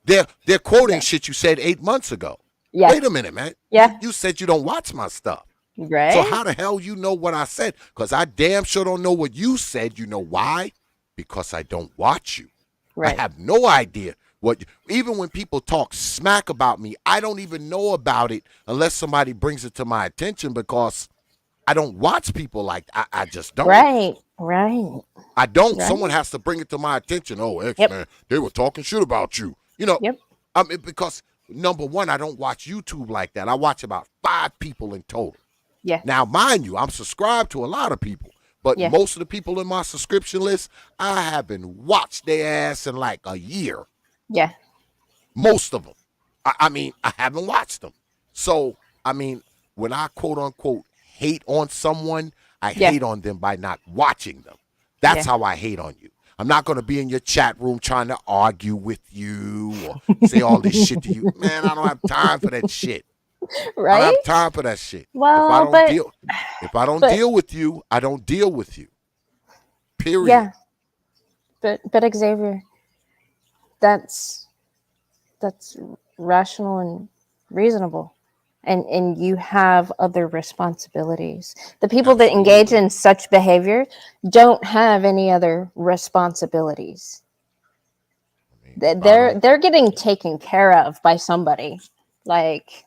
They're quoting shit you said 8 months ago. yeah, Wait a minute, man. Yeah. You said you don't watch my stuff. right, So how the hell you know what I said? Because I damn sure don't know what you said. You know why? Because I don't watch you. right, I have no idea what. Even when people talk smack about me, I don't even know about it unless somebody brings it to my attention, because I don't watch people like I just don't. right, right, I don't. Right. Someone has to bring it to my attention. Oh, X Yep. man, they were talking shit about you. You know. Yep. I mean, because number one, I don't watch YouTube like that. I watch about 5 people in total. yeah, Now, mind you, I'm subscribed to a lot of people, but Yeah. most of the people in my subscription list, I haven't watched their ass in like a year. yeah, Most of them. I mean, I haven't watched them. So, I mean, when I quote unquote hate on someone, I Yeah. hate on them by not watching them. That's Yeah. how I hate on you. I'm not going to be in your chat room trying to argue with you or say all this shit to you. Man, I don't have time for that shit. I don't right. have time for that shit. Well, if I don't but- deal, if I don't but- deal with you, I don't deal with you. Period. Yeah, but Xavier, that's rational and reasonable, and you have other responsibilities. The people that engage in such behavior don't have any other responsibilities. I mean, if I don't- They're getting taken care of by somebody, like,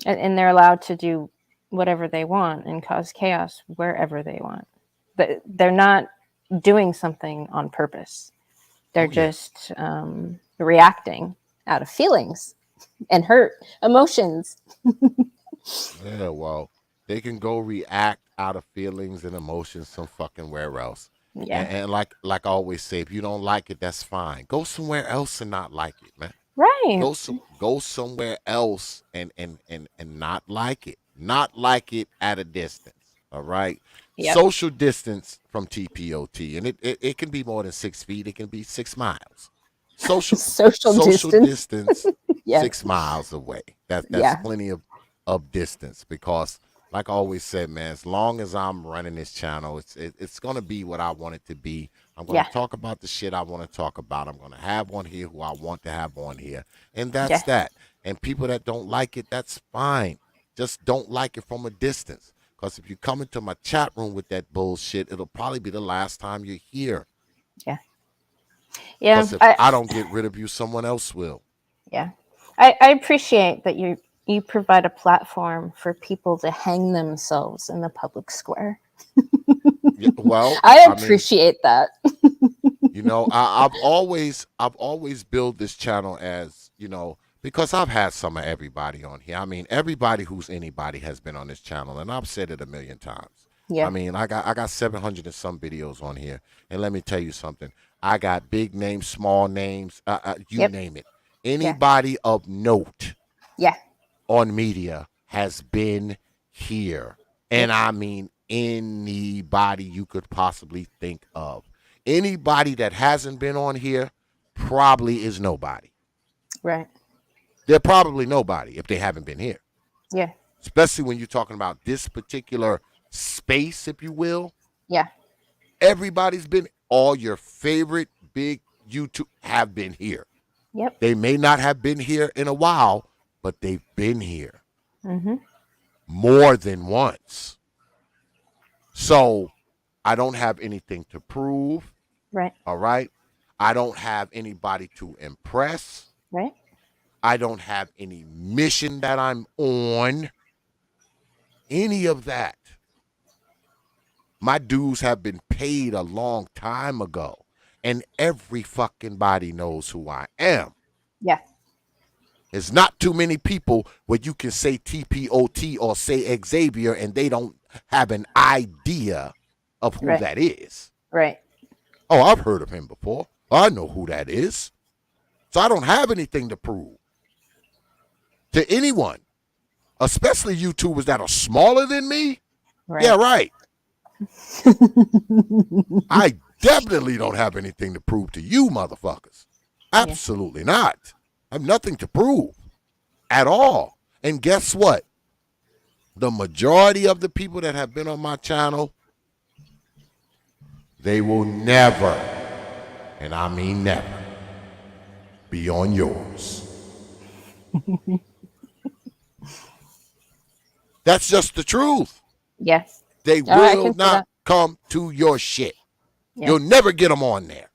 and they're allowed to do whatever they want and cause chaos wherever they want. But they're not doing something on purpose. They're Oh, yeah. just reacting out of feelings and hurt emotions. Yeah, well, they can go react out of feelings and emotions some fucking where else. Yeah. And like I always say, if you don't like it, that's fine. Go somewhere else and not like it, man. Right. Go somewhere else and not like it. Not like it at a distance. All right. Yep. Social distance from TPOT. And it can be more than 6 feet, it can be 6 miles. Social distance Yeah. 6 miles away. That's Yeah. plenty of distance, because like I always said, man, as long as I'm running this channel, it's gonna be what I want it to be. I'm gonna Yeah. talk about the shit I want to talk about. I'm gonna have on here who I want to have on here, and Yeah. that's that. And people that don't like it, that's fine. Just don't like it from a distance. Because if you come into my chat room with that bullshit, it'll probably be the last time you're here. Yeah. Yeah. Because if I don't get rid of you, someone else will. Yeah. I appreciate that you provide a platform for people to hang themselves in the public square. Yeah, well, I mean, appreciate that. you know, I've always built this channel as, you know, because I've had some of everybody on here. I mean, everybody who's anybody has been on this channel, and I've said it a million times. Yeah. I mean, I got 700 and some videos on here, and let me tell you something. I got big names, small names, you Yep. name it. Anybody of note Yeah. on media has been here, and I mean anybody you could possibly think of. Anybody that hasn't been on here probably is nobody. Right. They're probably nobody if they haven't been here. Yeah. Especially when you're talking about this particular space, if you will. Yeah. Everybody's been, all your favorite big YouTube have been here. Yep. They may not have been here in a while, but they've been here more than once. So I don't have anything to prove. Right. All right. I don't have anybody to impress. Right. I don't have any mission that I'm on. Any of that. My dues have been paid a long time ago. And every fucking body knows who I am. Yeah. There's not too many people where you can say T.P.O.T or say Xavier and they don't have an idea of who Right. that is. Right. Oh, I've heard of him before. I know who that is. So I don't have anything to prove to anyone, especially YouTubers that are smaller than me. Right. Yeah, right. I definitely don't have anything to prove to you motherfuckers. Absolutely not. I have nothing to prove at all. And guess what? The majority of the people that have been on my channel, they will never, and I mean never, be on yours. That's just the truth. Yeah. They I will can see not that. come to your shit. Yeah. You'll never get them on there.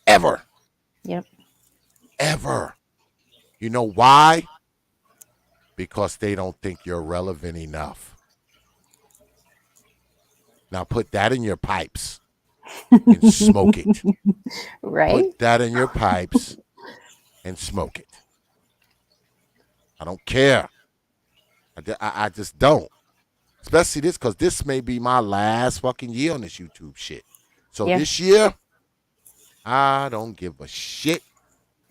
Ever. Yep. Ever. You know why? Because they don't think you're relevant enough. Now put that in your pipes and smoke it. Right. Put that in your pipes and smoke it. I don't care. I just don't. Especially this, because this may be my last fucking year on this YouTube shit. So Yeah. this year, I don't give a shit.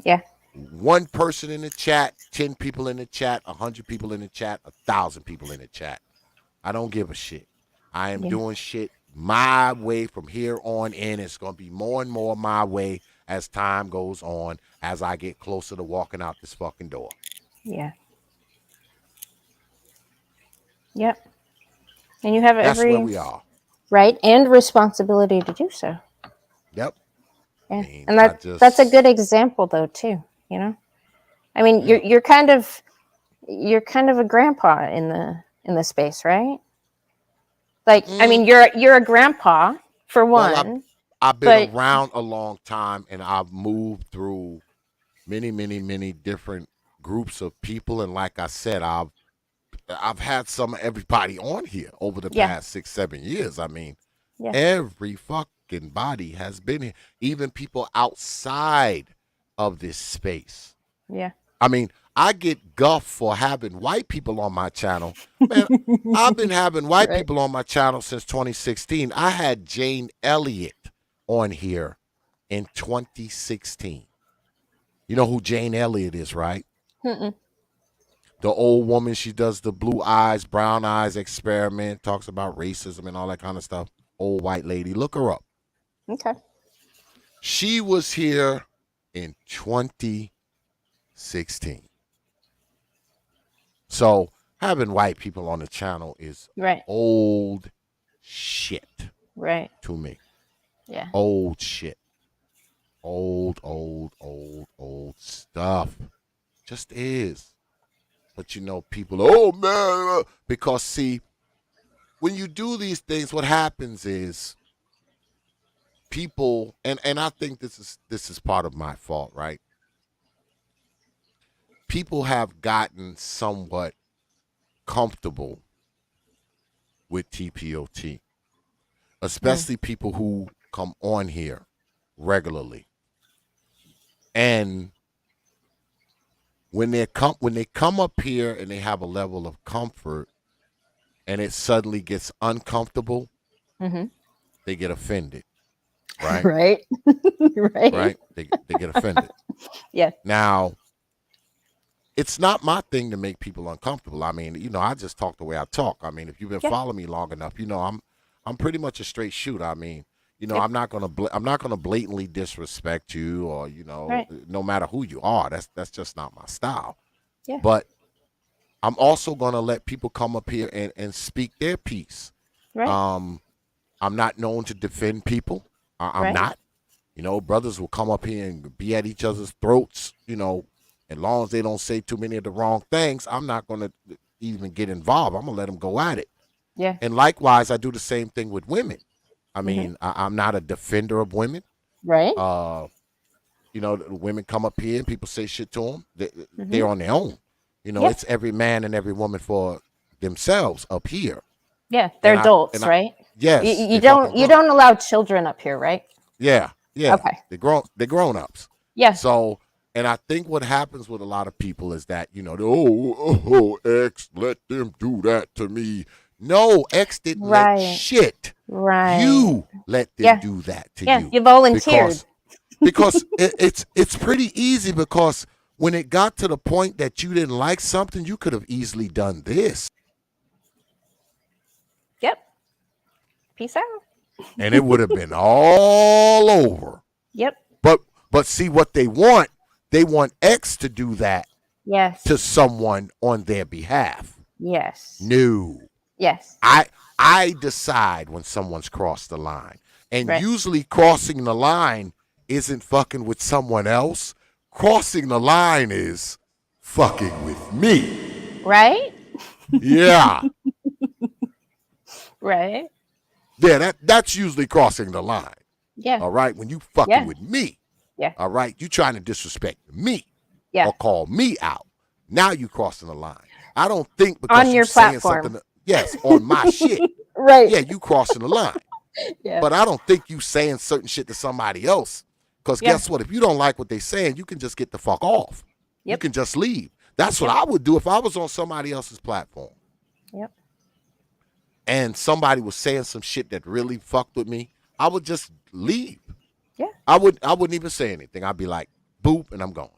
Yeah. One person in the chat, 10 people in the chat, 100 people in the chat, 1,000 people in the chat. I don't give a shit. I am doing shit my way from here on in. It's going to be more and more my way as time goes on, as I get closer to walking out this fucking door. Yeah. Yep. And you have That's every where we are. right and responsibility to do so. Yep. Yeah. mean, And I that's a just- good example though too, you know? I mean, you're kind of a grandpa in the space, right? Like, I mean, you're a grandpa for one. Well, I've been but- around a long time, and I've moved through many, many, many different groups of people. And like I said, I've had some of everybody on here over the past 6-7 years. I mean, every fucking body has been here, even people outside of this space. Yeah. I mean, I get guff for having white people on my channel. Man, I've been having white people on my channel since 2016. I had Jane Elliott on here in 2016. You know who Jane Elliott is, right? Mm-mm. The old woman, she does the blue eyes, brown eyes experiment, talks about racism and all that kind of stuff. Old white lady. Look her up. Okay. She was here in 2016. So having white people on the channel is Right. old shit Right. to me. Yeah. Old shit. Old stuff. Just is. But you know, people, oh man, because see, when you do these things, what happens is people, and I think this is part of my fault, right? People have gotten somewhat comfortable with T.P.O.T, especially people who come on here regularly. And when they come up here and they have a level of comfort and it suddenly gets uncomfortable, Mm-hmm. they get offended. Right? Right. Right. Right? They get offended. Yeah. Now, it's not my thing to make people uncomfortable. I mean, you know, I just talk the way I talk. I mean, if you've been following me long enough, you know, I'm pretty much a straight shooter. I mean, you know, I'm not gonna blatantly disrespect you, or you know, no matter who you are. That's just not my style. Yeah. But I'm also gonna let people come up here and speak their piece. Right. I'm not known to defend people. I'm not. You know, brothers will come up here and be at each other's throats. You know, as long as they don't say too many of the wrong things, I'm not gonna even get involved. I'm gonna let them go at it. Yeah. And likewise, I do the same thing with women. I mean, I'm not a defender of women. Right. You know, the women come up here and people say shit to them. They're on their own. You know, it's every man and every woman for themselves up here. Yeah, they're adults, right? Yes. You don't allow children up here, right? Yeah. Yeah. Okay. They're grown ups. Yeah. So, and I think what happens with a lot of people is that, you know, oh, X, let them do that to me. No, X didn't let shit. Right. You let them do that to you. Yeah, you volunteered. Because it's pretty easy, because when it got to the point that you didn't like something, you could have easily done this. Yep. Peace out. And it would have been all over. Yep. But see what they want X to do that to someone on their behalf. Yes. No. Yes. I decide when someone's crossed the line. And usually crossing the line isn't fucking with someone else. Crossing the line is fucking with me. Right? Yeah. Right. Yeah, that's usually crossing the line. Yeah. All right? When you fucking with me. Yeah. All right? You trying to disrespect me. Yeah. Or call me out. Now you crossing the line. I don't think because on your platform. Something. Yes, on my shit. Right. Yeah, you crossing the line. Yeah. But I don't think you saying certain shit to somebody else. Because guess what? If you don't like what they saying, you can just get the fuck off. Yep. You can just leave. That's what I would do if I was on somebody else's platform. Yep. And somebody was saying some shit that really fucked with me, I would just leave. Yeah. I wouldn't even say anything. I'd be like, boop, and I'm gone.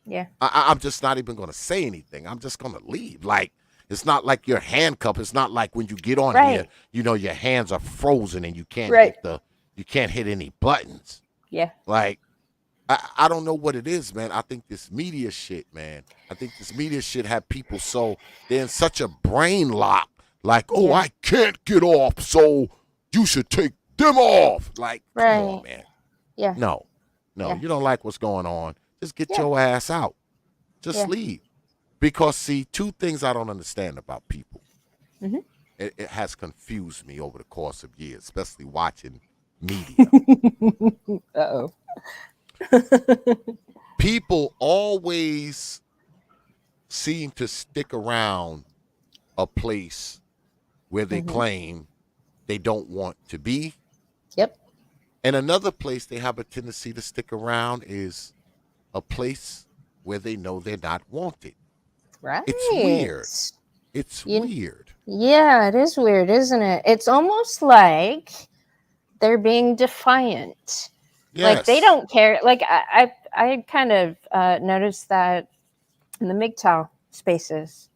Yeah. I'm just not even going to say anything. I'm just going to leave. Like, it's not like you're handcuffed. It's not like when you get on here, you know, your hands are frozen and you can't you can't hit any buttons. Yeah. Like, I don't know what it is, man. I think this media shit, man. I think this media shit have people so they're in such a brain lock. Like, oh, I can't get off, so you should take them off. Like, come on, man. Yeah. No, you don't like what's going on. Just get your ass out. Just leave. Because, see, two things I don't understand about people. Mm-hmm. It has confused me over the course of years, especially watching media. Uh-oh. People always seem to stick around a place where they claim they don't want to be. Yep. And another place they have a tendency to stick around is a place where they know they're not wanted. Right. It's weird. It's weird. Yeah, it is weird, isn't it? It's almost like they're being defiant. Yes. Like they don't care. Like I kind of noticed that in the MGTOW spaces.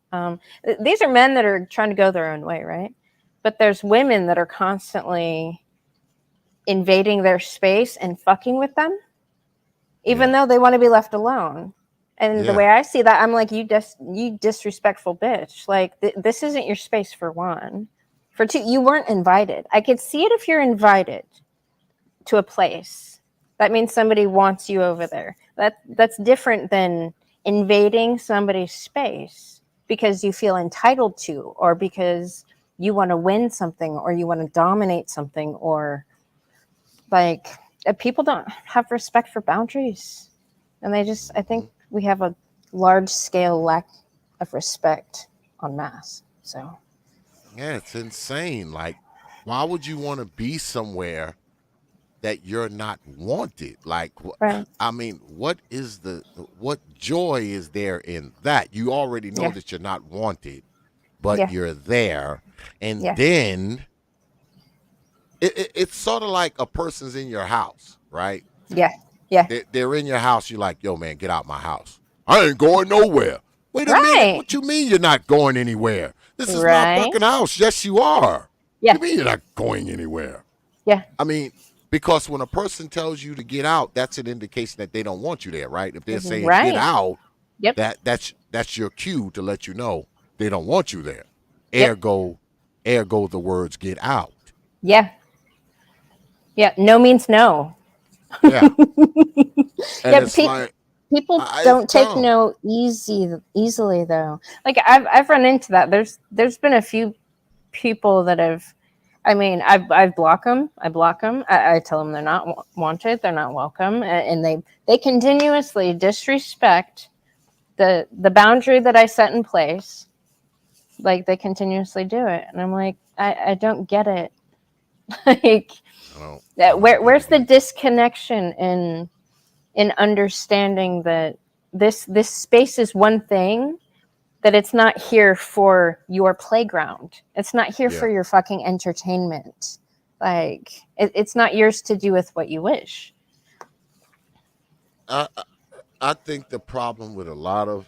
These are men that are trying to go their own way, right? But there's women that are constantly invading their space and fucking with them, even though they want to be left alone. And the way I see that, I'm like, you disrespectful bitch. Like, this isn't your space, for one. For two, you weren't invited. I could see it if you're invited to a place. That means somebody wants you over there. That's different than invading somebody's space because you feel entitled to, or because you want to win something, or you want to dominate something, or like people don't have respect for boundaries. And I think we have a large scale lack of respect en masse. So Yeah, it's insane. Like, why would you want to be somewhere that you're not wanted? Like, right. I mean, what joy is there in that? You already know that you're not wanted, but you're there. And then it's sort of like a person's in your house, right? Yeah. Yeah. They're in your house. You're like, yo, man, get out my house. I ain't going nowhere. Wait a minute. What you mean you're not going anywhere? This is my fucking house. Yes, you are. Yeah. You mean you're not going anywhere? Yeah. I mean, because when a person tells you to get out, that's an indication that they don't want you there, right? If they're saying get out, that's your cue to let you know they don't want you there. Ergo the words get out. Yeah. Yeah. No means no. Yeah. And it's like, people don't take no easily though. Like I've run into that. There's been a few people that have. I mean, I block them. I tell them they're not wanted. They're not welcome, and they continuously disrespect the boundary that I set in place. Like they continuously do it, and I'm like, I don't get it. Like where's the disconnection in understanding that this space is one thing, that it's not here for your playground. It's not here for your fucking entertainment. Like it's not yours to do with what you wish. I think the problem with a lot of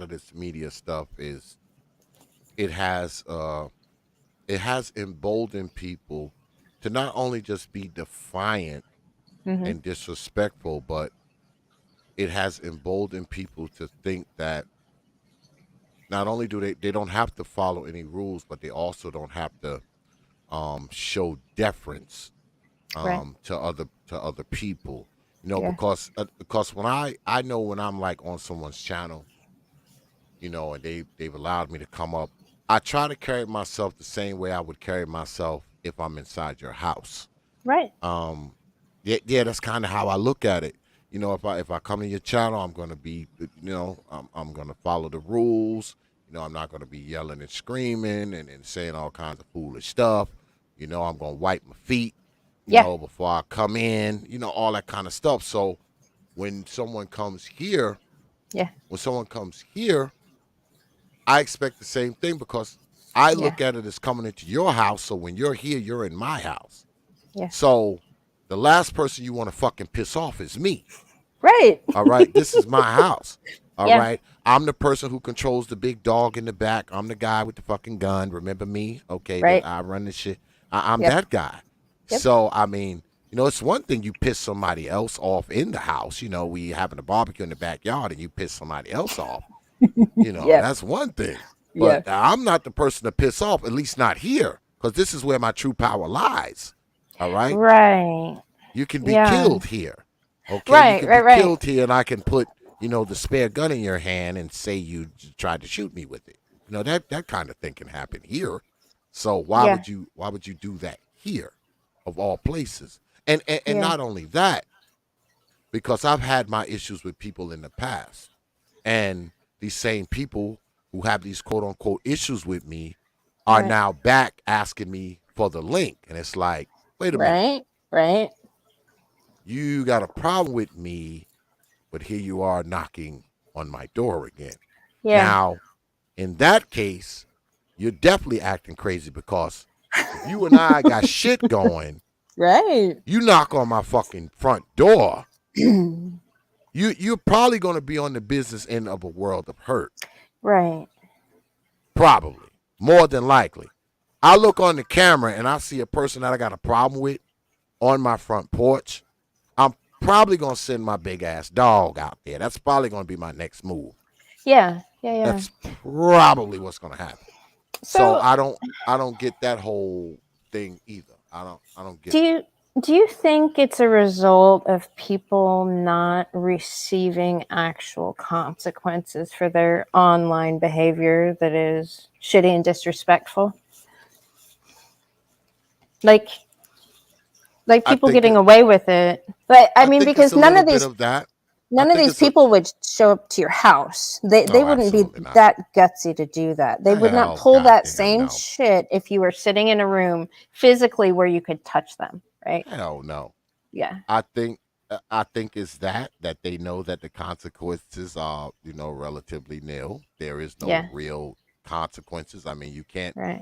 this media stuff is it has emboldened people to not only just be defiant and disrespectful, but it has emboldened people to think that not only do they don't have to follow any rules, but they also don't have to show deference to other people. You know, because when I know when I'm like on someone's channel, you know, and they've allowed me to come up, I try to carry myself the same way I would carry myself if I'm inside your house. Right. Yeah, that's kind of how I look at it. You know, if I come to your channel, I'm going to be, you know, I'm going to follow the rules. You know, I'm not going to be yelling and screaming and saying all kinds of foolish stuff. You know, I'm going to wipe my feet, you know, before I come in, you know, all that kind of stuff. So when someone comes here, I expect the same thing, because I look at it as coming into your house. So when you're here, you're in my house. Yeah. So the last person you want to fucking piss off is me. Right. All right. This is my house. All right. I'm the person who controls the big dog in the back. I'm the guy with the fucking gun. Remember me? Okay. Right. I run this shit. I'm that guy. Yep. So, I mean, you know, it's one thing you piss somebody else off in the house. You know, we having a barbecue in the backyard and you piss somebody else off. You know, that's one thing. But I'm not the person to piss off, at least not here, because this is where my true power lies. All right? Right. You can be killed here. Okay? Right, you can be killed here, and I can put, you know, the spare gun in your hand and say you tried to shoot me with it. You know, that kind of thing can happen here. So why would you do that here, of all places? And not only that, because I've had my issues with people in the past, and these same people who have these quote unquote issues with me are now back asking me for the link. And it's like, wait a minute. Right. You got a problem with me, but here you are knocking on my door again. Yeah. Now, in that case, you're definitely acting crazy, because If you and I got shit going, Right. you knock on my fucking front door, you're probably going to be on the business end of a world of hurt. Right. Probably. More than likely. I look on the camera and I see a person that I got a problem with on my front porch. I'm probably going to send my big ass dog out there. That's probably going to be my next move. Yeah. Yeah. That's probably what's going to happen. So So I don't get that whole thing either. I don't get do you think it's a result of people not receiving actual consequences for their online behavior that is shitty and disrespectful? Like people getting away with it. But I mean, think because it's a none little of bit these of that. none of these people would show up to your house. They No, wouldn't be absolutely not. that gutsy to do that. They would not Hell, pull that goddamn same no. shit if you were sitting in a room physically where you could touch them, right? Hell no. Yeah. I think it's that they know that the consequences are, relatively nil. There is no real consequences. I mean, you can't. Right.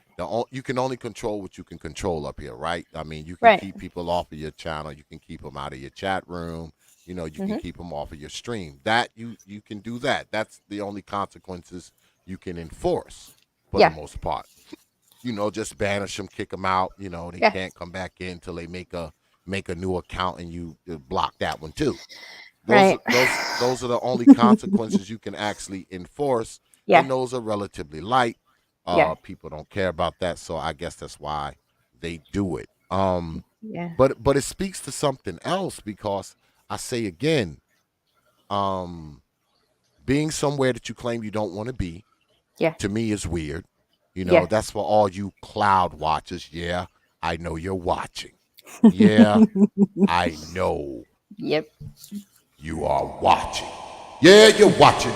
You can only control what you can control up here, right? I mean, you can keep people off of your channel. You can keep them out of your chat room. You can keep them off of your stream. That you can do that. That's the only consequences you can enforce for the most part. Just banish them, kick them out. They can't come back in until they make a new account and you block that one too. Those are the only consequences you can actually enforce. Yeah. And those are relatively light. People don't care about that, so I guess that's why they do it. But it speaks to something else, because I say again, being somewhere that you claim you don't want to be, to me is weird. That's for all you cloud watchers. Yeah, I know you're watching. Yeah, I know. Yep. You are watching. Yeah, you're watching.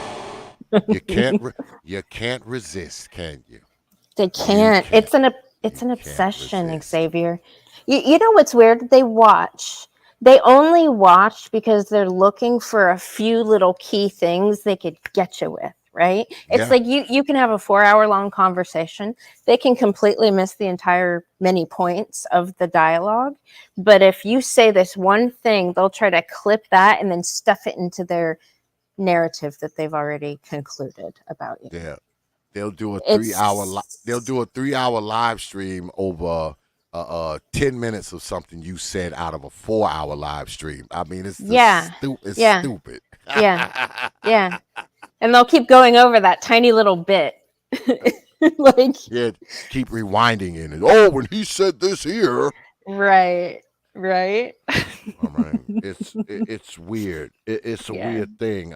You can't resist, can you? They can't. It's an obsession, Xavier. You know what's weird? They only watch because they're looking for a few little key things they could get you with, right? It's like you can have a 4-hour-long conversation. They can completely miss the entire many points of the dialogue. But if you say this one thing, they'll try to clip that and then stuff it into their narrative that they've already concluded about you. Yeah. They'll do a 3-hour live stream over 10 minutes of something you said out of a 4-hour live stream. I mean, it's stupid. Yeah. And they'll keep going over that tiny little bit. Keep rewinding it. Oh, when he said this here. Right. I mean, it's weird. It's a weird thing.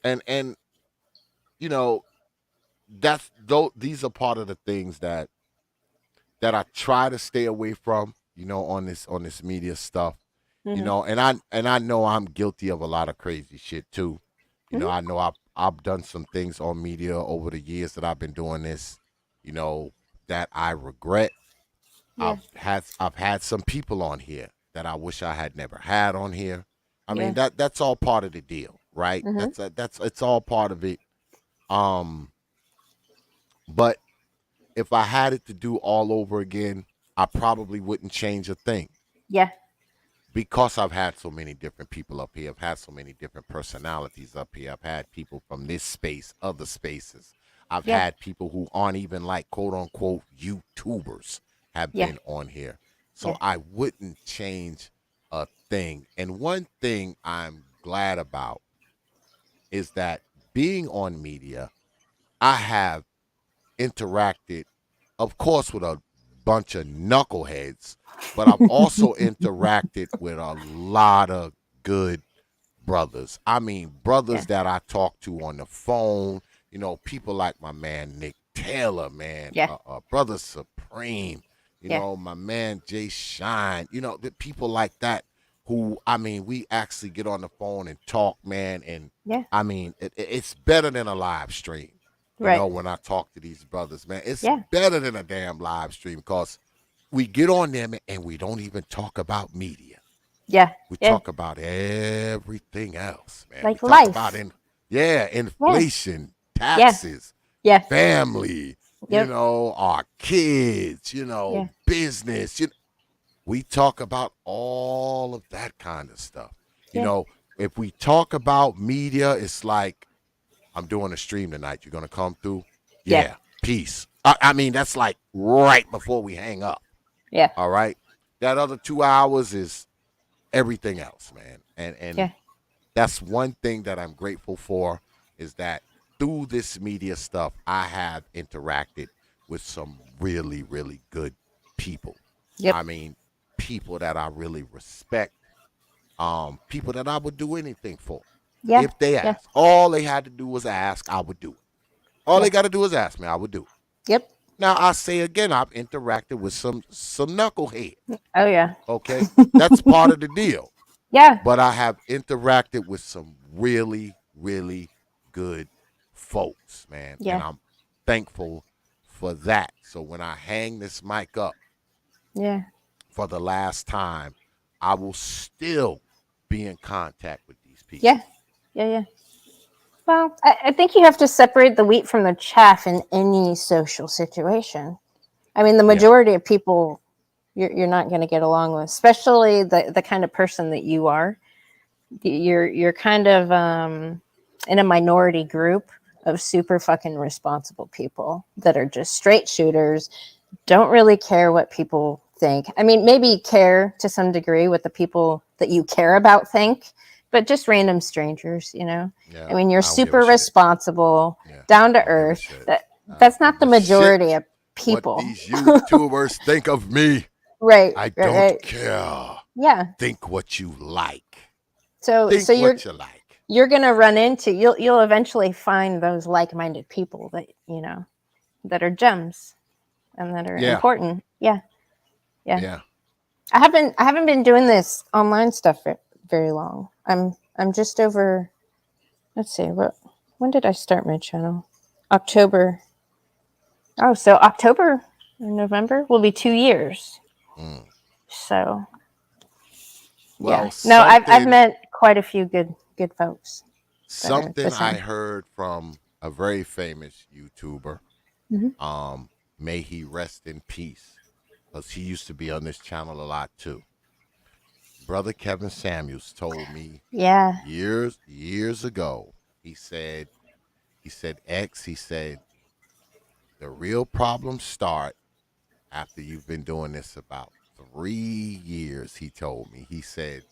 And these are part of the things that I try to stay away from, on this media stuff. And I know I'm guilty of a lot of crazy shit too. I know I've done some things on media over the years that I've been doing this, that I regret. I've had some people on here that I wish I had never had on here. I mean, that's all part of the deal, right? It's all part of it. But if I had it to do all over again, I probably wouldn't change a thing. Yeah. Because I've had so many different people up here. I've had so many different personalities up here. I've had people from this space, other spaces. I've had people who aren't even like quote unquote YouTubers have been on here. So I wouldn't change a thing. And one thing I'm glad about is that being on media, I have interacted, of course, with a bunch of knuckleheads, but I've also interacted with a lot of good brothers. I mean, brothers that I talk to on the phone, people like my man Nick Taylor, man, Brother Supreme, my man Jay Shine, the people like that who, I mean, we actually get on the phone and talk, man, and I mean, it's better than a live stream. When I talk to these brothers, man, it's better than a damn live stream, because we get on them and we don't even talk about media. We talk about everything else, man. Like we life. Talk about inflation, taxes, family, Yep. our kids, Yeah. business. We talk about all of that kind of stuff. Yeah. If we talk about media, it's like, I'm doing a stream tonight. You're going to come through? Yeah. Yeah. Peace. I mean, that's like right before we hang up. Yeah. All right. That other 2 hours is everything else, man. And Yeah. that's one thing that I'm grateful for, is that through this media stuff, I have interacted with some really, really good people. Yep. I mean, people that I really respect, people that I would do anything for. Yeah. If they Yeah. ask, all they had to do was ask, I would do it. All Yeah. they got to do is ask me, I would do it. Yep. Now I say again, I've interacted with some knuckleheads. Oh yeah. Okay, that's part of the deal. Yeah. But I have interacted with some really, really good folks, man. Yeah. And I'm thankful for that. So when I hang this mic up Yeah. for the last time, I will still be in contact with these people. Yeah. Yeah. Yeah. Well, I think you have to separate the wheat from the chaff in any social situation. I mean, the majority of people you're not going to get along with, especially the kind of person that you are. You're kind of in a minority group of super fucking responsible people that are just straight shooters, don't really care what people think. I mean, maybe care to some degree what the people that you care about think, but just random strangers, Yeah, I mean, you're I don't give a super shit. responsible, Yeah, down to I don't give a earth. shit. That's I not the don't give a shit majority of people. What these YouTubers think of me, Right. I right, don't right. care. Yeah. Think what you like. So Think you're what you like. you're gonna run into you'll eventually find those like-minded people that that are gems and that are Yeah. important. Yeah. Yeah. Yeah. I haven't been doing this online stuff for very long. I'm just over. Let's see, when did I start my channel? October. Oh, so October or November will be 2 years. Mm. So Well, yeah. No, I've something- met quite a few good folks. Something I listening. heard from a very famous YouTuber, Mhm. may he rest in peace, because he used to be on this channel a lot too. Brother Kevin Samuels told me Yeah. years ago. He said, X, he said, the real problems start after you've been doing this about 3 years. He told me. He said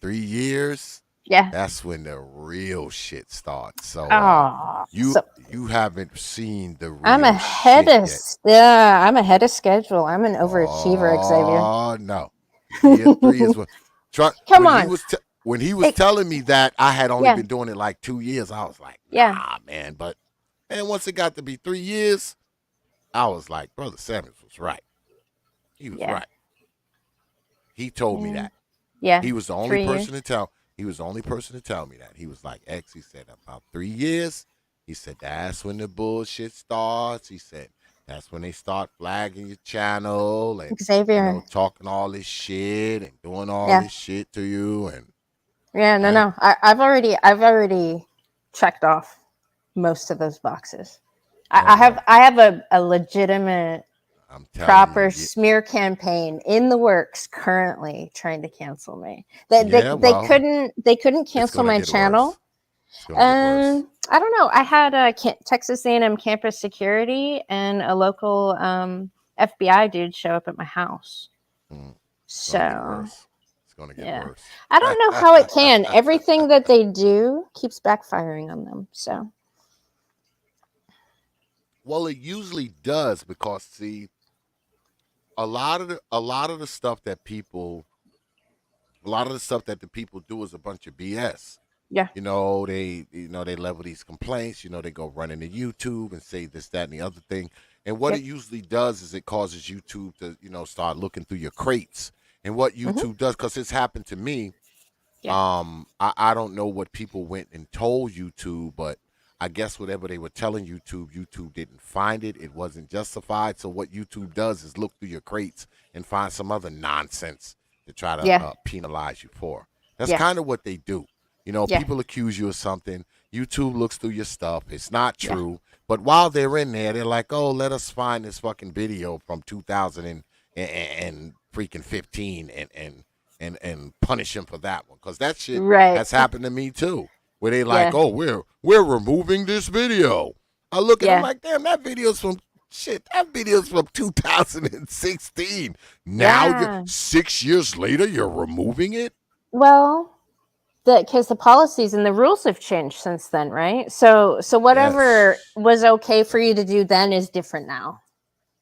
3 years. Yeah. That's when the real shit starts. So Oh, you haven't seen the real I'm ahead shit of yet. I'm ahead of schedule. I'm an overachiever, Xavier. Oh no, year 3 is when. Come when on. He was when he was telling me that, I had only Yeah. been doing it like 2 years. I was like, Yeah. nah, man. But once it got to be 3 years, I was like, Brother Samuels was right. He was Yeah. right. He told me Yeah. that. Yeah. He was the 3 only years. person to tell. He was the only person to tell me that. He was like, X, he said, about 3 years. He said, that's when the bullshit starts. He said, that's when they start flagging your channel and Xavier. talking all this shit and doing all Yeah. this shit to you. And Yeah, no. I've already checked off most of those boxes. I have a legitimate I'm telling proper you, smear campaign in the works currently trying to cancel me. They well, couldn't cancel gonna my get channel. worse. It's gonna get worse. I don't know. I had a Texas A&M campus security and a local FBI dude show up at my house. It's gonna get So worse. It's gonna get worse. I don't know how it can. Everything that they do keeps backfiring on them. So Well, it usually does, because see, a lot of the stuff that the people do is a bunch of BS. yeah, They level these complaints. They go run into YouTube and say this, that, and the other thing. And what Yep. it usually does is it causes YouTube to start looking through your crates. And what YouTube does, because it's happened to me. Yeah. I don't know what people went and told YouTube, but I guess whatever they were telling YouTube didn't find it. It wasn't justified. So what YouTube does is look through your crates and find some other nonsense to try to penalize you for. That's Yeah. kind of what they do. You know, Yeah. people accuse you of something. YouTube looks through your stuff. It's not Yeah. true. But while they're in there, they're like, oh, let us find this fucking video from 2000 and freaking 15 and punish him for that one. Because that shit Right. has happened to me too. Where they like, Yeah. oh, we're removing this video. I look at it, I'm Yeah. like, damn, that video's from 2016. Now Yeah. 6 years later, you're removing it? Well, because the policies and the rules have changed since then, right? So whatever Yes. was okay for you to do then is different now, right?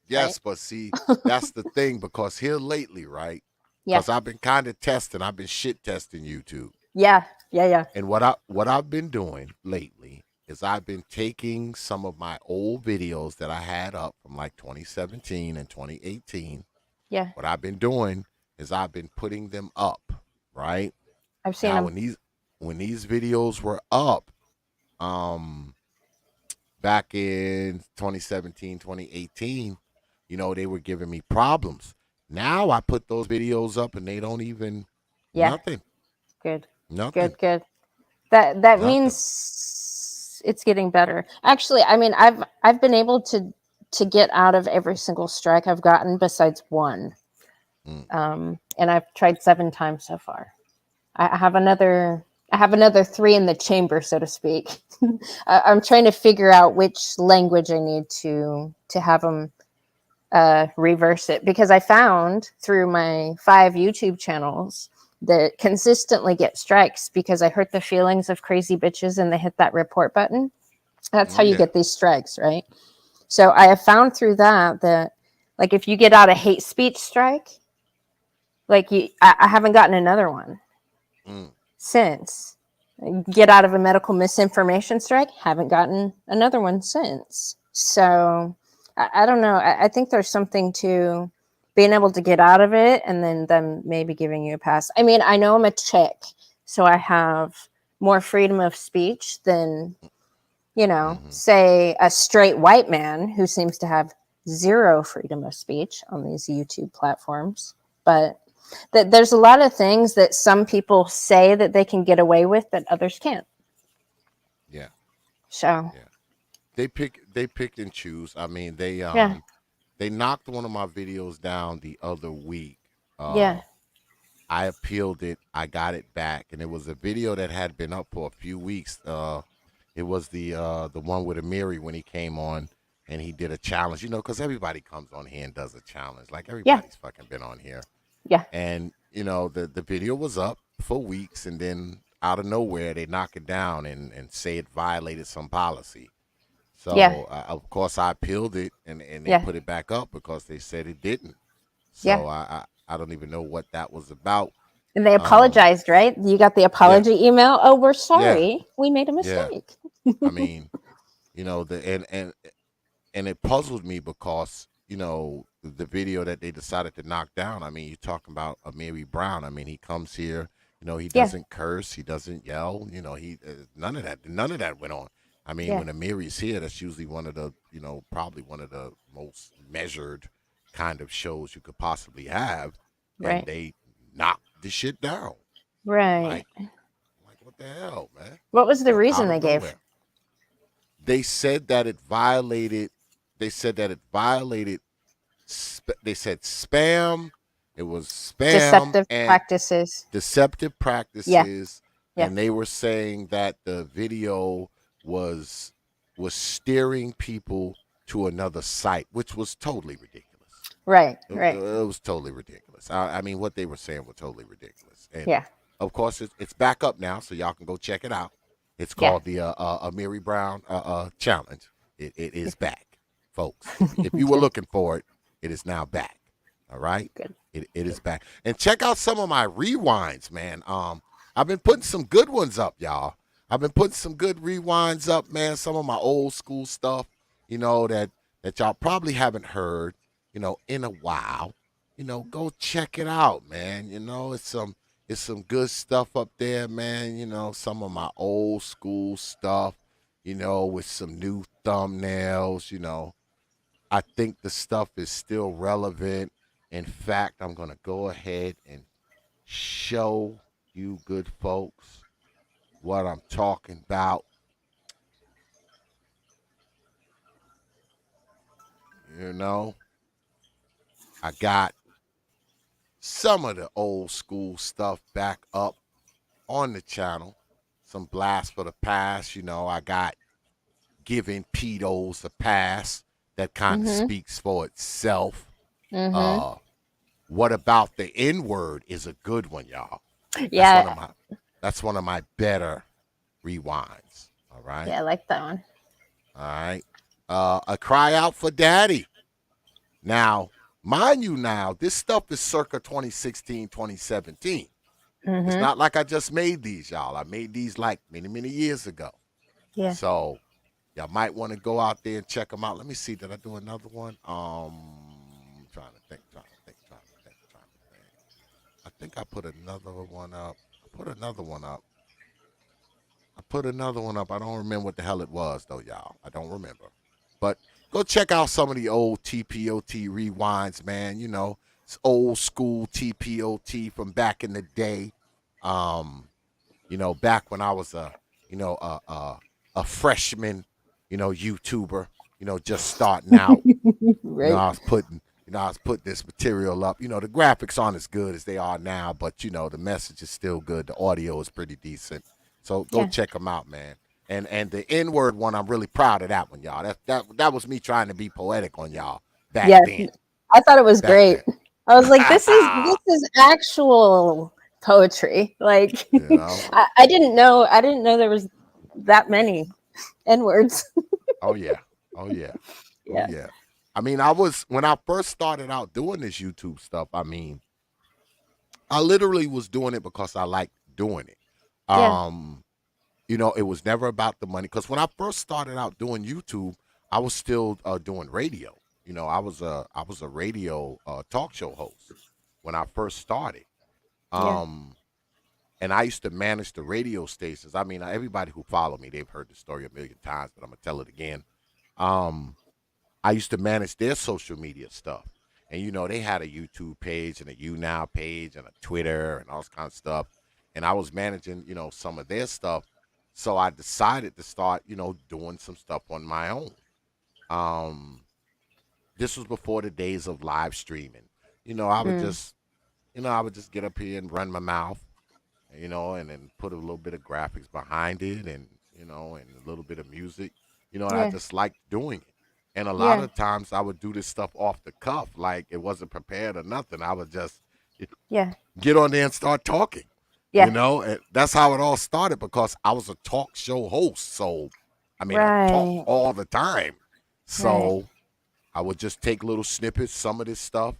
Yes, but see, that's the thing because here lately, right? Yeah. Because I've been kind of testing, I've been shit testing YouTube. Yeah. Yeah. Yeah. And what I've been doing lately is I've been taking some of my old videos that I had up from like 2017 and 2018. Yeah. What I've been doing is I've been putting them up, right? I've seen Now them. when these videos were up, um back in 2017, 2018, you know, they were giving me problems. Now I put those videos up and they don't even Yeah. nothing. Good. Nothing. Good. Good. That Nothing. means it's getting better. Actually, I mean, I've been able to get out of every single strike I've gotten besides one. And I've tried 7 times so far. I have another 3 in the chamber, so to speak. I'm trying to figure out which language I need to have them reverse it, because I found through my 5 YouTube channels that consistently get strikes because I hurt the feelings of crazy bitches and they hit that report button. That's how you Yeah. get these strikes, right? So I have found through that like if you get out a hate speech strike, like I haven't gotten another one since. Get out of a medical misinformation strike, haven't gotten another one since. So I don't know. I think there's something to being able to get out of it and then them maybe giving you a pass. I mean, I know I'm a chick, so I have more freedom of speech than, say a straight white man who seems to have zero freedom of speech on these YouTube platforms. But there's a lot of things that some people say that they can get away with that others can't. Yeah. So Yeah. They pick and choose. I mean, yeah, they knocked one of my videos down the other week. yeah, I appealed it. I got it back, and it was a video that had been up for a few weeks. It was the one with Amiri when he came on and he did a challenge. You know, because everybody comes on here and does a challenge. Like everybody's fucking been on here. yeah, And you know, the video was up for weeks, and then out of nowhere they knock it down and say it violated some policy. So yeah, of course I appealed it, and they yeah, put it back up because they said it didn't. So yeah. I don't even know what that was about. And they apologized, right? You got the Yeah, apology email. Oh, we're yeah, sorry. We made a yeah. mistake. I mean, you know, and it puzzled me because you know the video that they decided to knock down. I mean, you're talking about Mary Brown. I mean, he comes here. You know, he Yeah, doesn't curse. He doesn't yell. You know, he none of that went on. I mean, yeah, when Amiri's here, that's usually one of the, you know, probably one of the most measured kind of shows you could possibly have, and right, they knocked the shit down. right. Like, what the hell, man? What was the Out reason of they gave? nowhere. They said that it violated. They said that it violated. They said spam. It was spam Deceptive and practices. deceptive Yeah, practices, yeah, and they were saying that the video was steering people to another site, which was totally ridiculous. right, It right. was totally ridiculous. I mean, what they were saying was totally ridiculous. And Yeah, of course, it's back up now, so y'all can go check it out. It's yeah. called the Amiri Brown challenge. It is back, folks. If you were looking for it, it is now back. All right, Good. it is back. And check out some of my rewinds, man. I've been putting some good ones up, y'all. I've been putting some good rewinds up, man. Some of my old school stuff, you know, that y'all probably haven't heard, you know, in a while. You know, go check it out, man. You know, it's some good stuff up there, man. You know, some of my old school stuff, you know, with some new thumbnails, you know. I think the stuff is still relevant. In fact, I'm going to go ahead and show you good folks what I'm talking about. You know, I got some of the old school stuff back up on the channel. Some blast for the past. I got giving pedos a pass. That kind of Mm-hmm. speaks for itself. Mm-hmm. Uh, what about the N word is a good one, y'all. That's one Yeah. of my that's one of my better rewinds. All right. Yeah, I like that one. All right. A cry out for daddy. Now, mind you, this stuff is circa 2016, 2017. It's Mm-hmm. not like I just made these, y'all. I made these like many, many years ago. Yeah. So y'all might want to go out there and check them out. Let me see. Did I do another one? Trying to think. I think I put another one up. I put another one up. I don't remember what the hell it was, though, y'all. I don't remember. But go check out some of the old T.P.O.T rewinds, man. It's old school T.P.O.T from back in the day. Back when I was a freshman, YouTuber, just starting out. Right. I was putting this material up. The graphics aren't as good as they are now, but the message is still good. The audio is pretty decent. So go Yeah. check them out, man. And the N word one, I'm really proud of that one, y'all. That was me trying to be poetic on y'all back Yeah. then. I thought it was Back great. then. I was like, this is actual poetry. Like You know? I didn't know there was that many N words. Oh yeah. Oh yeah. Oh Yeah. yeah. I mean, when I first started out doing this YouTube stuff, I mean, I literally was doing it because I liked doing it. Yeah. It was never about the money. Because when I first started out doing YouTube, I was still doing radio. I was a radio talk show host when I first started. Yeah. And I used to manage the radio stations. I mean, everybody who followed me, they've heard the story a million times, but I'm gonna tell it again. Um, I used to manage their social media stuff. And they had a YouTube page and a YouNow page and a Twitter and all this kind of stuff. And I was managing, some of their stuff. So I decided to start, doing some stuff on my own. Um, this was before the days of live streaming. I would Mm. just, get up here and run my mouth, and then put a little bit of graphics behind it and a little bit of music, and I Yeah. just liked doing it. And a lot Yeah. of times I would do this stuff off the cuff, like it wasn't prepared or nothing. I would just Yeah. get on there and start talking, Yeah. and that's how it all started because I was a talk show host. So, I mean, I talk Right. all the time. Right. So I would just take little snippets, some of this stuff.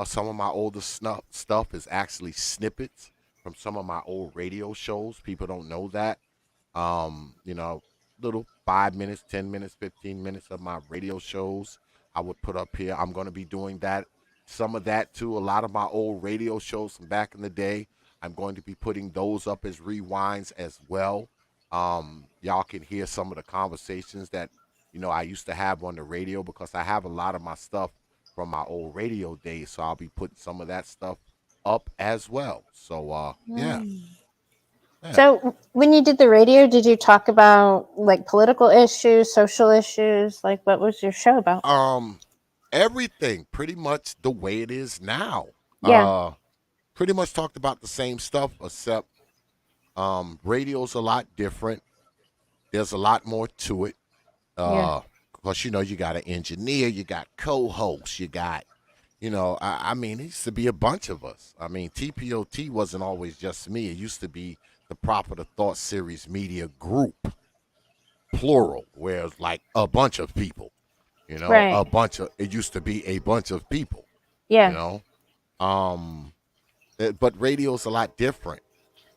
Some of my older stuff is actually snippets from some of my old radio shows. People don't know that. Um, you know, Little 5 minutes, 10 minutes, 15 minutes of my radio shows I would put up here. I'm going to be doing that. Some of that too. A lot of my old radio shows from back in the day. I'm going to be putting those up as rewinds as well. Y'all can hear some of the conversations that I used to have on the radio because I have a lot of my stuff from my old radio days. So I'll be putting some of that stuff up as well. So yeah. Yeah. So when you did the radio, did you talk about like political issues, social issues? Like what was your show about? Everything pretty much the way it is now. Yeah. Pretty much talked about the same stuff except radio's a lot different. There's a lot more to it. Yeah. Because you got an engineer, you got co-hosts, you got I mean, it used to be a bunch of us. I mean, T.P.O.T wasn't always just me. It used to be the Proper the Thought Series Media Group, plural, where it's like a bunch of people. Right. It used to be a bunch of people. You Yeah. know, but radio's a lot different.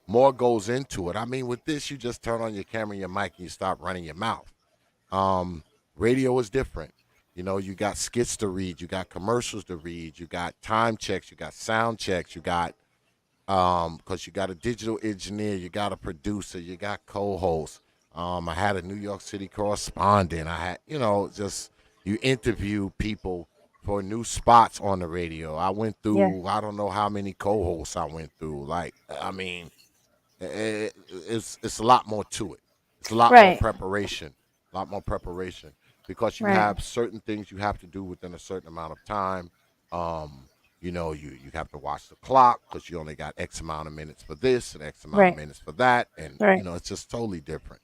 More goes into it. I mean, with this, you just turn on your camera and your mic and you start running your mouth. Radio is different. You got skits to read, you got commercials to read, you got time checks, you got sound checks, you got because you got a digital engineer, you got a producer, you got co-hosts. I had a New York City correspondent. I had, just you interview people for new spots on the radio. I went through, Yeah. I don't know how many co-hosts I went through. Like, I mean, it's a lot more to it. It's a lot more Right. preparation. A lot more preparation because you Right. have certain things you have to do within a certain amount of time. You have to watch the clock because you only got X amount of minutes for this and X amount of Right. minutes for that, and Right. it's just totally different.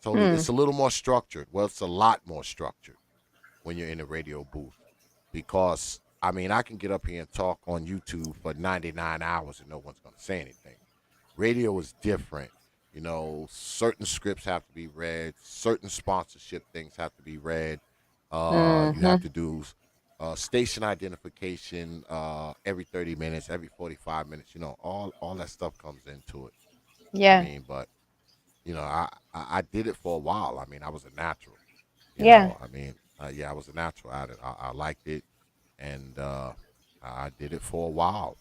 Hmm. It's a little more structured. Well, it's a lot more structured when you're in the radio booth because I mean I can get up here and talk on YouTube for 99 hours and no one's going to say anything. Radio is different. Certain scripts have to be read, certain sponsorship things have to be read. You have Hmm. to do station identification every 30 minutes, every 45 minutes. All that stuff comes into it. I Yeah. mean, but I did it for a while. I mean, I was a natural. Yeah. Yeah, I was a natural at it. I liked it, and I did it for a while.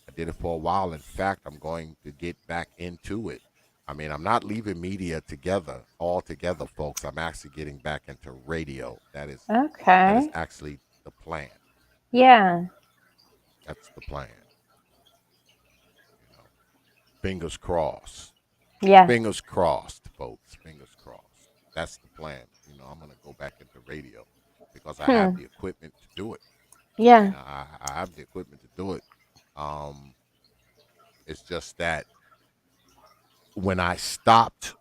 I did it for a while. In fact, I'm going to get back into it. I mean, I'm not leaving media altogether, folks. I'm actually getting back into radio. That is Okay. actually the plan. Yeah. That's the plan. You know, fingers crossed. Yeah. Fingers crossed, folks. Fingers crossed. That's the plan. I'm gonna go back into radio because I have Hmm. the equipment to do it. Yeah. I have the equipment to do it. Um, it's just that when I stopped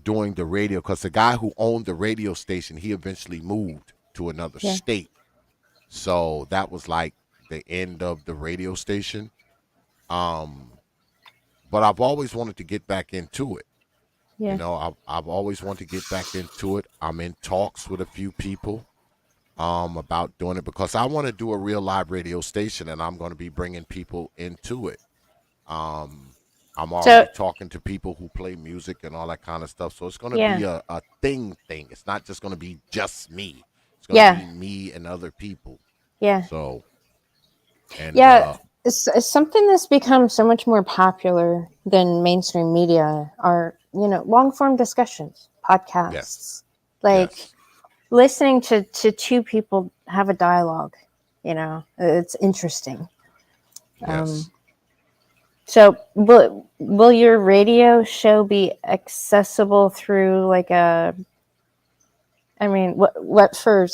doing the radio, because the guy who owned the radio station, he eventually moved to another Yeah. state. So that was like the end of the radio station. Um, but I've always wanted to get back into it. Yeah. I've always wanted to get back into it. I'm in talks with a few people about doing it because I want to do a real live radio station and I'm going to be bringing people into it. Um, I'm So already talking to people who play music and all that kind of stuff. So it's going to yeah. be a thing. It's not just going to be just me. It's going to Yeah. be me and other people. Yeah. So, and Yeah. It's something that's become so much more popular than mainstream media are, long form discussions, yes, podcasts, like yes, listening to two people have a dialogue, it's interesting. yes. So will your radio show be accessible through like what for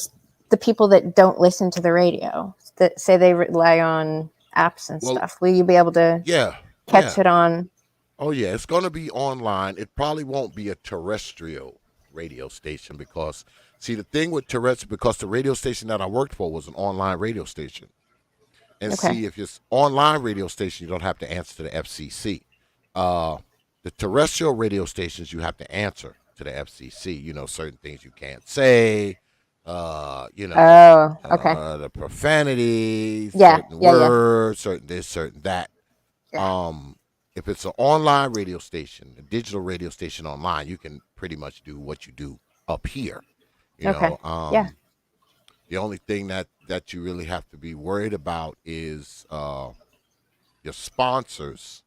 the people that don't listen to the radio that say they rely on apps and Well, stuff? Will you be able to yeah, catch yeah. it on? Oh, yeah. It's going to be online. It probably won't be a terrestrial radio station because, see, the thing with terrestrial, because the radio station that I worked for was an online radio station. And Okay. see, if it's online radio station, you don't have to answer to the FCC. Uh, the terrestrial radio stations, you have to answer to the FCC. Certain things you can't say. Oh, okay. The profanity, Yeah, certain yeah, yeah, words, certain this, certain that. yeah. Um, if it's an online radio station, a digital radio station online, you can pretty much do what you do up here. You Okay. know, Yeah. the only thing that you really have to be worried about is your sponsors,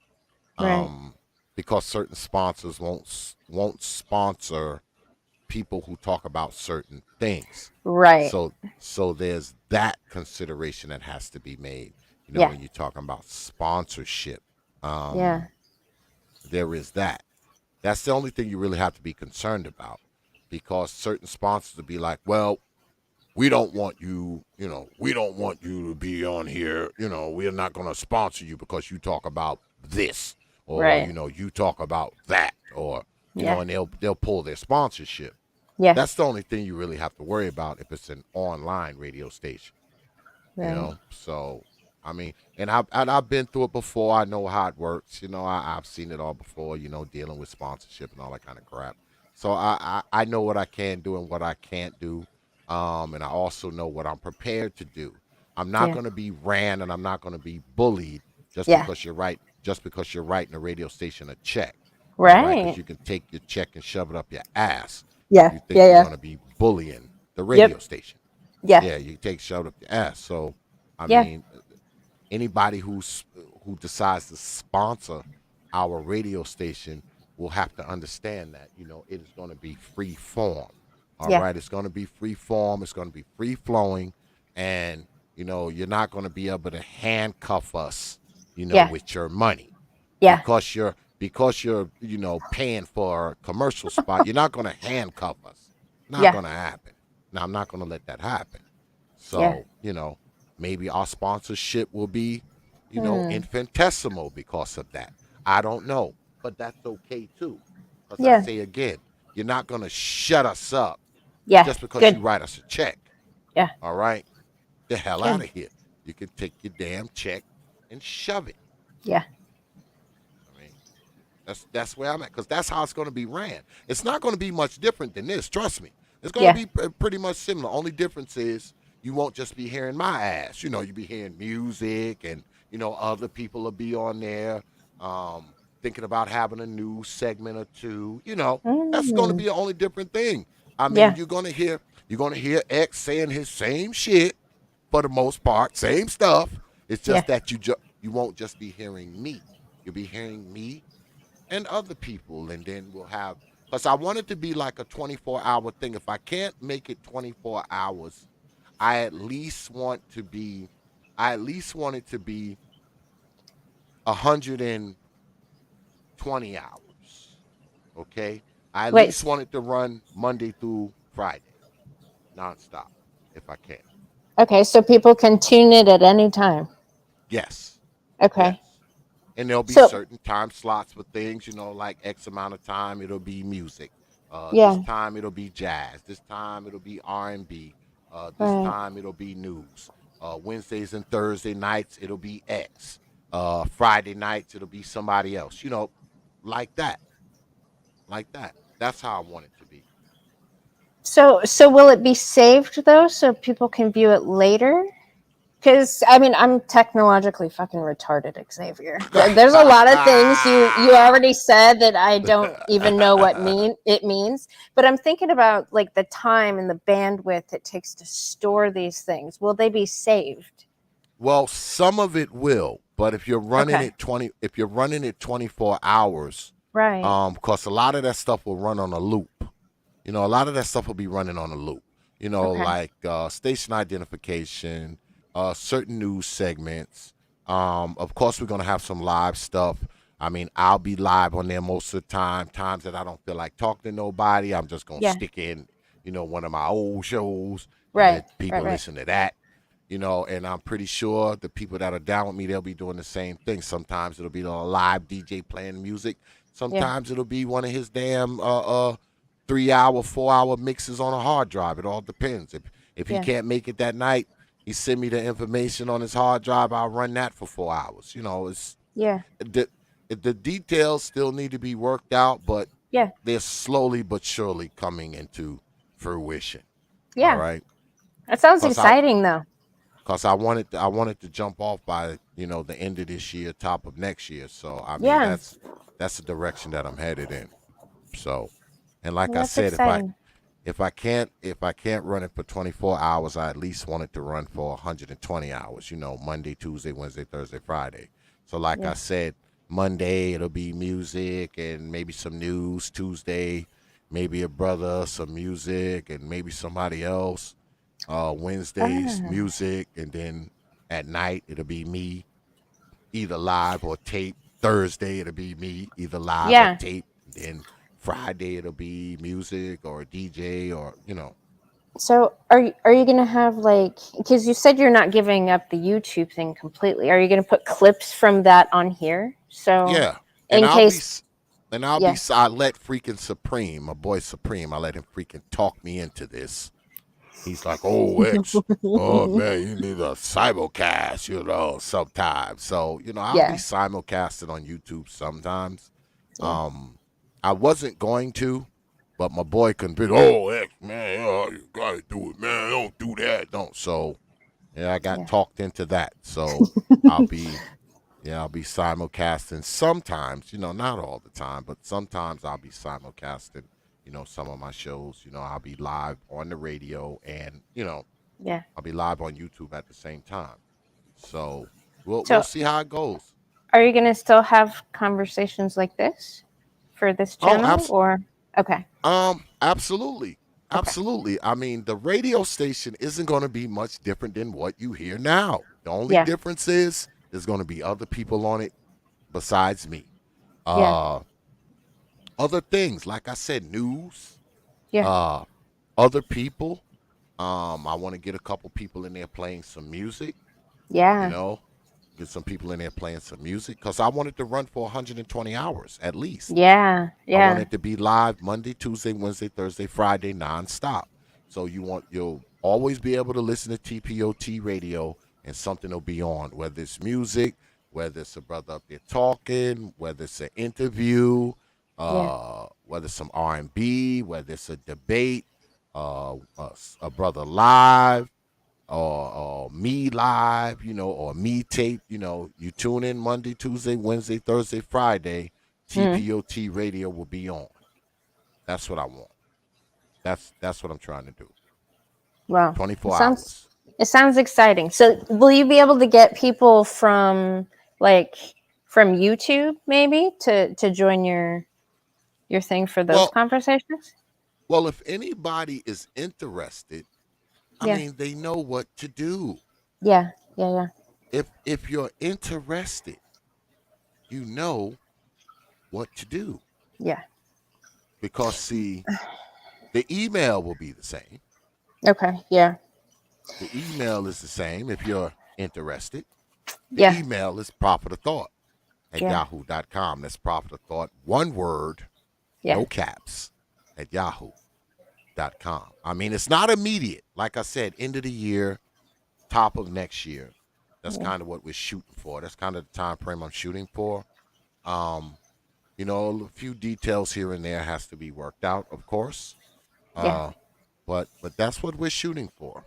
Right. because certain sponsors won't sponsor people who talk about certain things. Right. So there's that consideration that has to be made. Yeah. When you're talking about sponsorship, Yeah. there is that. That's the only thing you really have to be concerned about, because certain sponsors will be like, well, we don't want you, we don't want you to be on here. We're not going to sponsor you because you talk about this, or Right. you talk about that, or Yeah. and they'll pull their sponsorship. Yeah. That's the only thing you really have to worry about if it's an online radio station. Right. So I mean, and I've been through it before. I know how it works. I've seen it all before. Dealing with sponsorship and all that kind of crap. So I know what I can do and what I can't do, and I also know what I'm prepared to do. I'm not Yeah. going to be ran, and I'm not going to be bullied just Yeah. because you're right. Just because you're writing a radio station a check, all right? Because Right. you can take your check and shove it up your ass. Yeah. You think Yeah. you're Yeah. going to be bullying the radio station? Yeah. Yeah, you take shove it up your ass. So I Yeah. mean, anybody who decides to sponsor our radio station will have to understand that it is going to be free form. All Yeah. right, it's going to be free form. It's going to be free flowing, and you're not going to be able to handcuff us, Yeah. with your money, Yeah. because because you're, paying for a commercial spot, you're not going to handcuff us. Not Yeah. going to happen. Now, I'm not going to let that happen. Yeah. So, maybe our sponsorship will be, infinitesimal because of that. I don't know, but that's okay too. Because I Yeah. say again, you're not going to shut us up Yeah. just because Good. you write us a check. Yeah. All right? The hell Good. out of here. You can take your damn check and shove it. Yeah. I mean, that's where I'm at, because that's how it's going to be ran. It's not going to be much different than this. Trust me. It's going to Yeah. be pretty much similar. Only difference is you won't just be hearing my ass. You'll be hearing music, and other people will be on there, thinking about having a new segment or two. That's going to be the only different thing. I mean, Yeah. you're going to hear X saying his same shit for the most part, same stuff. It's just that you won't just be hearing me. You'll be hearing me and other people, and then we'll have, because I want it to be like a 24-hour thing. If I can't make it 24 hours, I at least want it to be 120 hours. Okay? I at Wait. least want it to run Monday through Friday, nonstop, if I can. Okay, so people can tune it at any time. Yes. Okay. Yes. And there'll be So certain time slots for things, like X amount of time it'll be music. This yeah. time it'll be jazz. This time it'll be R&B. This Right. time it'll be news. Wednesdays and Thursday nights it'll be X. Friday nights it'll be somebody else. Like that. Like that. That's how I want it to be. So will it be saved though, so people can view it later? Because I'm technologically fucking retarded, Xavier. There's a lot of things you already said that I don't even know what it means. But I'm thinking about like the time and the bandwidth it takes to store these things. Will they be saved? Well, some of it will, but if you're running Okay. it 24 hours, Right. because a lot of that stuff will run on a loop. A lot of that stuff will be running on a loop. Okay. Like station identification, certain news segments. Of course, we're gonna have some live stuff. I mean, I'll be live on there most of the time. Times that I don't feel like talking to nobody, I'm just gonna Yeah. stick in, one of my old shows, and Right. let people Right. listen to that. And I'm pretty sure the people that are down with me, they'll be doing the same thing. Sometimes it'll be a live DJ playing music. Sometimes it'll be one of his damn 3-hour, 4-hour mixes on a hard drive. It all depends. If he Yeah. can't make it that night, he send me the information on his hard drive. I'll run that for 4 hours. It's Yeah. the details still need to be worked out, but Yeah. they're slowly but surely coming into fruition. Yeah. All right. That sounds 'Cause exciting though. Because I wanted to jump off by the end of this year, top of next year. So I mean Yeah. that's the direction that I'm headed in. So, and like Well, I that's said, exciting. if I can't run it for 24 hours, I at least want it to run for 120 hours. Monday, Tuesday, Wednesday, Thursday, Friday. So like Yeah. I said, Monday it'll be music and maybe some news. Tuesday, maybe a brother, some music, and maybe somebody else. Wednesdays music, and then at night it'll be me, either live or tape. Thursday it'll be me, either live Yeah. or tape. Then Friday it'll be music or a DJ or So are you gonna have because you said you're not giving up the YouTube thing completely? Are you gonna put clips from that on here? So yeah. in And case, I let freaking Supreme, my boy Supreme, I let him freaking talk me into this. He's like, oh, X, oh, man, you need a simulcast, sometimes. So, I'll Yeah. be simulcasted on YouTube sometimes. Yeah. I wasn't going to, but my boy convinced, oh, X, man, you got to do it, man. Don't do that. Don't. So, I got talked into that. So, I'll be simulcasting sometimes, not all the time, but sometimes I'll be simulcasting some of my shows. I'll be live on the radio and, Yeah. I'll be live on YouTube at the same time. So we'll So see how it goes. are you gonna still have conversations like this for this Oh, channel or okay? Absolutely. Okay. Absolutely. I mean, the radio station isn't going to be much different than what you hear now. The only Yeah. difference is there's going to be other people on it besides me. Uh, other things, like I said, news, Yeah. uh, other people. I want to get a couple people in there playing some music, you Yeah. know, get some people in there playing some music because I want it to run for 120 hours at least. Yeah. I want Yeah. it to be live Monday, Tuesday, Wednesday, Thursday, Friday, nonstop. So you'll always be able to listen to TPOT radio and something will be on, whether it's music, whether it's a brother up there talking, whether it's an interview, Yeah. whether it's some R&B, whether it's a debate, a brother live, or me live, or me tape. You tune in Monday, Tuesday, Wednesday, Thursday, Friday. Mm. TPOT radio will be on. That's what I want. That's what I'm trying to do. Wow. It 24 sounds hours. it sounds exciting. So will you be able to get people from like from YouTube maybe to join your thing for those Well, conversations? well, if anybody is interested, I Yeah. mean, they know what to do. Yeah. Yeah. Yeah. If you're interested, you know what to do. Yeah. Because see, the email will be the same. Okay. Yeah. The email is the same if you're interested. The Yeah. email is prophet of thought at Yeah. yahoo.com. That's prophet of thought, one word, Yeah. no caps, at yahoo.com. I mean, it's not immediate. Like I said, end of the year, top of next year. That's Yeah. kind of what we're shooting for. That's kind of the time frame I'm shooting for. Um, a few details here and there has to be worked out, of course. Yeah. Uh, but that's what we're shooting for.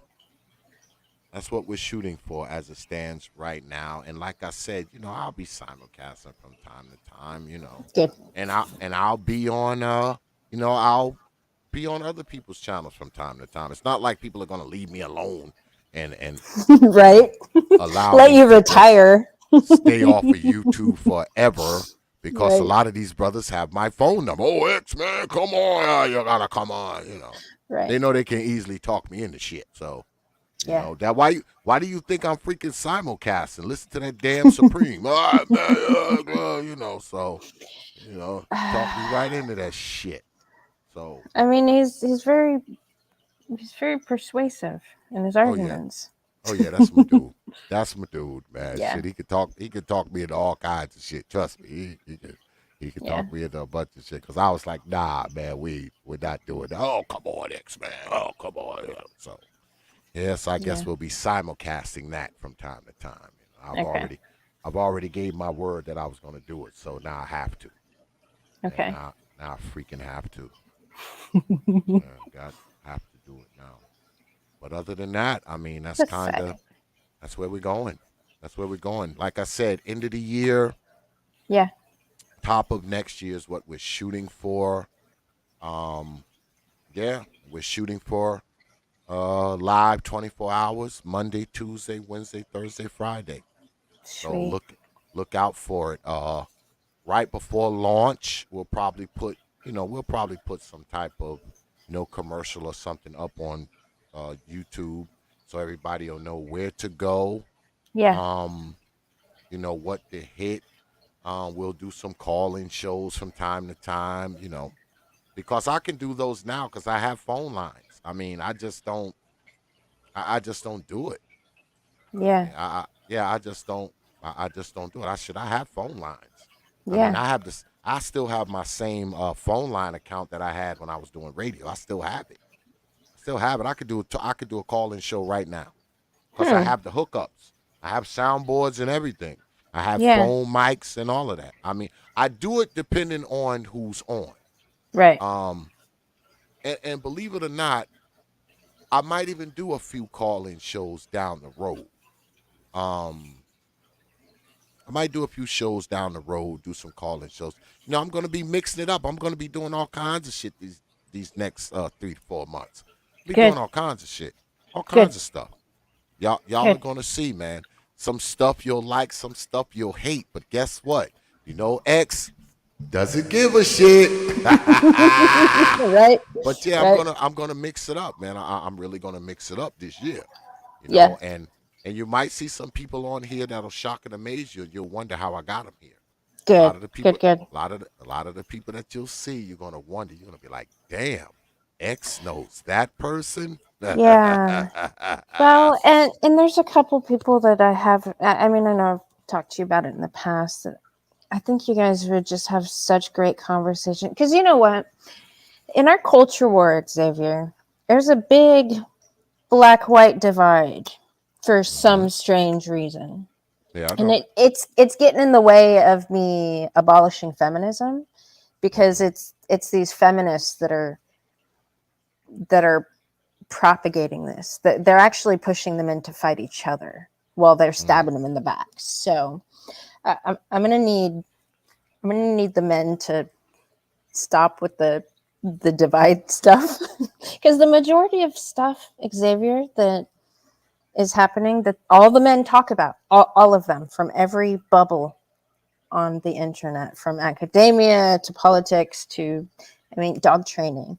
That's what we're shooting for as it stands right now. And like I said, I'll be simulcasting from time to time, Good. and I'll be on I'll be on other people's channels from time to time. It's not like people are gonna leave me alone and Right. allow Let me you to just retire. stay off of YouTube forever because a Right. lot of these brothers have my phone number. Oh, X man, come on, you gotta come on. Right. They know they can easily talk me into shit. So Yeah. that why do you think I'm freaking simulcasting? Listen to that damn Supreme. Ah, man, so talk me right into that shit. So I mean, he's very persuasive in his oh yeah. arguments. Oh yeah, that's my dude. That's my dude, man. Yeah. Shit, he could talk me into all kinds of shit. Trust me. He could Yeah. talk me into a bunch of shit. Cause I was like, nah, man, we're not doing that. Oh, come on, X man. Oh, come on. So yes, I guess Yeah. we'll be simulcasting that from time to time. Okay. I've already gave my word that I was gonna do it, so now I have to. And Okay. now I freaking have to. Yeah, got have to do it now. But other than that, I mean That's exciting. that's where we're going. That's where we're going. Like I said, end of the year, Yeah. top of next year is what we're shooting for. Yeah, we're shooting for live 24 hours, Monday, Tuesday, Wednesday, Thursday, Friday. So Sweet. look out for it. Right before launch, we'll probably put some type of commercial or something up on YouTube so everybody will know where to go. Yeah. Um, what to hit. We'll do some call-in shows from time to time. Because I can do those now because I have phone lines. I mean, I just don't. I just don't do it. Yeah. Yeah, I just don't. I just don't do it. I have phone lines. I mean, Yeah. I have this. I still have my same phone line account that I had when I was doing radio. I still have it. I still have it. I could do a call-in show right now because I Hmm. have the hookups. I have soundboards and everything. I have Yeah. phone mics and all of that. I mean, I do it depending on who's on. Right. Um, and believe it or not, I might even do a few call-in shows down the road. Um, I might do a few shows down the road, do some call-in shows. I'm going to be mixing it up. I'm going to be doing all kinds of shit these next 3 to 4 months. Be doing Good. all kinds of shit, all Good. kinds of stuff. Y'all are Good. going to see, man. Some stuff you'll like, some stuff you'll hate. But guess what? X doesn't give a shit. Right. But yeah, Right. I'm gonna mix it up, man. I'm really gonna mix it up this year. Yeah. And you might see some people on here that'll shock and amaze you. You'll wonder how I got them here. A lot Good. of the people, Good. Good. a lot of the people that you'll see, you're gonna wonder. You're gonna be like, damn, X knows that person. Yeah. Well, and there's a couple people that I have. I mean, I know I've talked to you about it in the past. That I think you guys would just have such great conversation. Because you know what? In our culture war, Xavier, there's a big black-white divide for Hmm. some strange reason. Yeah, I And know. it's getting in the way of me abolishing feminism because Hmm. it's these feminists that are propagating this. That they're actually pushing them in to fight each other while they're Mm. stabbing them in the back. So I'm gonna need the men to stop with the divide stuff because the majority of stuff, Xavier, that is happening that all the men talk about, all of them from every bubble on the internet, from academia to politics to, I mean, dog training.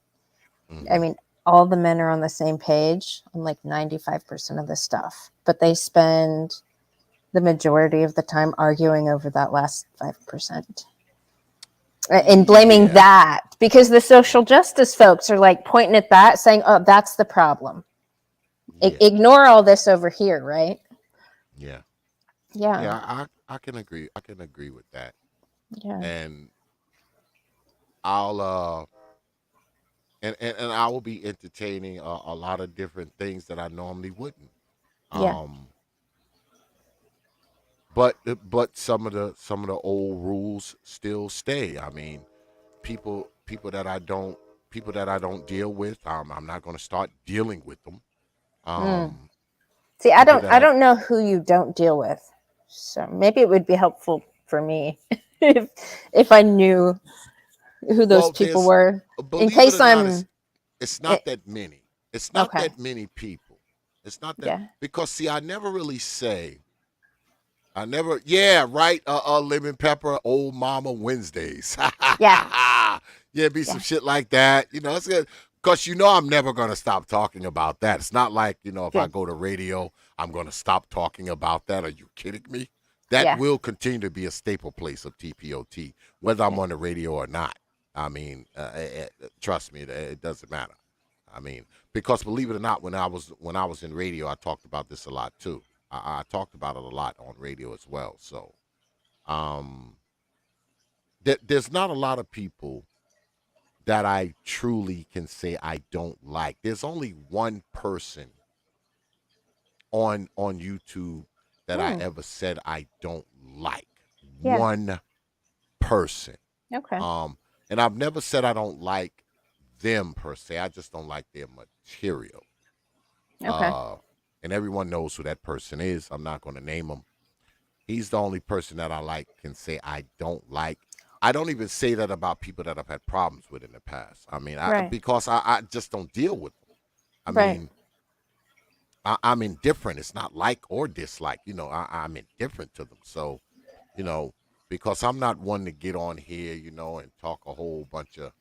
I Hmm. mean, all the men are on the same page on like 95% of the stuff, but they spend the majority of the time arguing over that last 5% and blaming Yeah, that because the social justice folks are like pointing at that saying, oh, that's the problem. yeah, Ignore all this over here, right? yeah, Yeah. yeah. I can agree. I can agree with that. Yeah. And I'll and I will be entertaining a lot of different things that I normally wouldn't. Yeah. Um, but some of the old rules still stay. I mean, people that I don't deal with. I'm not going to start dealing with them. Mm. Um, See, I people don't that I I don't know who you don't deal with. So maybe it would be helpful for me if if I knew who those well, people there's were in believe it case or not, it's it, not that many. It's not okay. that many people. It's not that Yeah. because see, I never really say. I never, yeah, right. Lemon pepper, old mama Wednesdays. Yeah. Yeah, be some Yeah. shit like that. You know, it's good because you know I'm never gonna stop talking about that. It's not like if I Good. go to radio, I'm gonna stop talking about that. Are you kidding me? That Yeah. will continue to be a staple place of T.P.O.T. whether I'm Yeah. on the radio or not. I mean, trust me, it doesn't matter. I mean, because believe it or not, when I was in radio, I talked about this a lot too. I talked about it a lot on radio as well. So um, there's not a lot of people that I truly can say I don't like. There's only one person on YouTube that I Hmm. ever said I don't like. Yeah. One person. Okay. Um, and I've never said I don't like them per se. I just don't like their material. Okay. Uh, and everyone knows who that person is. I'm not going to name him. He's the only person that I like can say I don't like. I don't even say that about people that I've had problems with in the past. I mean, Right. because I just don't deal with them. I Right. mean, I'm indifferent. It's not like or dislike. You know, I'm indifferent to them. So, you know, because I'm not one to get on here, and talk a whole bunch of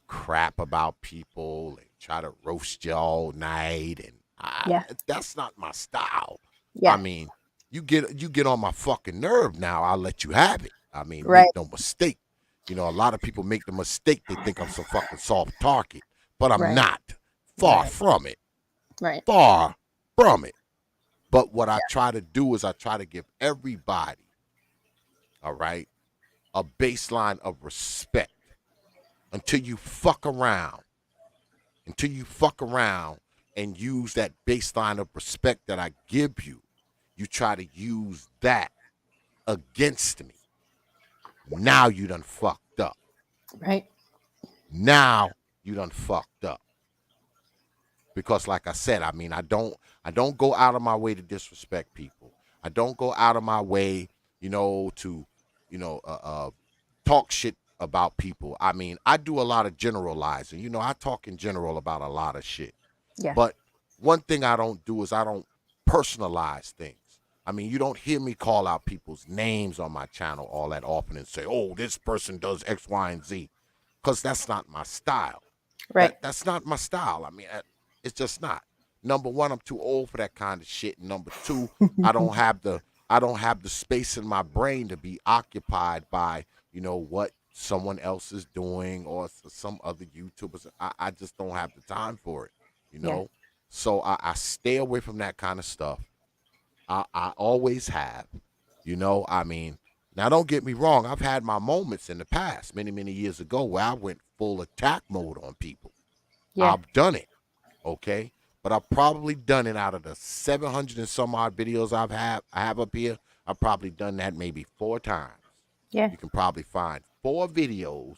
crap about people and try to roast you all night, and Yeah. that's not my style. I Yeah. mean, you get on my fucking nerve now. I'll let you have it. I mean, make Right. no mistake. A lot of people make the mistake. They think I'm some fucking soft target, but I'm Right. not. Far Right. from it. Right. Far from it. But what I try to do is I try to give everybody, all right, a baseline of respect until you fuck around. Until you fuck around and use that baseline of respect that I give you, you try to use that against me. Now you done fucked up. Right. Now you done fucked up. Because like I said, I mean, I don't go out of my way to disrespect people. I don't go out of my way, to, talk shit about people. I mean, I do a lot of generalizing. I talk in general about a lot of shit. Yeah. But one thing I don't do is I don't personalize things. I mean, you don't hear me call out people's names on my channel all that often and say, "Oh, this person does X, Y, and Z," because that's not my style. Right. That's not my style. I mean, it's just not. Number one, I'm too old for that kind of shit. And number two, I don't have the I don't have the space in my brain to be occupied by, what someone else is doing or some other YouTubers. I just don't have the time for it, you Yeah. know? So I stay away from that kind of stuff. I always have, I mean, now don't get me wrong. I've had my moments in the past, many, many years ago, where I went full attack mode on people. Yeah. I've done it, okay? But I've probably done it out of the 700 and some odd videos I have up here. I've probably done that maybe 4 times. Yeah. You can probably find 4 videos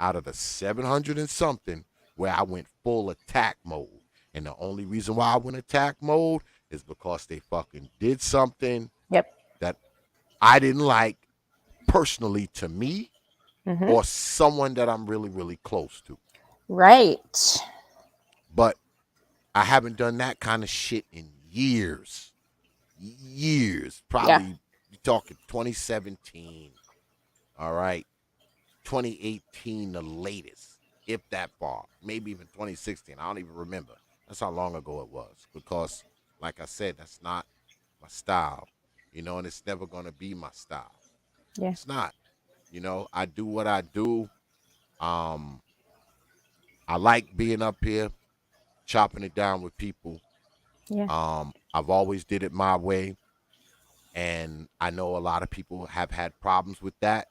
out of the 700 and something where I went full attack mode. And the only reason why I went attack mode is because they fucking did something Yep. that I didn't like personally to me Mm-hmm. or someone that I'm really, really close to. Right. But I haven't done that kind of shit in years. Probably you're talking 2017. All right. 2018 the latest, if that far. Maybe even 2016. I don't even remember. That's how long ago it was. Because, like I said, that's not my style. And it's never going to be my style. Yeah. It's not. I do what I do. I like being up here, chopping it down with people. Yeah. I've always did it my way. And I know a lot of people have had problems with that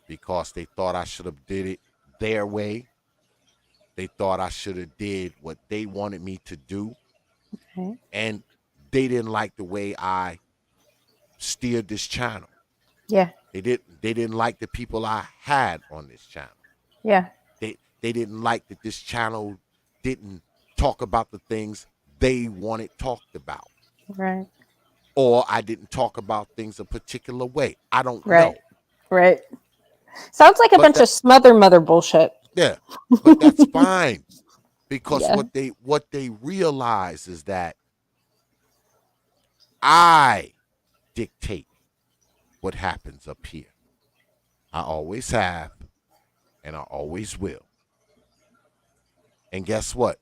because they thought I should have did it their way. They thought I should have did what they wanted me to do. Okay. And they didn't like the way I steered this channel. Yeah. They didn't like the people I had on this channel. Yeah. They didn't like that this channel didn't talk about the things they wanted talked about. Right. Or I didn't talk about things a particular way. I don't Right. know. Right. Sounds like a bunch of smother mother bullshit. Yeah, but that's fine because Yeah. what they realize is that I dictate what happens up here. I always have, and I always will. And guess what?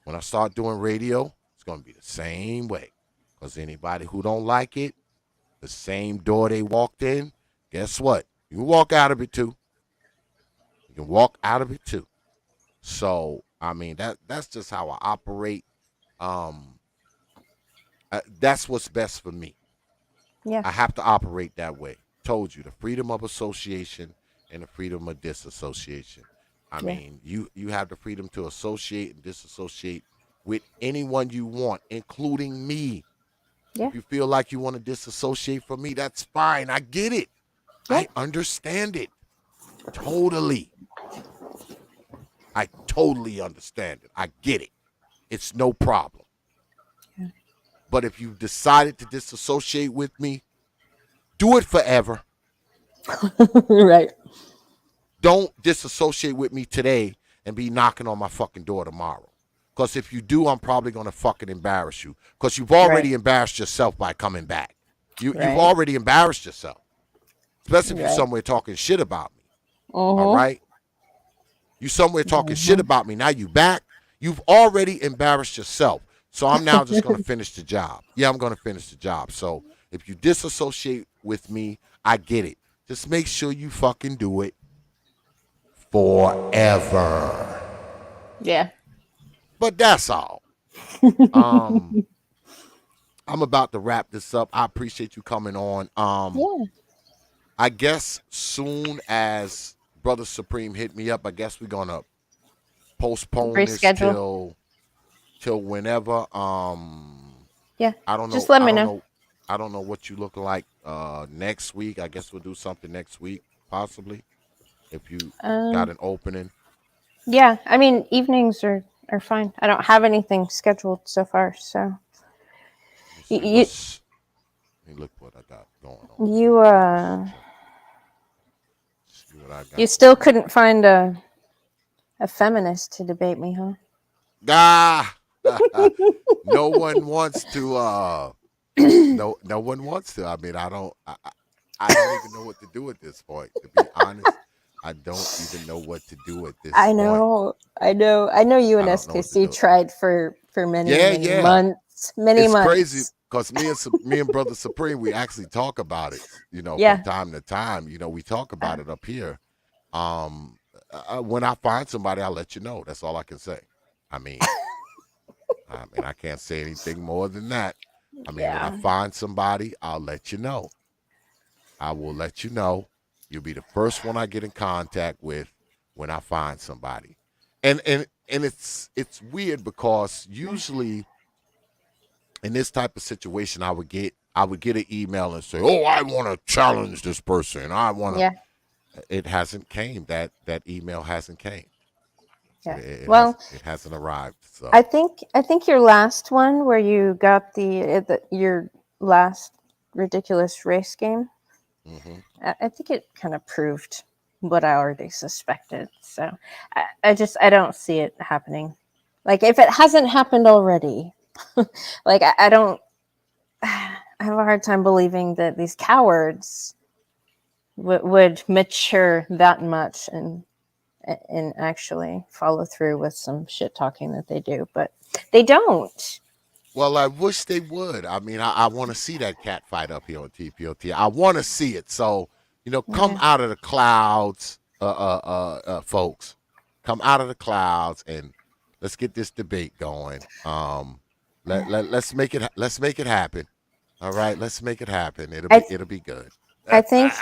When I start doing radio, it's going to be the same way. Because anybody who don't like it, the same door they walked in, guess what? You can walk out of it too. You can walk out of it too. So, I mean, that's just how I operate. That's what's best for me. Yeah. I have to operate that way. Told you, the freedom of association and the freedom of disassociation. I mean, you have the freedom to associate and disassociate with anyone you want, including me. Yeah. If you feel like you want to disassociate from me, that's fine. I get it. Yeah. I understand it. Totally. I totally understand it. I get it. It's no problem. Yeah. But if you've decided to disassociate with me, do it forever. Right. Don't disassociate with me today and be knocking on my fucking door tomorrow. Because if you do, I'm probably going to fucking embarrass you. Because you've already embarrassed yourself by coming back. You've already embarrassed yourself. Especially if you're somewhere talking shit about me. All right? You somewhere talking shit about me. Now you back. You've already embarrassed yourself. So I'm now just going to finish the job. Yeah, I'm going to finish the job. So if you disassociate with me, I get it. Just make sure you fucking do it forever. Yeah. But that's all. I'm about to wrap this up. I appreciate you coming on. Yeah. I guess soon as Brother Supreme hit me up, I guess we're gonna postpone this till whenever. Yeah. I don't know. Just let me know. I don't know what you look like next week. I guess we'll do something next week, possibly, if you got an opening. Yeah, I mean evenings are fine. I don't have anything scheduled so far, so you look what I got going on. You still couldn't find a feminist to debate me, huh? No one wants to. No one wants to. I mean, I don't even know what to do at this point. To be honest, I don't even know what to do at this point. I know. You and SKC tried for many months. Many months. Crazy because me and Brother Supreme, we actually talk about it, Yeah. from time to time. We talk about it up here. When I find somebody, I'll let you know. That's all I can say. I mean, I can't say anything more than that. I mean, when I Yeah. find somebody, I'll let you know. I will let you know. You'll be the first one I get in contact with when I find somebody. And it's weird because usually in this type of situation, I would get an email and say, "Oh, I want to challenge this person. I want to." Yeah. It hasn't came. That email hasn't came. Yeah. It Well, hasn't. It hasn't arrived. So I think your last one where you got your last ridiculous race game, mhm. I think it kind of proved what I already suspected. So I don't see it happening. Like if it hasn't happened already, like I don't. I have a hard time believing that these cowards would mature that much and actually follow through with some shit talking that they do, but they don't. Well, I wish they would. I mean, I want to see that cat fight up here on T.P.O.T. I want to see it. So, come Yeah. out of the clouds, folks. Come out of the clouds and let's get this debate going. Let's make it happen. All right, let's make it happen. It'll I be it'll be good. I think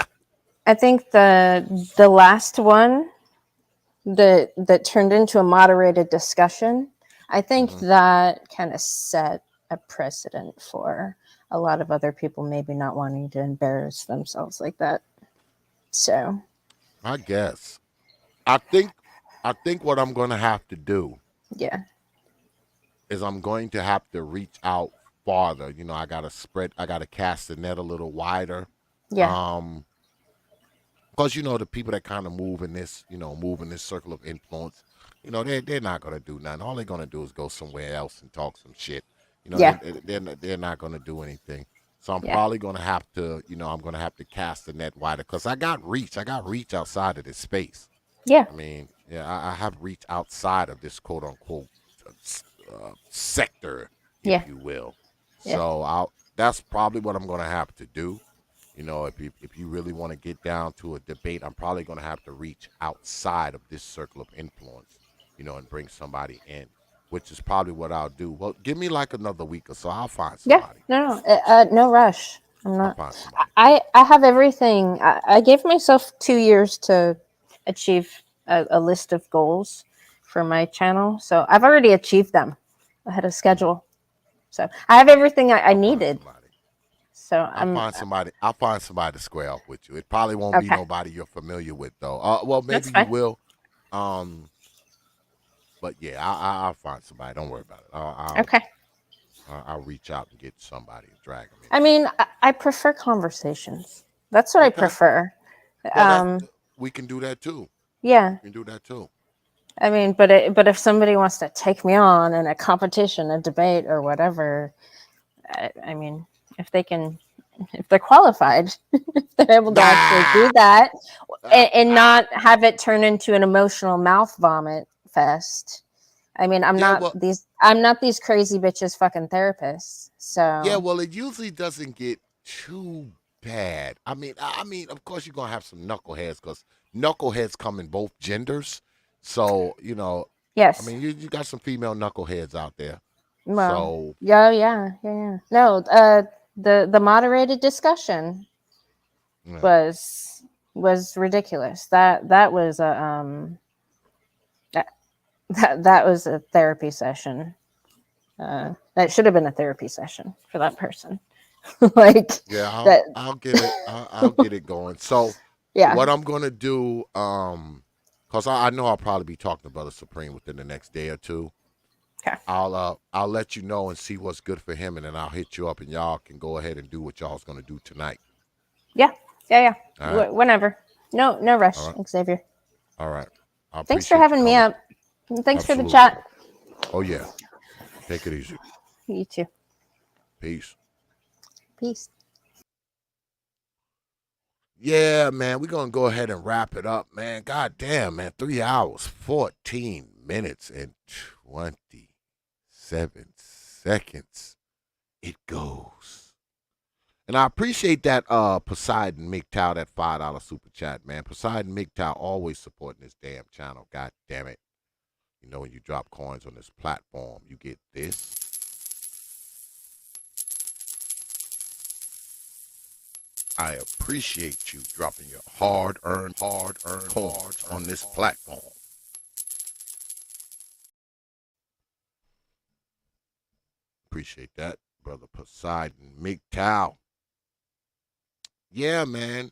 I think the last one that turned into a moderated discussion, I think Mhm. that kind of set a precedent for a lot of other people maybe not wanting to embarrass themselves like that. So I guess. I think what I'm going to have to do yeah, is I'm going to have to reach out farther. I got to cast the net a little wider. yeah, Um, because the people that kind of move in this circle of influence, they're not gonna do nothing. All they're gonna do is go somewhere else and talk some shit. yeah, They're not gonna do anything. So I'm yeah, probably gonna have to, I'm gonna have to cast the net wider because I got reach. I got reach outside of this space. yeah, I mean, yeah, I have reach outside of this quote unquote sector, yeah, if you will. yeah. So that's probably what I'm gonna have to do. If you really want to get down to a debate, I'm probably going to have to reach outside of this circle of influence, and bring somebody in, which is probably what I'll do. Well, give me like another week or so. I'll find Yeah, somebody. no rush. I'm I'll not. find somebody. I have everything. I gave myself 2 years to achieve a list of goals for my channel, so I've already achieved them. I had a Mhm. schedule, so I have everything I I'll find needed. somebody. So I'll I'm find somebody. I'll find somebody to square up with you. It probably won't be okay. nobody you're familiar with, though. Well, That's maybe you fine. will. Um, but yeah, I'll find somebody. Don't worry about it. Okay. I'll reach out and get somebody and drag them in I here. mean, I prefer conversations. That's what I Okay. prefer. Well, Um, we can do that too. yeah. We can do that too. I mean, but if somebody wants to take me on in a competition, a debate, or whatever, I mean, if they can, if they're qualified, if they're able to actually Ah, do that ah, and ah. not have it turn into an emotional mouth vomit fest. I mean, Yeah, well, I'm not these crazy bitches fucking therapists. yeah, So well, it usually doesn't get too bad. I mean, of course you're gonna have some knuckleheads because knuckleheads come in both genders. So I yes, mean, you got some female knuckleheads out there. well, So yeah. No, the moderated discussion yeah, was ridiculous. That was a that, that was a therapy session. That should have been a therapy session for that person. Like yeah, that. I'll get it. I'll get it going. So Yeah. what I'm gonna do, because I know I'll probably be talking to Brother Supreme within the next day or two. Okay. I'll let you know and see what's good for him, and then I'll hit you up, and y'all can go ahead and do what y'all's gonna do tonight. Yeah. Yeah. All right, Whenever. No all rush, right, Xavier. all right. I Thanks for appreciate you having me coming. up. Thanks for the Absolutely. chat. Oh yeah. Take it easy. You too. Peace. Peace. Yeah, man. We're gonna go ahead and wrap it up, man. God damn, man. 3 hours, 14 minutes, and 27 seconds. It goes. And I appreciate that Poseidon MGTOW, that $5 super chat, man. Poseidon MGTOW always supporting this damn channel. God damn it. You know, when you drop coins on this platform, you get this. I appreciate you dropping your hard-earned coins on this platform. Appreciate that, brother Poseidon MGTOW. Yeah, man.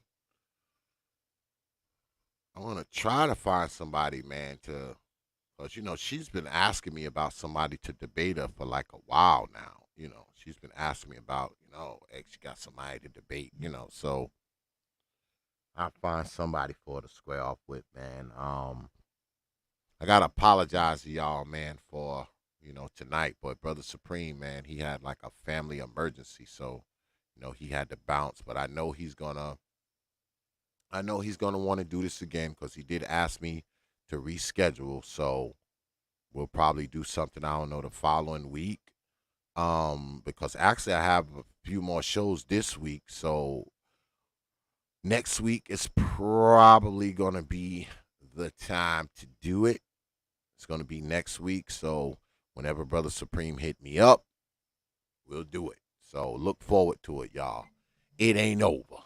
I want to try to find somebody, man, because, you know, she's been asking me about somebody to debate her for like a while now. You know, she's been asking me about, you know, she got somebody to debate, you know, so I'll find somebody for her to square off with, man. I got to apologize to y'all, man, for, you know, tonight, but Brother Supreme, man, he had like a family emergency, so, you know, he had to bounce, but I know he's gonna want to do this again because he did ask me to reschedule. So we'll probably do something, I don't know, the following week. Because actually I have a few more shows this week. So next week is probably going to be the time to do it. It's going to be next week. So whenever Brother Supreme hit me up, we'll do it. So look forward to it, y'all. It ain't over.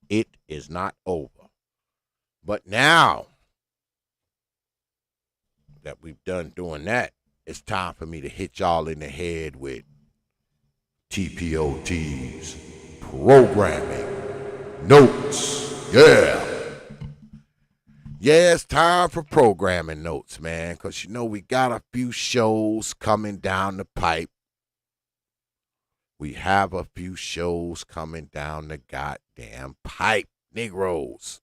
It is not over. But now that we've done doing that, it's time for me to hit y'all in the head with T.P.O.T's programming notes. Yeah. Yeah, it's time for programming notes, man, because, you know, we got a few shows coming down the pipe. We have a few shows coming down the goddamn pipe, Negroes.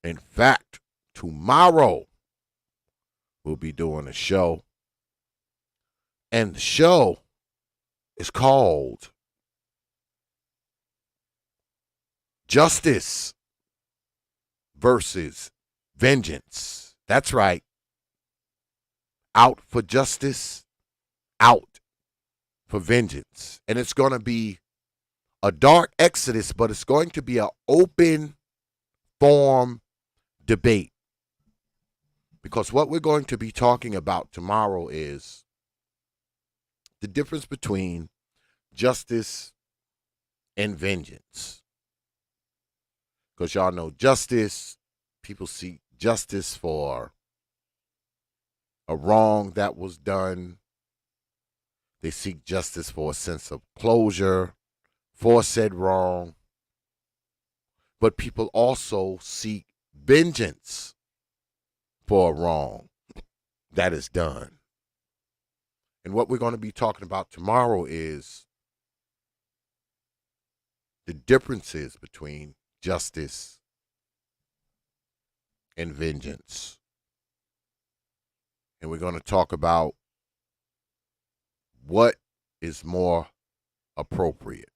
In fact, tomorrow we'll be doing a show. And the show is called Justice versus Vengeance. That's right. Out for justice, out for vengeance. And it's going to be a dark exodus, but it's going to be an open form debate. Because what we're going to be talking about tomorrow is the difference between justice and vengeance. Because y'all know justice, people seek justice for a wrong that was done. They seek justice for a sense of closure for said wrong. But people also seek vengeance for a wrong that is done. And what we're going to be talking about tomorrow is the differences between justice and vengeance. And we're going to talk about what is more appropriate.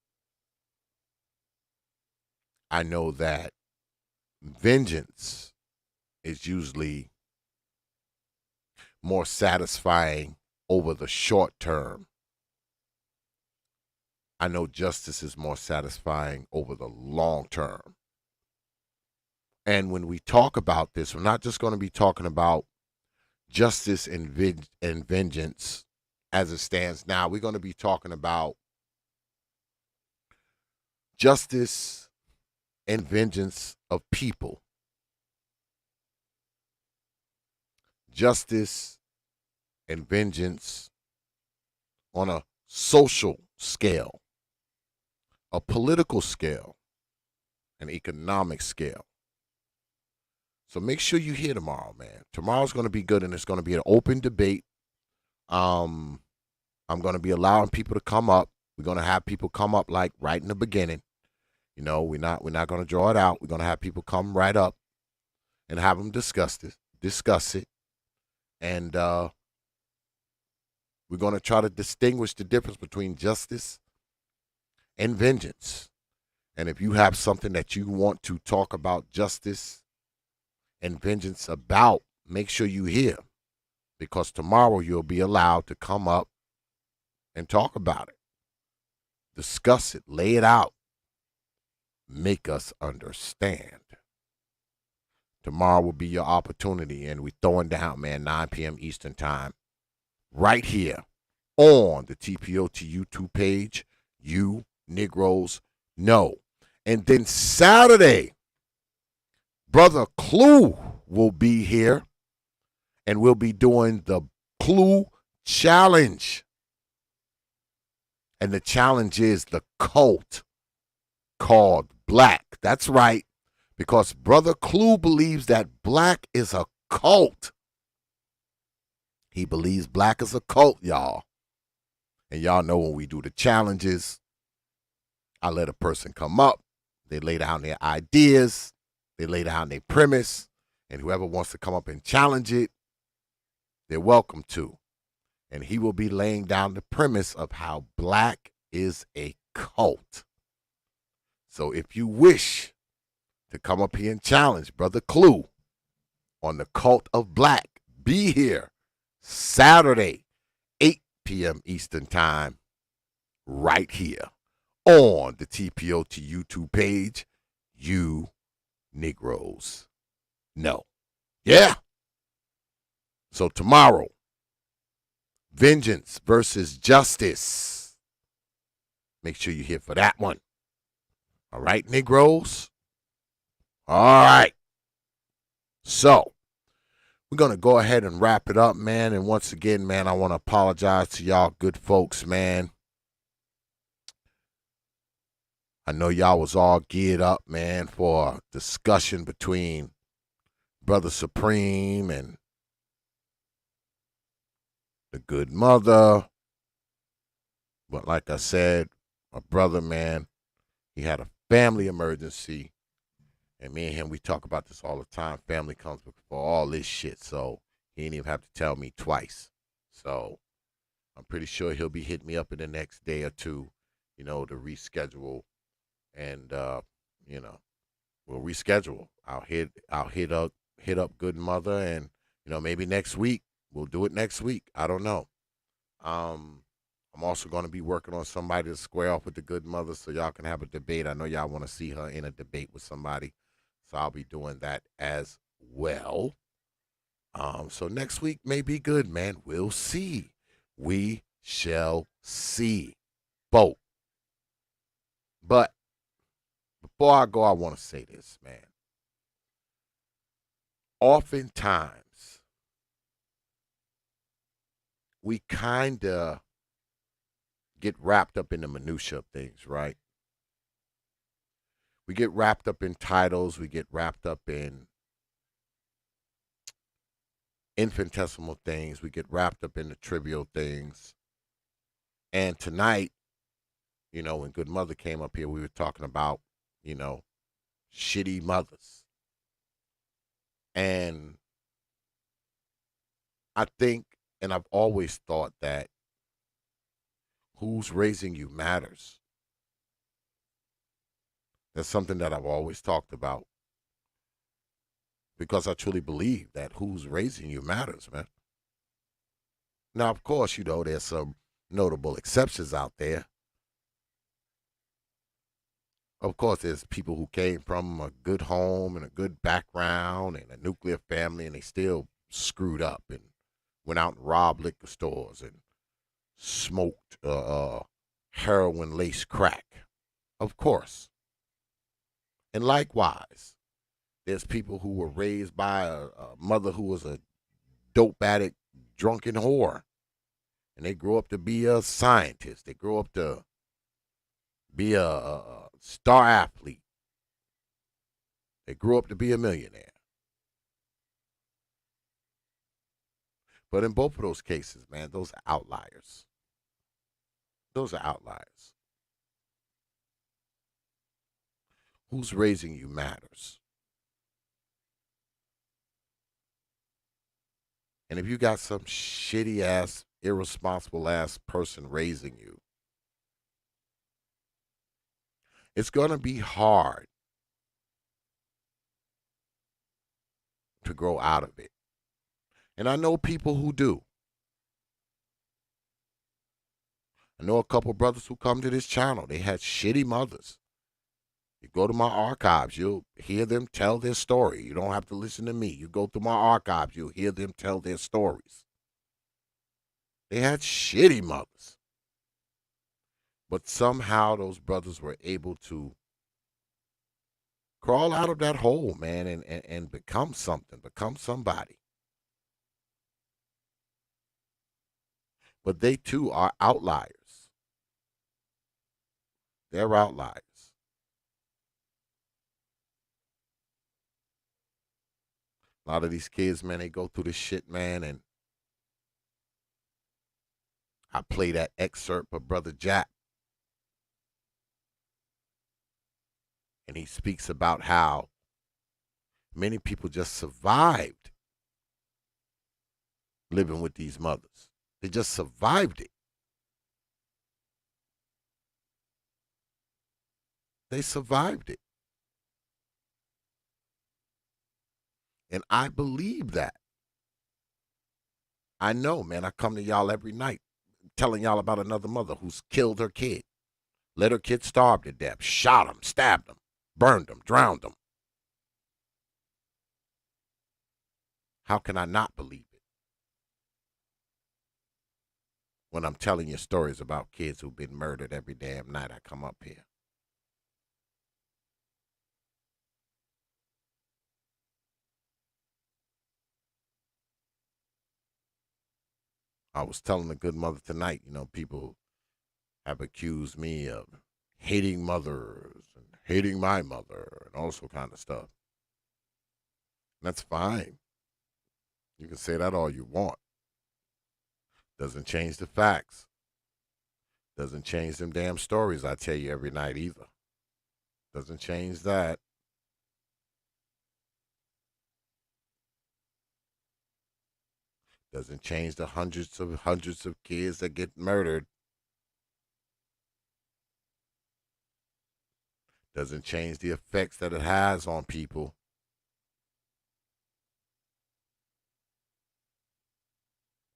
I know that vengeance is usually more satisfying over the short term. I know justice is more satisfying over the long term. And when we talk about this, we're not just going to be talking about justice and vengeance as it stands now. We're going to be talking about justice and vengeance of people. Justice and vengeance on a social scale, a political scale, an economic scale. So make sure you hear tomorrow, man. Tomorrow's going to be good, and it's going to be an open debate. I'm going to be allowing people to come up. We're going to have people come up like right in the beginning. You know, we're not going to draw it out. We're going to have people come right up and have them discuss it. And we're going to try to distinguish the difference between justice and vengeance. And if you have something that you want to talk about justice and vengeance about, make sure you hear, because tomorrow you'll be allowed to come up and talk about it. Discuss it. Lay it out. Make us understand. Tomorrow will be your opportunity, and we throwing down, man, 9 p.m. Eastern time, right here on the T.P.O.T YouTube page. You Negroes know. And then Saturday, Brother Clue will be here, and we'll be doing the Clue Challenge. And the challenge is the cult called Black. That's right. Because Brother Clue believes that black is a cult. He believes black is a cult, y'all. And y'all know when we do the challenges, I let a person come up. They lay down their ideas. They lay down their premise. And whoever wants to come up and challenge it, they're welcome to. And he will be laying down the premise of how black is a cult. So if you wish to come up here and challenge Brother Clue on the cult of black, be here Saturday, 8 p.m. Eastern time, right here on the T.P.O.T YouTube page. You Negroes know. Yeah. So tomorrow, vengeance versus justice. Make sure you're here for that one. All right, Negroes? All right. So, we're going to go ahead and wrap it up, man. And once again, man, I want to apologize to y'all good folks, man. I know y'all was all geared up, man, for a discussion between Brother Supreme and the good mother. But like I said, my brother, man, he had a family emergency. And me and him, we talk about this all the time. Family comes before all this shit. So he didn't even have to tell me twice. So I'm pretty sure he'll be hitting me up in the next day or two, to reschedule. And, we'll reschedule. I'll hit up good mother, and, maybe next week. We'll do it next week. I don't know. I'm also going to be working on somebody to square off with the good mother so y'all can have a debate. I know y'all want to see her in a debate with somebody. So I'll be doing that as well. So next week may be good, man. We'll see. We shall see. Both. But before I go, I want to say this, man. Oftentimes, we kind of get wrapped up in the minutia of things, right? We get wrapped up in titles. We get wrapped up in infinitesimal things. We get wrapped up in the trivial things. And tonight, when Good Mother came up here, we were talking about, shitty mothers. And I think, and I've always thought that who's raising you matters. That's something that I've always talked about. Because I truly believe that who's raising you matters, man. Now, of course, there's some notable exceptions out there. Of course, there's people who came from a good home and a good background and a nuclear family, and they still screwed up and went out and robbed liquor stores and smoked heroin-laced crack. Of course. And likewise, there's people who were raised by a mother who was a dope addict, drunken whore. And they grew up to be a scientist. They grew up to be a star athlete. They grew up to be a millionaire. But in both of those cases, man, those are outliers. Those are outliers. Who's raising you matters. And if you got some shitty ass, irresponsible ass person raising you, it's going to be hard to grow out of it. And I know people who do. I know a couple brothers who come to this channel. They had shitty mothers. You go to my archives, you'll hear them tell their story. You don't have to listen to me. You go through my archives, you'll hear them tell their stories. They had shitty mothers. But somehow those brothers were able to crawl out of that hole, man, and become something, become somebody. But they too are outliers. They're outliers. A lot of these kids, man, they go through this shit, man, and I play that excerpt of Brother Jack. And he speaks about how many people just survived living with these mothers. They just survived it. They survived it. And I believe that. I know, man. I come to y'all every night telling y'all about another mother who's killed her kid, let her kid starve to death, shot him, stabbed him, burned him, drowned him. How can I not believe it? When I'm telling you stories about kids who've been murdered every damn night I come up here. I was telling a good mother tonight, you know, people have accused me of hating mothers and hating my mother and all sorts kind of stuff. That's fine. You can say that all you want. Doesn't change the facts. Doesn't change them damn stories I tell you every night either. Doesn't change that. Doesn't change the hundreds of kids that get murdered. Doesn't change the effects that it has on people.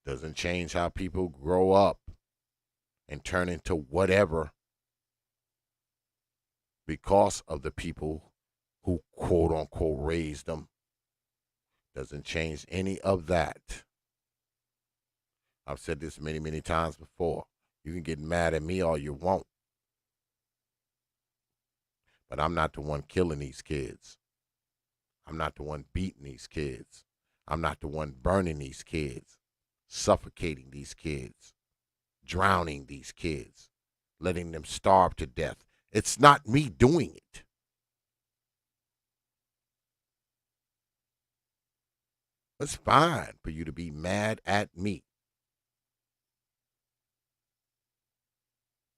Doesn't change how people grow up and turn into whatever because of the people who quote unquote raised them. Doesn't change any of that. I've said this many, many times before. You can get mad at me all you want. But I'm not the one killing these kids. I'm not the one beating these kids. I'm not the one burning these kids, suffocating these kids, drowning these kids, letting them starve to death. It's not me doing it. It's fine for you to be mad at me.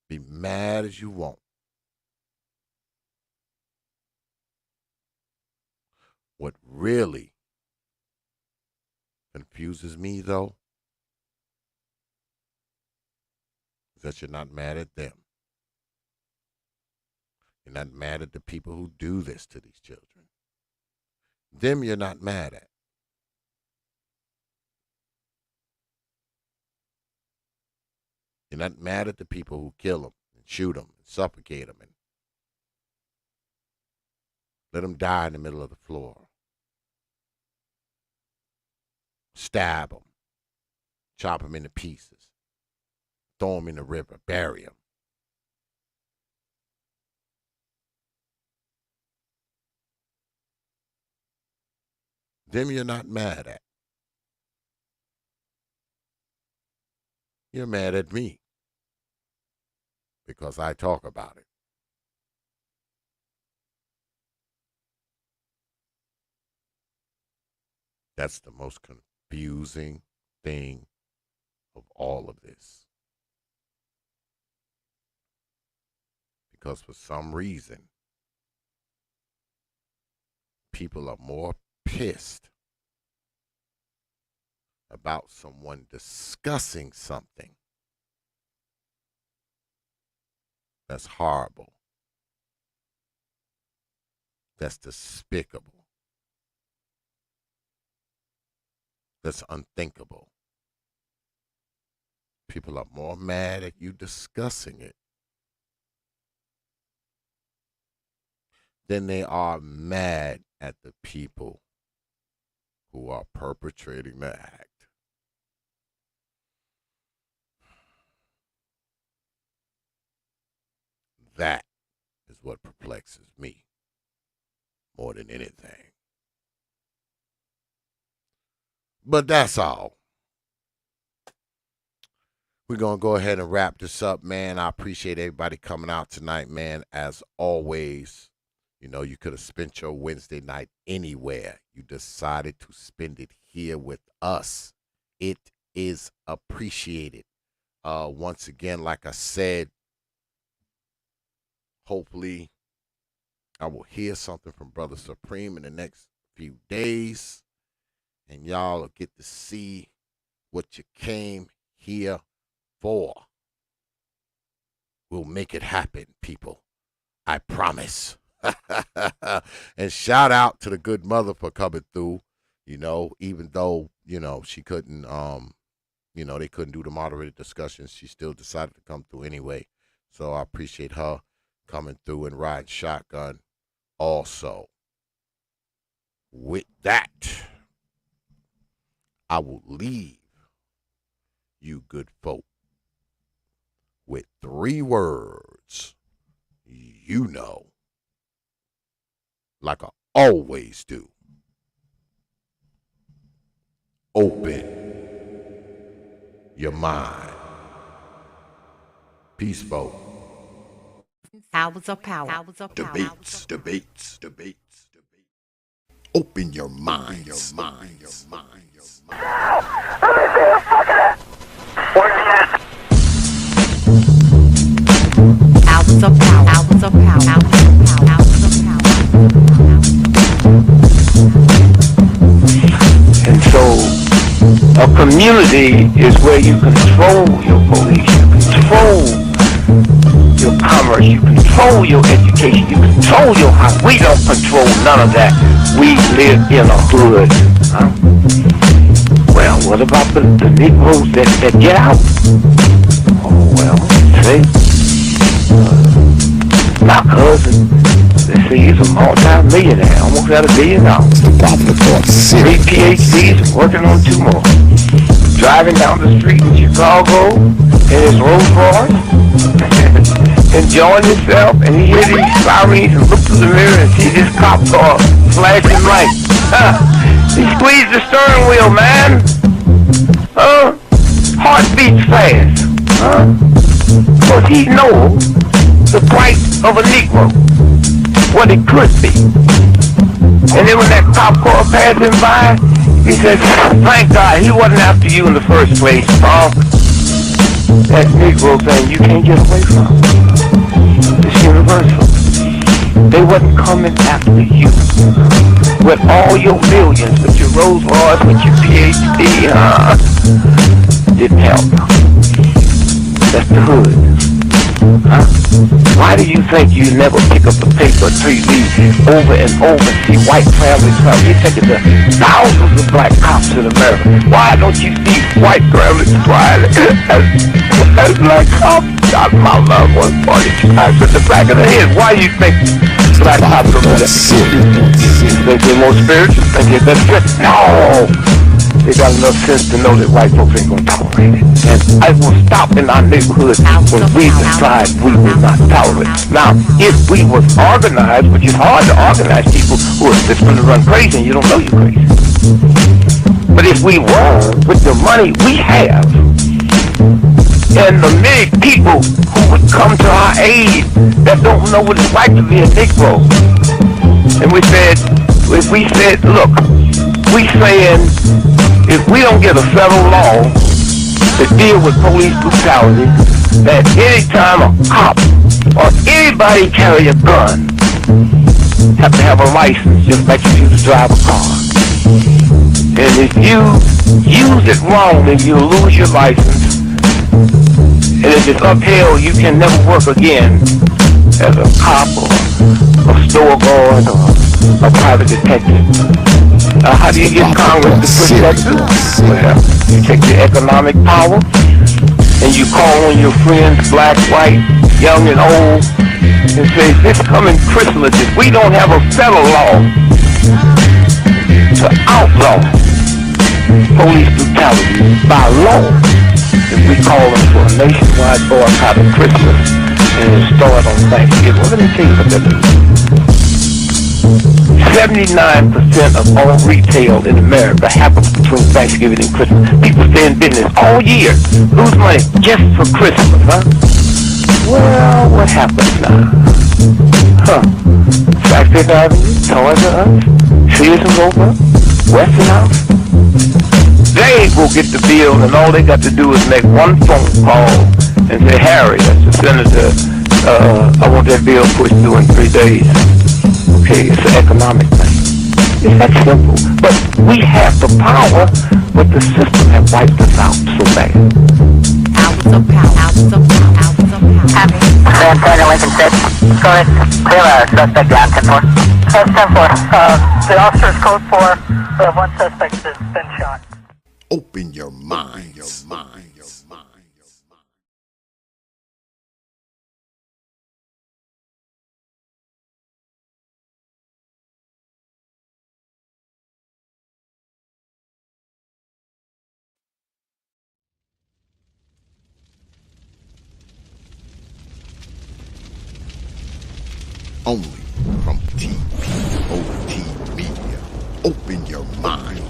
Be mad as you want. What really confuses me, though, is that you're not mad at them. You're not mad at the people who do this to these children. Them you're not mad at. You're not mad at the people who kill them and shoot them and suffocate them and let them die in the middle of the floor. Stab them. Chop them into pieces. Throw them in the river. Bury them. Them you're not mad at. You're mad at me because I talk about it. That's the most confusing thing of all of this. Because for some reason, people are more pissed about someone discussing something that's horrible, that's despicable, that's unthinkable, People are more mad at you discussing it than they are mad at the people who are perpetrating the act. That is what perplexes me more than anything. But that's all. We're going to go ahead and wrap this up, man. I appreciate everybody coming out tonight, man. As always, you know, you could have spent your Wednesday night anywhere. You decided to spend it here with us. It is appreciated. Once again, like I said, hopefully I will hear something from Brother Supreme in the next few days, and y'all will get to see what you came here for. We'll make it happen, people. I promise. And shout out to the good mother for coming through, you know, even though, you know, she couldn't, you know, they couldn't do the moderated discussions. She still decided to come through anyway. So I appreciate her coming through and riding shotgun also. With that, I will leave you good folk with 3 words, you know, like I always do. Open your mind. Peace, folk. Hours of power. Hours of power. Debates. Open your mind. Your mind. Hours of power. Hours of power. Hours of power. And so a community is where you control your police, you control your commerce, you control your education, you control your house. We don't control none of that. We live in a hood. Huh? Well, what about the Negroes that get out? Oh, well, see, my cousin, they say he's a multi-millionaire, almost got $1 billion. 3 PhDs, working on 2 more. Driving down the street in Chicago in his Rolls Royce, enjoying himself, and he hears these sirens and looks through the mirror and sees this cop car flashing lights. He squeezed the steering wheel, man. Heart beats fast. Because he knows the price of a Negro, what it could be. And then when that cop car passed him by, he said, thank God he wasn't after you in the first place, Paul. That Negro thing you can't get away from. It's universal. They wasn't coming after you with all your millions, with your Rolls Royce, with your PhD, didn't help. That's the hood. Huh? Why do you think you never pick up the paper till you read over and over and see white families come? You think of the thousands of black cops in America. Why don't you see white families crying as black cops shot my loved one 42 times in the back of the head? Why do you think black cops are better? Think they're more spiritual? Think they're better? No! They got enough sense to know that white folks ain't gonna tolerate it. And I will stop in our neighborhood when we decide we will not tolerate it. Now, if we was organized, which is hard to organize people who are just gonna run crazy and you don't know you're crazy. But if we were, with the money we have, and the many people who would come to our aid that don't know what it's like to be a Negro, and we said, look, we saying, if we don't get a federal law to deal with police brutality, that anytime a cop or anybody carry a gun, have to have a license just like you used to drive a car. And if you use it wrong, then you lose your license. And if it's upheld, you can never work again as a cop or a store guard or a private detective. How do you get Congress to push that through? Well, you take your economic power and you call on your friends, black, white, young and old, and say, this coming Christmas, if we don't have a federal law to outlaw police brutality by law, if we call them for a nationwide boycott of Christmas and it start on Thanksgiving. Well, let me tell you what that means. 79% of all retail in America happens between Thanksgiving and Christmas. People stay in business all year, lose money just for Christmas, huh? Well, what happens now? Sack Fifth Avenue, Toys R Us, Sears and Roebuck, Weston House. They will get the bill, and all they got to do is make one phone call and say, Harry, that's the senator, I want that bill pushed through in 3 days. Okay, it's an economic thing. It's that simple. But we have the power, but the system has wiped us out so bad. Hours of power. Hours of power. Hours of power. Happy. San Antonio, Lincoln 6. Go ahead. Clear suspect down, 10-4. 10-4. The officer's code 4. We have one suspect that's been shot. Open your mind. Your mind. Only from T.P.O.T. Media. Open your mind.